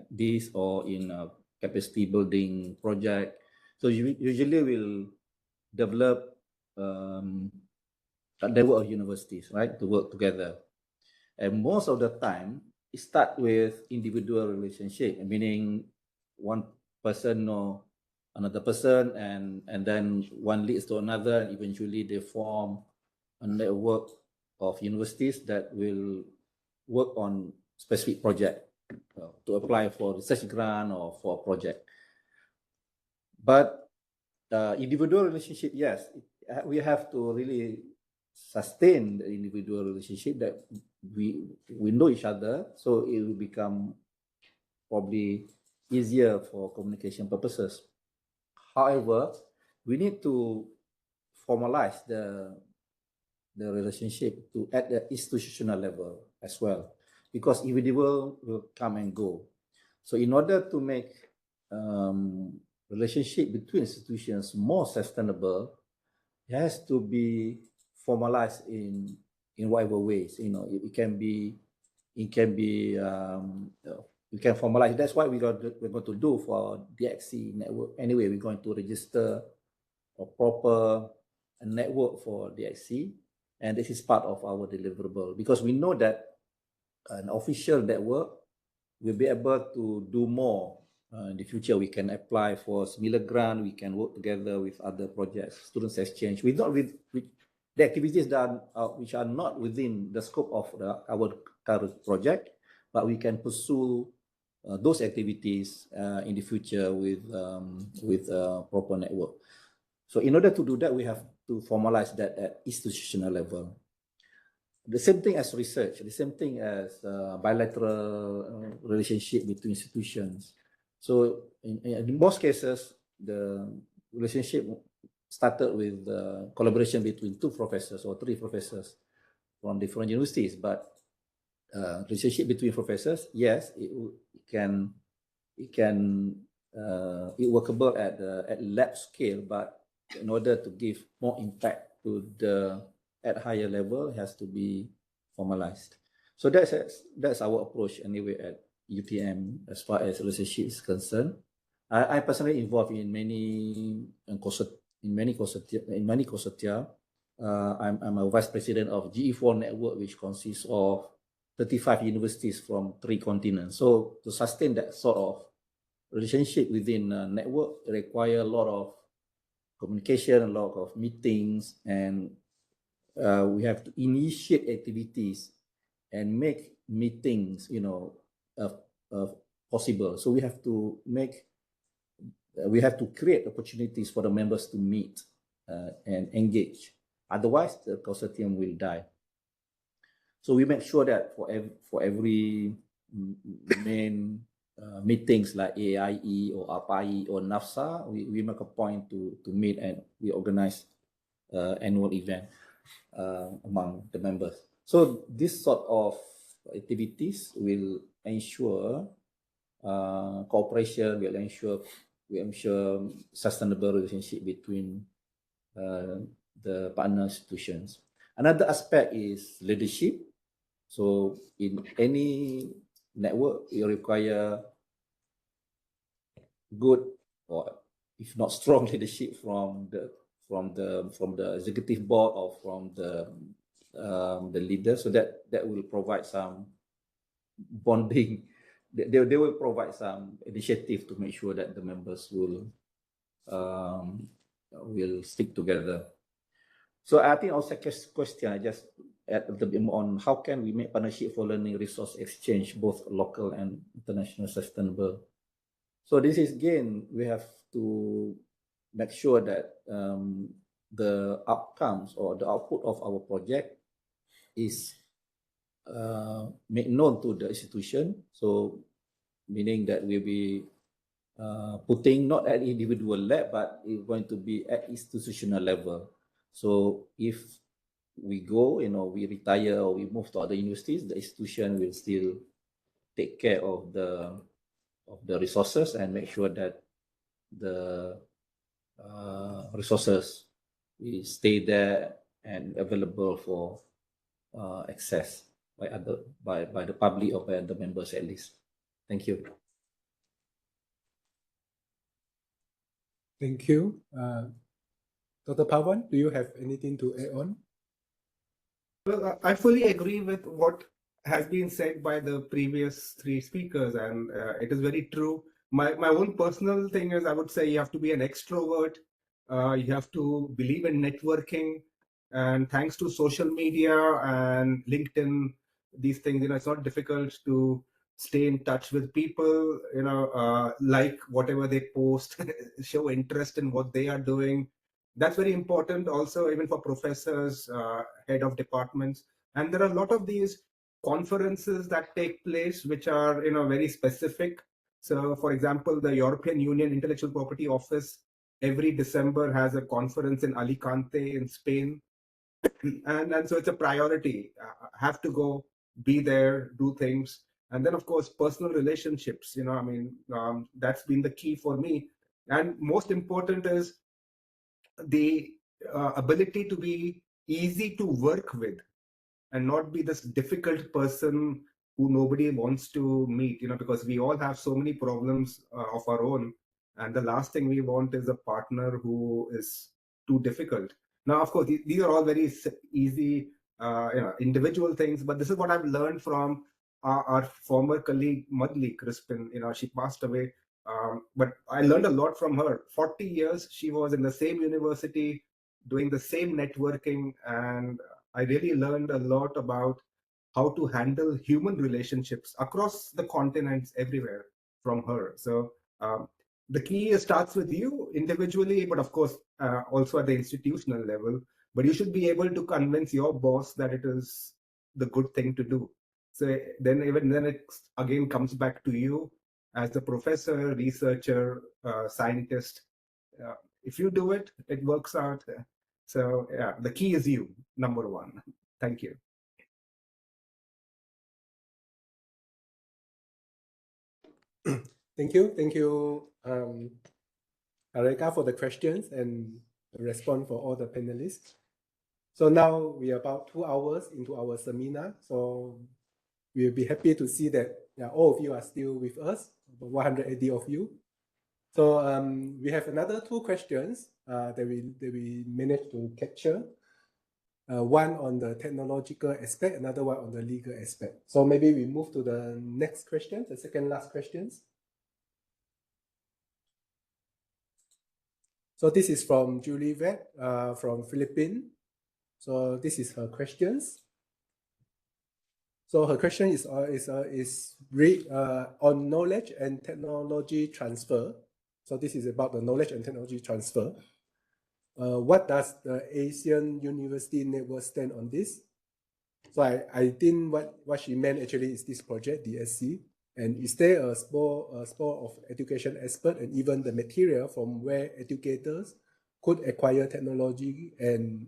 [SPEAKER 6] this, or in a capacity building project. So usually we'll develop a network of universities, right, to work together. And most of the time, it starts with individual relationship, meaning one person know another person, and then one leads to another, and eventually they form a network of universities that will work on specific project to apply for research grant or for a project. But individual relationship, yes, we have to really sustain the individual relationship, that we know each other, so it will become probably easier for communication purposes. However, we need to formalize the relationship at the institutional level as well, because individual will come and go. So in order to make relationship between institutions more sustainable, it has to be formalized in whatever ways. You know, it can formalize. That's what we're going to do for DXC network. Anyway, we're going to register a proper network for DXC, and this is part of our deliverable, because we know that an official network will be able to do more. In the future, we can apply for similar grant. We can work together with other projects, students exchange. With the activities that which are not within the scope of our current project, but we can pursue those activities in the future with proper network. So in order to do that, we have to formalize that at institutional level. The same thing as research, the same thing as bilateral relationship between institutions. So in most cases, the relationship started with collaboration between 2 professors or 3 professors from different universities. But relationship between professors, yes, it workable at lab scale, but in order to give more impact to at higher level, it has to be formalized. So that's our approach anyway at UTM as far as relationship is concerned. I personally involved in many consortia. I'm a vice president of GE4 network, which consists of 35 universities from 3 continents. So to sustain that sort of relationship within a network, require a lot of communication, a lot of meetings, and we have to initiate activities and make meetings, possible. So we have to create opportunities for the members to meet and engage. Otherwise, the consortium will die. So we make sure that for every main meetings like AIE or APAI or NAFSA, we make a point to meet, and we organize annual event among the members. So this sort of activities will ensure cooperation, will ensure sustainable relationship between the partner institutions. Another aspect is leadership. So in any network, you require good, or if not strong, leadership from the executive board or from the leader, so that will provide some bonding. They will provide some initiative to make sure that the members will stick together. So I think our second question, I just add a little bit more on how can we make partnership for learning resource exchange, both local and international, sustainable. So this is, again, we have to make sure that the outcomes or the output of our project is made known to the institution. So meaning that we'll be putting not at individual lab, but it's going to be at institutional level. So if we go, we retire or we move to other universities, the institution will still take care of the resources and make sure that the resources will stay there and available for access by the public or by the members at least. Thank you.
[SPEAKER 5] Thank you. Dr. Pawan, do you have anything to add on?
[SPEAKER 7] Well, I fully agree with what has been said by the previous three speakers, and it is very true. My own personal thing is, I would say you have to be an extrovert. You have to believe in networking, and thanks to social media and LinkedIn, these things, it's not difficult to stay in touch with people, like whatever they post, show interest in what they are doing. That's very important also, even for professors, head of departments. And there are a lot of these conferences that take place, which are, very specific. So, for example, the European Union Intellectual Property Office every December has a conference in Alicante in Spain. And so it's a priority. Have to go, be there, do things. And then, of course, personal relationships, that's been the key for me. And most important is the ability to be easy to work with and not be this difficult person who nobody wants to meet, because we all have so many problems of our own. And the last thing we want is a partner who is too difficult. Now, of course, these are all very easy, individual things, but this is what I've learned from our former colleague, Madli Crispin. She passed away. But I learned a lot from her. 40 years, she was in the same university, doing the same networking, and I really learned a lot about how to handle human relationships across the continents, everywhere, from her. So the key starts with you individually, but of course also at the institutional level. But you should be able to convince your boss that it is the good thing to do. So then it again comes back to you as the professor, researcher, scientist. If you do it, it works out. So yeah, the key is you, number one. Thank you.
[SPEAKER 5] Thank you, Areka, for the questions and the response for all the panelists. So now we are about 2 hours into our seminar. So we'll be happy to see that all of you are still with us, about 180 of you. So we have another 2 questions that we managed to capture. One on the technological aspect, another one on the legal aspect. So maybe we move to the next question, the second last questions. So this is from Julie Vet from Philippines. So this is her questions. So her question is on knowledge and technology transfer. So this is about the knowledge and technology transfer. What does the Asian University Network stand on this? So I think what she meant actually is this project, DSC. And is there a spore of education expert and even the material from where educators could acquire technology and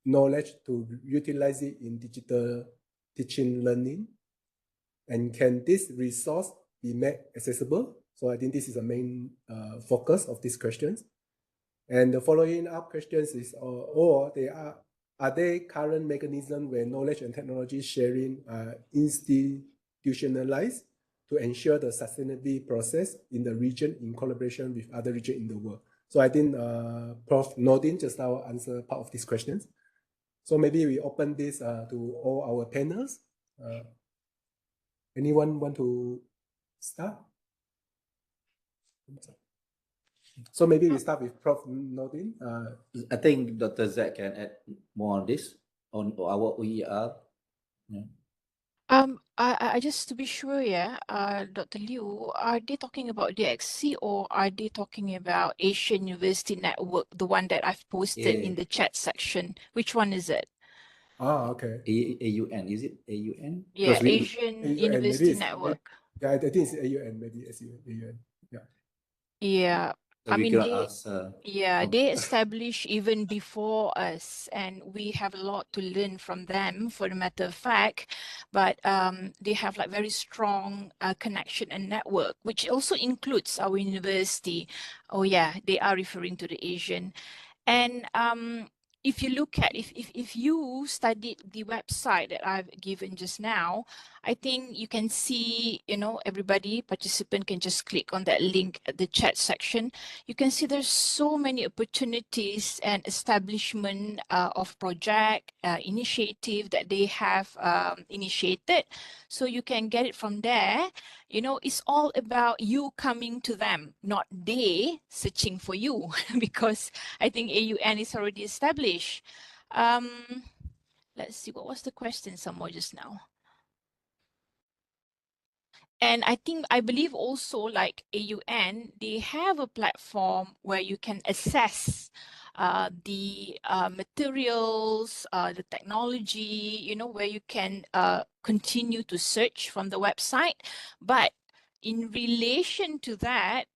[SPEAKER 5] knowledge to utilize it in digital teaching learning? And can this resource be made accessible? So I think this is the main focus of these questions. And the following up questions is, are there current mechanisms where knowledge and technology sharing are institutionalized to ensure the sustainability process in the region in collaboration with other regions in the world? So I think Prof. Nordin just now answered part of these questions. So maybe we open this to all our panels. Anyone want to start? So maybe we start with Prof. Nordin.
[SPEAKER 6] I think Dr. Zack can add more on this, on our OER. Yeah.
[SPEAKER 8] I just to be sure, Dr. Liu, are they talking about DXC or are they talking about Asian University Network, the one that I've posted in the chat section? Which one is it?
[SPEAKER 5] Okay.
[SPEAKER 6] AUN, is it AUN?
[SPEAKER 8] Yeah, Asian University Network.
[SPEAKER 5] Yeah, I think it's AUN, maybe AUN. Yeah.
[SPEAKER 8] Yeah.
[SPEAKER 6] So
[SPEAKER 8] I
[SPEAKER 6] we
[SPEAKER 8] mean,
[SPEAKER 6] cannot ask,
[SPEAKER 8] they established even before us, and we have a lot to learn from them, for the matter of fact. But they have like very strong connection and network, which also includes our university. Oh yeah, they are referring to the Asian. And if you look at, if you studied the website that I've given just now, I think you can see, everybody, participant can just click on that link at the chat section. You can see there's so many opportunities and establishment of project initiative that they have initiated. So you can get it from there. It's all about you coming to them, not they searching for you, because I think AUN is already established. Let's see, what was the question some more just now? And I believe also like AUN, they have a platform where you can assess the materials, the technology, where you can continue to search from the website. But in relation to that,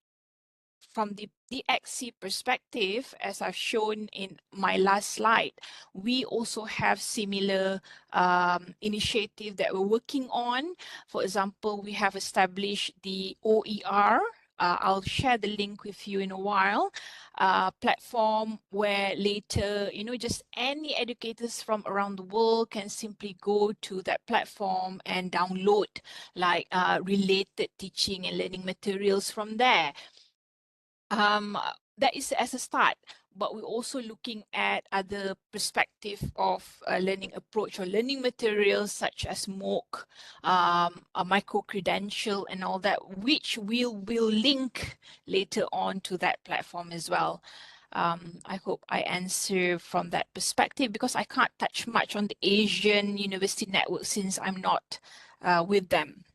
[SPEAKER 8] from the DXC perspective, as I've shown in my last slide, we also have similar initiative that we're working on. For example, we have established the OER. I'll share the link with you in a while. Platform where later, just any educators from around the world can simply go to that platform and download like related teaching and learning materials from there. That is as a start, but we're also looking at other perspective of learning approach or learning materials such as MOOC, a micro-credential and all that, which will link later on to that platform as well. I hope I answer from that perspective, because I can't touch much on the Asian University Network since I'm not with them.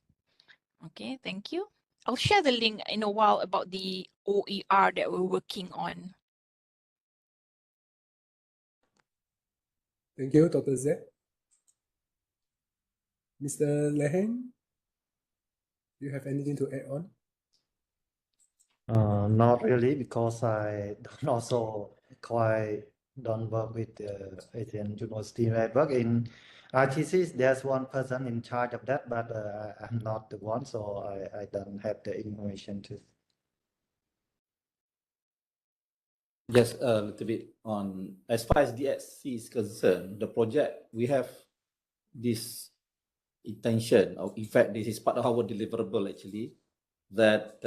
[SPEAKER 8] Okay, thank you. I'll share the link in a while about the OER that we're working on.
[SPEAKER 5] Thank you, Dr. Z. Mr. Lehen, do you have anything to add on?
[SPEAKER 9] Not really, because I don't work with the Asian University Network. In ITC, there's one person in charge of that, but I'm not the one, so I don't have the information to.
[SPEAKER 6] Just a little bit on, as far as DXC is concerned, the project, we have this intention, or in fact, this is part of our deliverable actually, that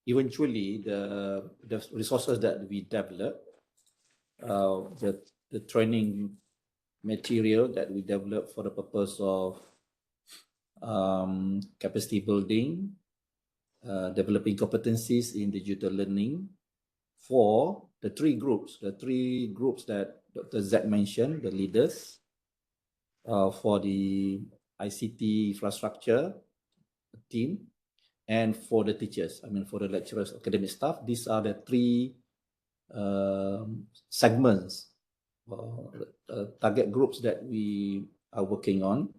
[SPEAKER 6] eventually the resources that we develop, the training material that we develop for the purpose of capacity building, developing competencies in digital learning for the three groups that Dr. Zack mentioned, the leaders, for the ICT infrastructure team, and for the teachers, for the lecturers, academic staff. These are the three segments, target groups that we are working on.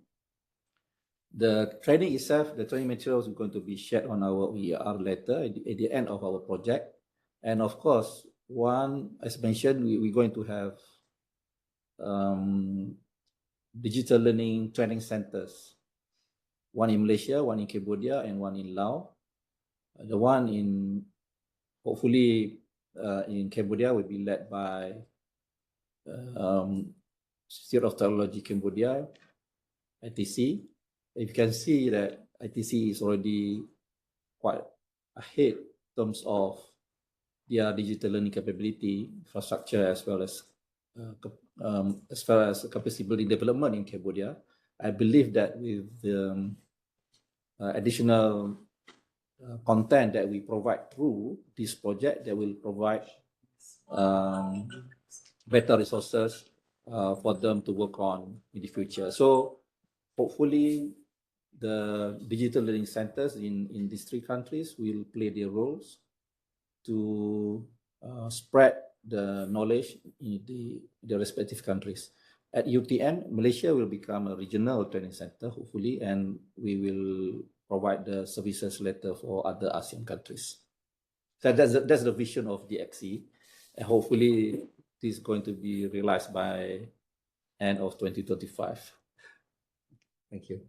[SPEAKER 6] The training itself, the training materials are going to be shared on our OER letter at the end of our project. And of course, as mentioned, we're going to have digital learning training centers. One in Malaysia, one in Cambodia, and one in Laos. The one hopefully in Cambodia will be led by Institute of Technology Cambodia, ITC. You can see that ITC is already quite ahead in terms of their digital learning capability, infrastructure, as well as capacity building development in Cambodia. I believe that with the additional content that we provide through this project, that will provide better resources for them to work on in the future. So hopefully the digital learning centers in these 3 countries will play their roles to spread the knowledge in the respective countries. At UTM, Malaysia will become a regional training center, hopefully, and we will provide the services later for other ASEAN countries. So that's the vision of DXC, and hopefully this is going to be realized by end of 2025. Thank you.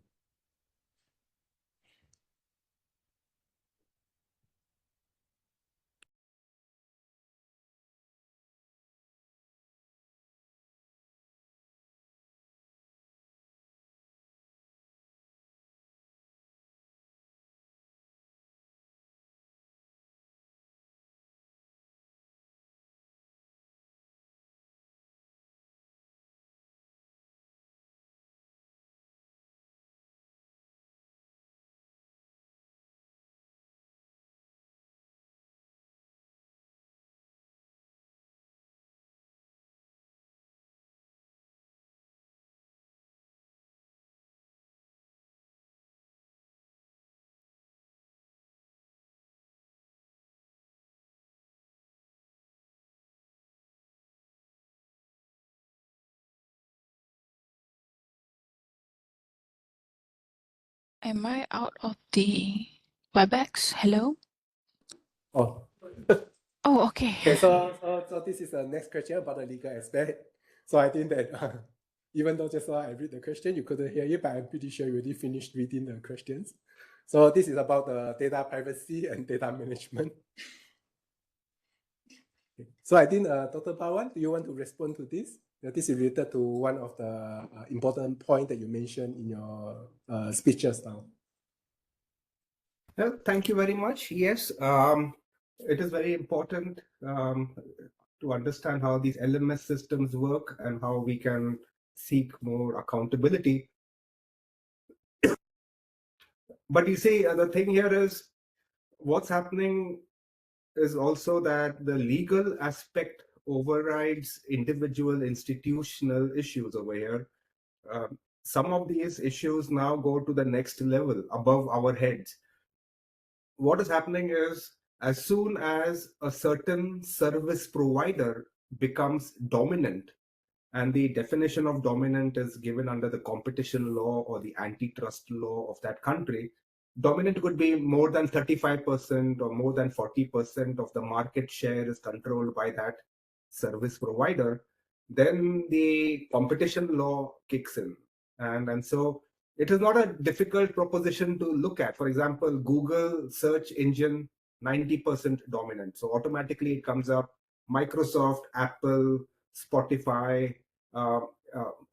[SPEAKER 8] Am I out of the WebEx? Hello?
[SPEAKER 5] Oh,
[SPEAKER 8] Oh, okay.
[SPEAKER 5] okay. So this is the next question about the legal aspect. So I think that even though just now I read the question, you couldn't hear it, but I'm pretty sure you already finished reading the questions. So this is about the data privacy and data management. Okay. So I think Dr. Pawan, do you want to respond to this? This is related to one of the important points that you mentioned in your speeches now.
[SPEAKER 7] Well, thank you very much. Yes, it is very important to understand how these LMS systems work and how we can seek more accountability. But you see, the thing here is what's happening is also that the legal aspect overrides individual institutional issues over here. Some of these issues now go to the next level above our heads. What is happening is as soon as a certain service provider becomes dominant, and the definition of dominant is given under the competition law or the antitrust law of that country, dominant could be more than 35% or more than 40% of the market share is controlled by that service provider, then the competition law kicks in. And so it is not a difficult proposition to look at. For example, Google search engine, 90% dominant. So automatically it comes up Microsoft, Apple, Spotify,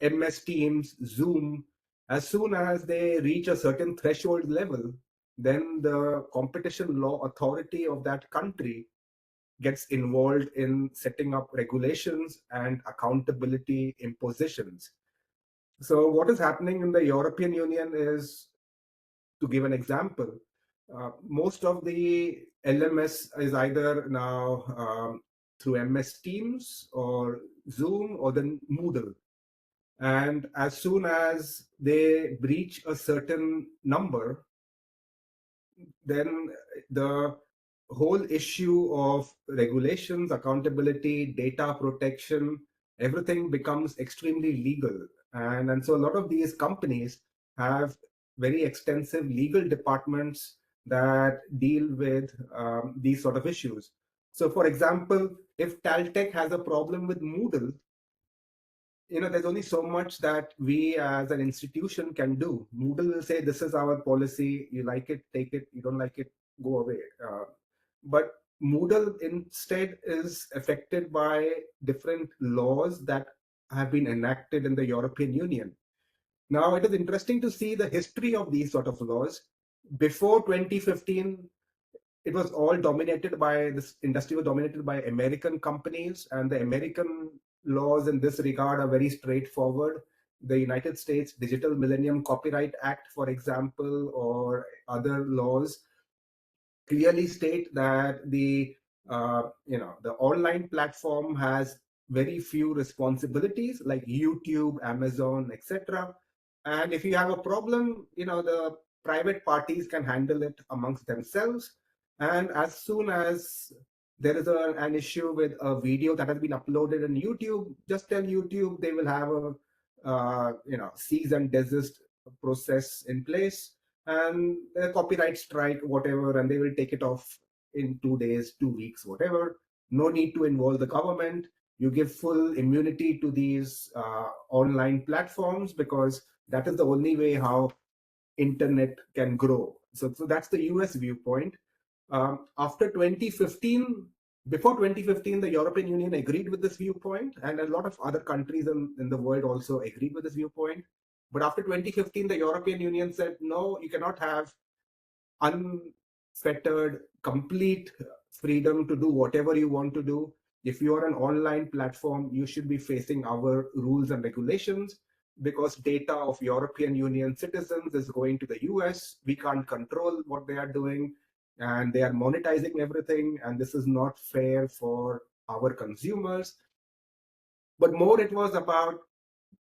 [SPEAKER 7] MS Teams, Zoom. As soon as they reach a certain threshold level, then the competition law authority of that country gets involved in setting up regulations and accountability impositions. So what is happening in the European Union is, to give an example, most of the LMS is either now through MS Teams or Zoom or then Moodle. And as soon as they breach a certain number, then the whole issue of regulations, accountability, data protection, everything becomes extremely legal. And so a lot of these companies have very extensive legal departments that deal with these sort of issues. So, for example, if Caltech has a problem with Moodle, there's only so much that we as an institution can do. Moodle will say, this is our policy. You like it, take it. You don't like it, go away. But Moodle instead is affected by different laws that have been enacted in the European Union. Now, it is interesting to see the history of these sort of laws. Before 2015, it was all dominated by this industry was dominated by American companies, and the American laws in this regard are very straightforward. The United States Digital Millennium Copyright Act, for example, or other laws clearly state that the online platform has very few responsibilities, like YouTube, Amazon, etc. And if you have a problem, the private parties can handle it amongst themselves. And as soon as there is an issue with a video that has been uploaded on YouTube, just tell YouTube, they will have a cease and desist process in place, and a copyright strike, whatever, and they will take it off in 2 days, 2 weeks, whatever. No need to involve the government. You give full immunity to these online platforms, because that is the only way how internet can grow. So that's the US viewpoint. After 2015, before 2015, the European Union agreed with this viewpoint, and a lot of other countries in the world also agreed with this viewpoint. But after 2015, the European Union said, no, you cannot have unfettered, complete freedom to do whatever you want to do. If you are an online platform, you should be facing our rules and regulations, because data of European Union citizens is going to the US. We can't control what they are doing, and they are monetizing everything, and this is not fair for our consumers. But more, it was about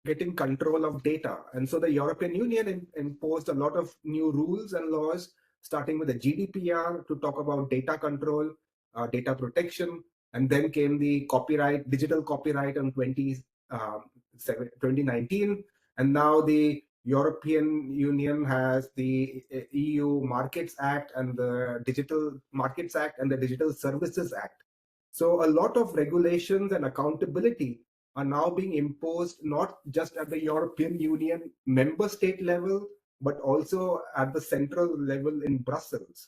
[SPEAKER 7] getting control of data. And so the European Union imposed a lot of new rules and laws, starting with the GDPR to talk about data control, data protection, and then came the digital copyright in 2019. And now the European Union has the EU Markets Act and the Digital Markets Act and the Digital Services Act. So a lot of regulations and accountability are now being imposed, not just at the European Union member state level, but also at the central level in Brussels.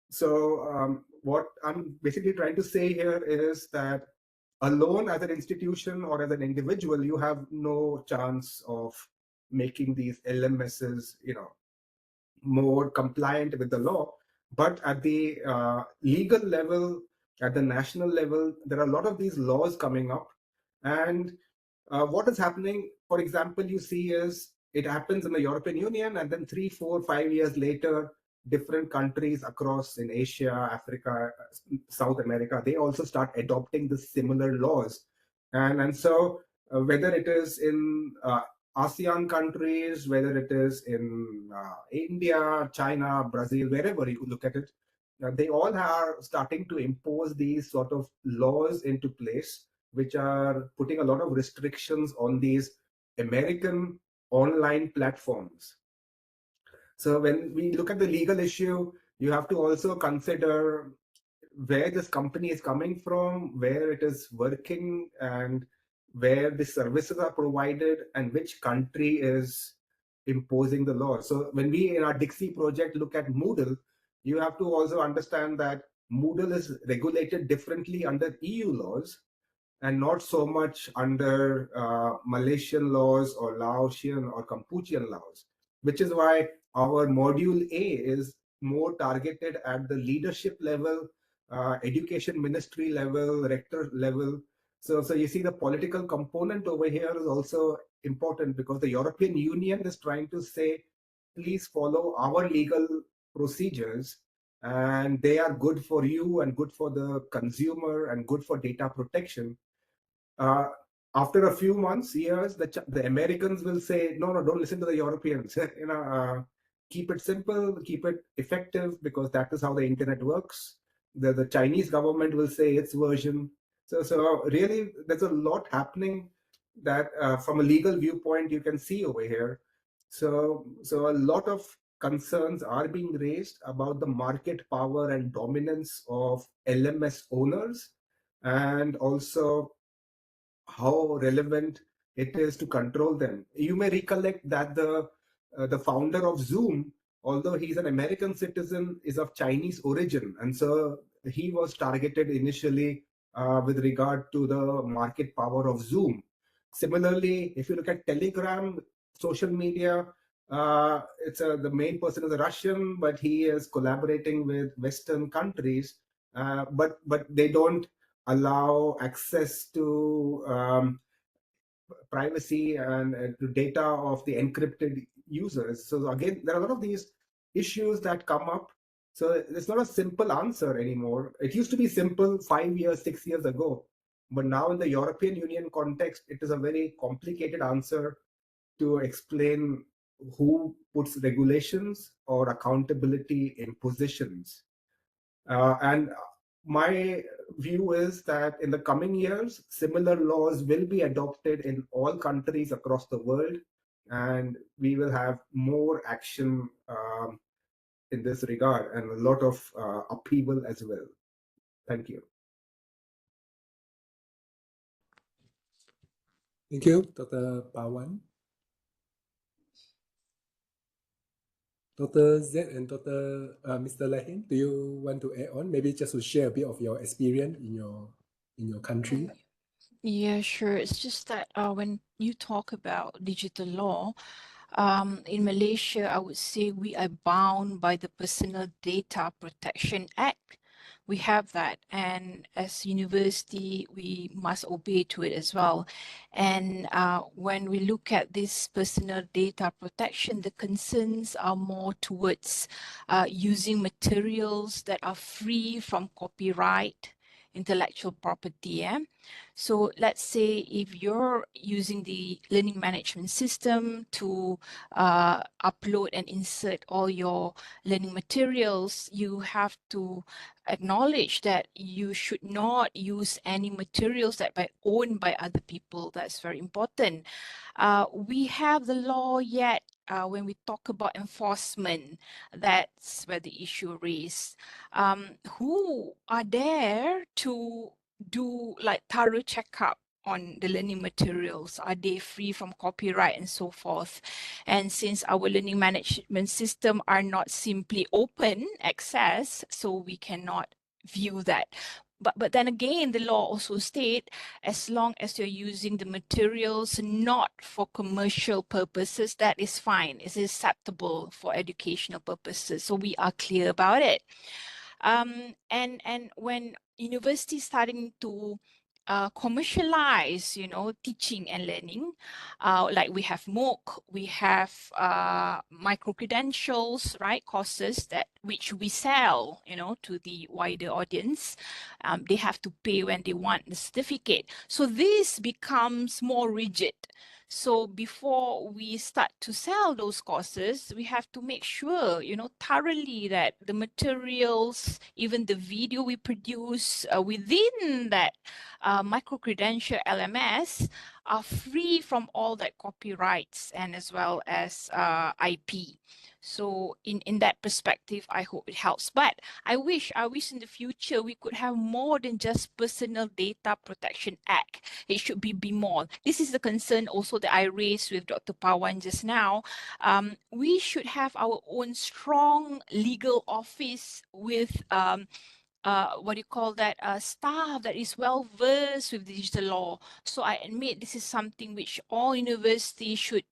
[SPEAKER 7] So what I'm basically trying to say here is that alone as an institution or as an individual, you have no chance of making these LMSs, more compliant with the law. But at the legal level, at the national level, there are a lot of these laws coming up. And what is happening, for example, you see is it happens in the European Union, and then 3, 4, 5 years later, different countries across in Asia, Africa, South America, they also start adopting the similar laws. And so whether it is in ASEAN countries, whether it is in India, China, Brazil, wherever you look at it, they all are starting to impose these sort of laws into place, which are putting a lot of restrictions on these American online platforms. So when we look at the legal issue, you have to also consider where this company is coming from, where it is working, and where the services are provided, and which country is imposing the law. So when we in our Dixie project look at Moodle, you have to also understand that Moodle is regulated differently under EU laws and not so much under Malaysian laws or Laotian or Cambodian laws, which is why our module A is more targeted at the leadership level, education ministry level, rector level. So you see the political component over here is also important, because the European Union is trying to say, please follow our legal procedures, and they are good for you and good for the consumer and good for data protection. After a few months, years, the Americans will say, no, don't listen to the Europeans. Keep it simple, keep it effective, because that is how the internet works. The Chinese government will say its version. So really, there's a lot happening that from a legal viewpoint you can see over here. So a lot of concerns are being raised about the market power and dominance of LMS owners, and also how relevant it is to control them. You may recollect that the founder of Zoom, although he's an American citizen, is of Chinese origin, and so he was targeted initially with regard to the market power of Zoom. Similarly, if you look at Telegram, social media, the main person is a Russian, but he is collaborating with Western countries, but they don't allow access to privacy and to data of the encrypted users. So again, there are a lot of these issues that come up. So it's not a simple answer anymore. It used to be simple 5 years, 6 years ago, but now in the European Union context, it is a very complicated answer to explain who puts regulations or accountability in positions. And my view is that in the coming years, similar laws will be adopted in all countries across the world, and we will have more action in this regard and a lot of upheaval as well. Thank you.
[SPEAKER 5] Thank you, Dr. Pawan. Dr. Z and Mr. Lahin, do you want to add on? Maybe just to share a bit of your experience in your country.
[SPEAKER 8] Yeah, sure. It's just that when you talk about digital law, in Malaysia, I would say we are bound by the Personal Data Protection Act. We have that, and as university, we must obey to it as well. And when we look at this personal data protection, the concerns are more towards using materials that are free from copyright, intellectual property. So let's say if you're using the learning management system to upload and insert all your learning materials, you have to acknowledge that you should not use any materials that are owned by other people. That's very important. We have the law yet. When we talk about enforcement, that's where the issue raised. Who are there to do like thorough checkup on the learning materials? Are they free from copyright and so forth? And since our learning management system are not simply open access, so we cannot view that. But then again, the law also state as long as you're using the materials not for commercial purposes, that is fine. It's acceptable for educational purposes. So we are clear about it. And when universities starting to commercialize, teaching and learning, like we have MOOC, we have micro credentials, right? Courses which we sell, to the wider audience. They have to pay when they want the certificate. So this becomes more rigid. So before we start to sell those courses, we have to make sure, thoroughly that the materials, even the video we produce within that micro-credential LMS are free from all that copyrights and as well as IP. So in that perspective, I hope it helps. But I wish in the future we could have more than just Personal Data Protection Act. It should be more. This is the concern also that I raised with Dr. Pawan just now. We should have our own strong legal office with staff that is well versed with digital law. So I admit this is something which all universities should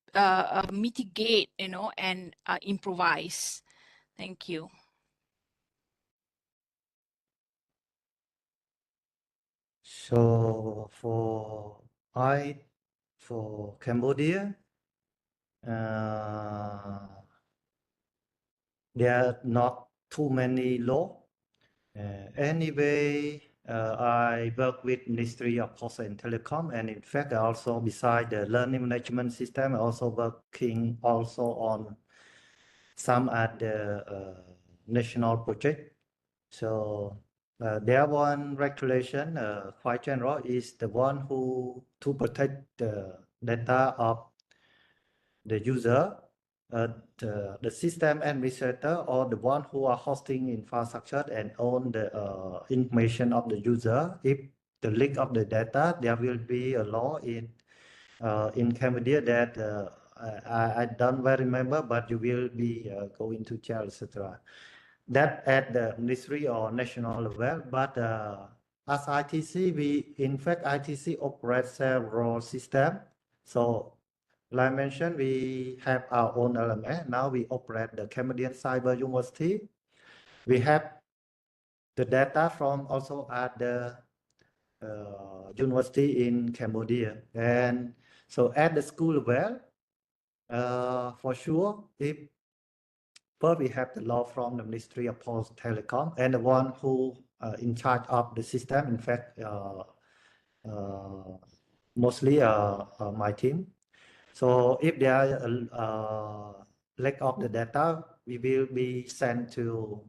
[SPEAKER 8] mitigate, and improvise. Thank you.
[SPEAKER 9] So for Cambodia, there are not too many law. Anyway, I work with Ministry of Post and Telecom, and in fact, I also beside the learning management system, I also working also on some at the national project. So there one regulation, quite general, is the one who to protect the data of the user. the system administrator or the one who are hosting infrastructure and own the information of the user. If the leak of the data, there will be a law in Cambodia that I don't very remember, but you will be going to jail, etc. That at the ministry or national level, but as ITC, in fact, ITC operates several systems. So, like I mentioned, we have our own LMS. Now we operate the Cambodian Cyber University. We have the data from also at the university in Cambodia. And so at the school level, for sure, if first we have the law from the Ministry of Post Telecom and the one who in charge of the system, in fact, mostly my team. So if there are lack of the data, we will be sent to,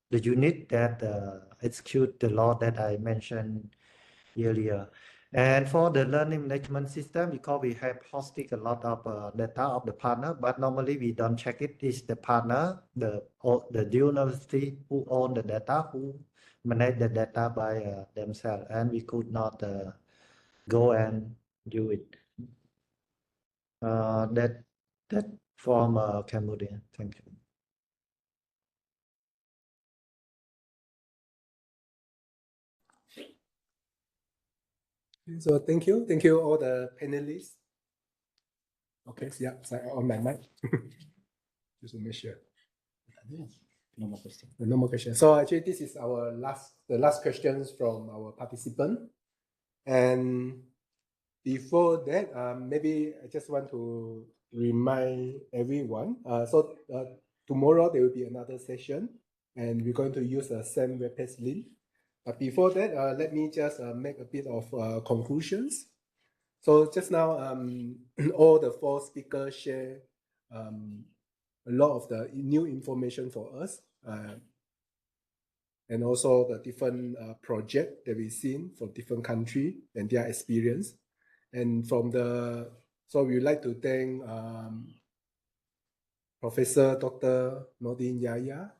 [SPEAKER 9] the unit that execute the law that I mentioned earlier. And for the learning management system, because we have hosted a lot of data of the partner, but normally we don't check it. It's the partner, the university who own the data, who manage the data by themselves, and we could not go and do it. That from Cambodia. Thank you.
[SPEAKER 5] So thank you all the panelists. Okay, so yeah, so on my mic. Just to make sure.
[SPEAKER 6] No more questions.
[SPEAKER 5] No more questions. So actually, this is the last questions from our participant. And before that, maybe I just want to remind everyone. Tomorrow there will be another session, and we're going to use the same webpage link. But before that, let me just make a bit of conclusions. So just now, all the 4 speakers share a lot of the new information for us, and also the different projects that we've seen from different countries and their experience. And so we would like to thank Professor Dr. Nordin Yahya,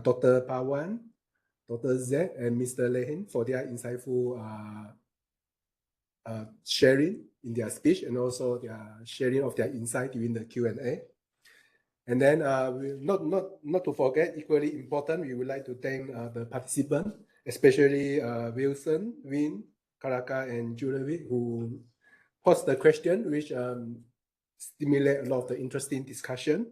[SPEAKER 5] Dr. Pawan, Dr. Z, and Mr. Lehin for their insightful sharing in their speech, and also their sharing of their insight during the Q&A. And then not to forget, equally important, we would like to thank the participants, especially Wilson, Win, Karaka, and Julevi, who posed the question, which stimulate a lot of the interesting discussion.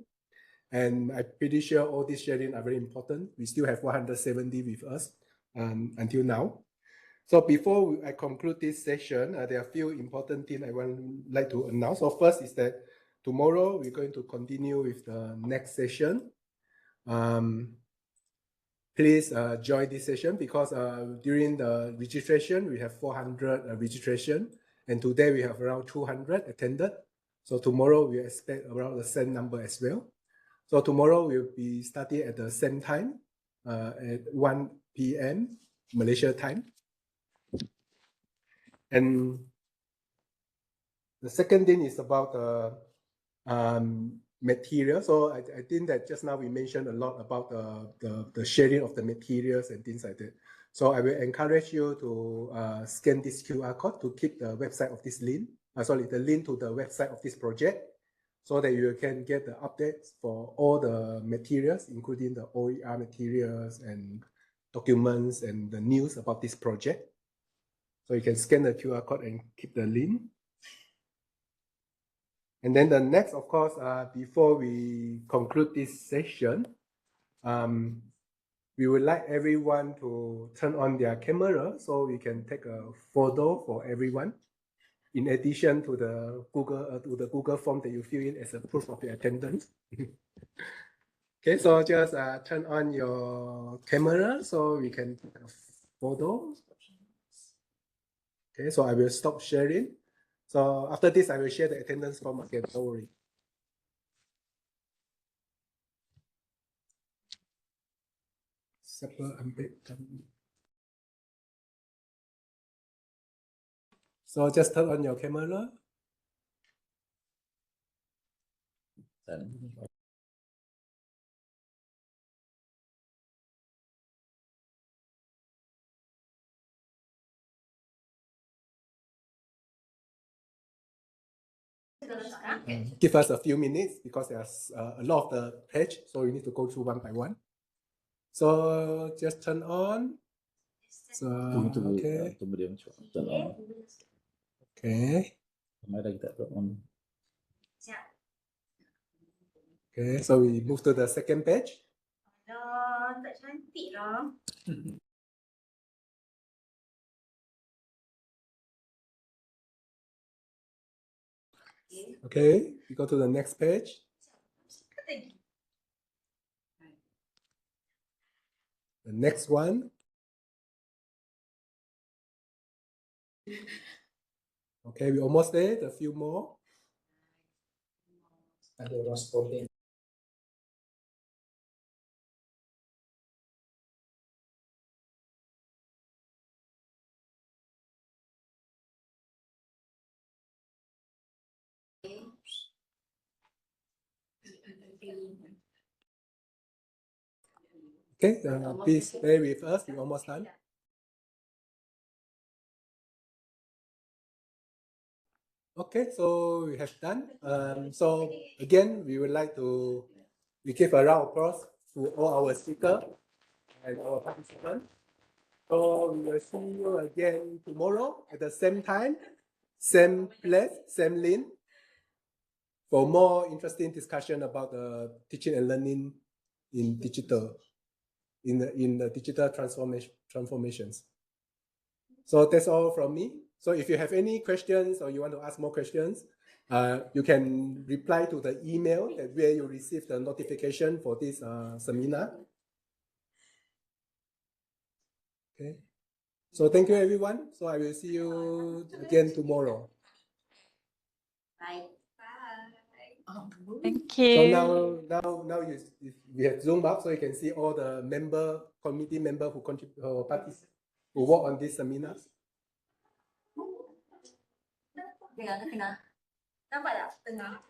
[SPEAKER 5] And I'm pretty sure all these sharing are very important. We still have 170 with us until now. So before I conclude this session, there are a few important things I would like to announce. So first is that tomorrow we're going to continue with the next session. Please join this session, because during the registration, we have 400 registration, and today we have around 200 attended. So tomorrow we expect around the same number as well. So tomorrow we'll be starting at the same time, at 1 p.m. Malaysia time. And the second thing is about material. So I think that just now we mentioned a lot about the sharing of the materials and things like that. So I will encourage you to scan this QR code to keep the website of this link, the link to the website of this project, so that you can get the updates for all the materials, including the OER materials and documents and the news about this project. So you can scan the QR code and keep the link. And then the next, of course, before we conclude this session, we would like everyone to turn on their camera so we can take a photo for everyone, in addition to the Google form that you fill in as a proof of your attendance. Okay, so just turn on your camera so we can take a photo. Okay, so I will stop sharing. So after this, I will share the attendance form again, don't worry. So just turn on your camera. Give us a few minutes because there's a lot of the page, so we need to go through one by one. So just turn on. So okay.
[SPEAKER 6] Turn on.
[SPEAKER 5] Okay.
[SPEAKER 6] Kamera kita turn on.
[SPEAKER 5] Okay, so we move to the second page.
[SPEAKER 10] Tak cantik lah.
[SPEAKER 5] Okay, we go to the next page. The next one. Okay, we almost there. A few more. Okay, please stay with us. We're almost done. Okay, so we have done. So again, we would like to give a round of applause to all our speakers and our participants. So we will see you again tomorrow at the same time, same place, same link, for more interesting discussion about the teaching and learning in digital, in the digital transformations. So that's all from me. So if you have any questions or you want to ask more questions, you can reply to the email that where you receive the notification for this seminar. Okay. So thank you everyone. So I will see you again tomorrow.
[SPEAKER 10] Bye.
[SPEAKER 8] Thank you.
[SPEAKER 5] So now we have Zoom up, so you can see all the committee member who contribute who work on these seminars.
[SPEAKER 10] Tengah. Nampak tak? Tengah.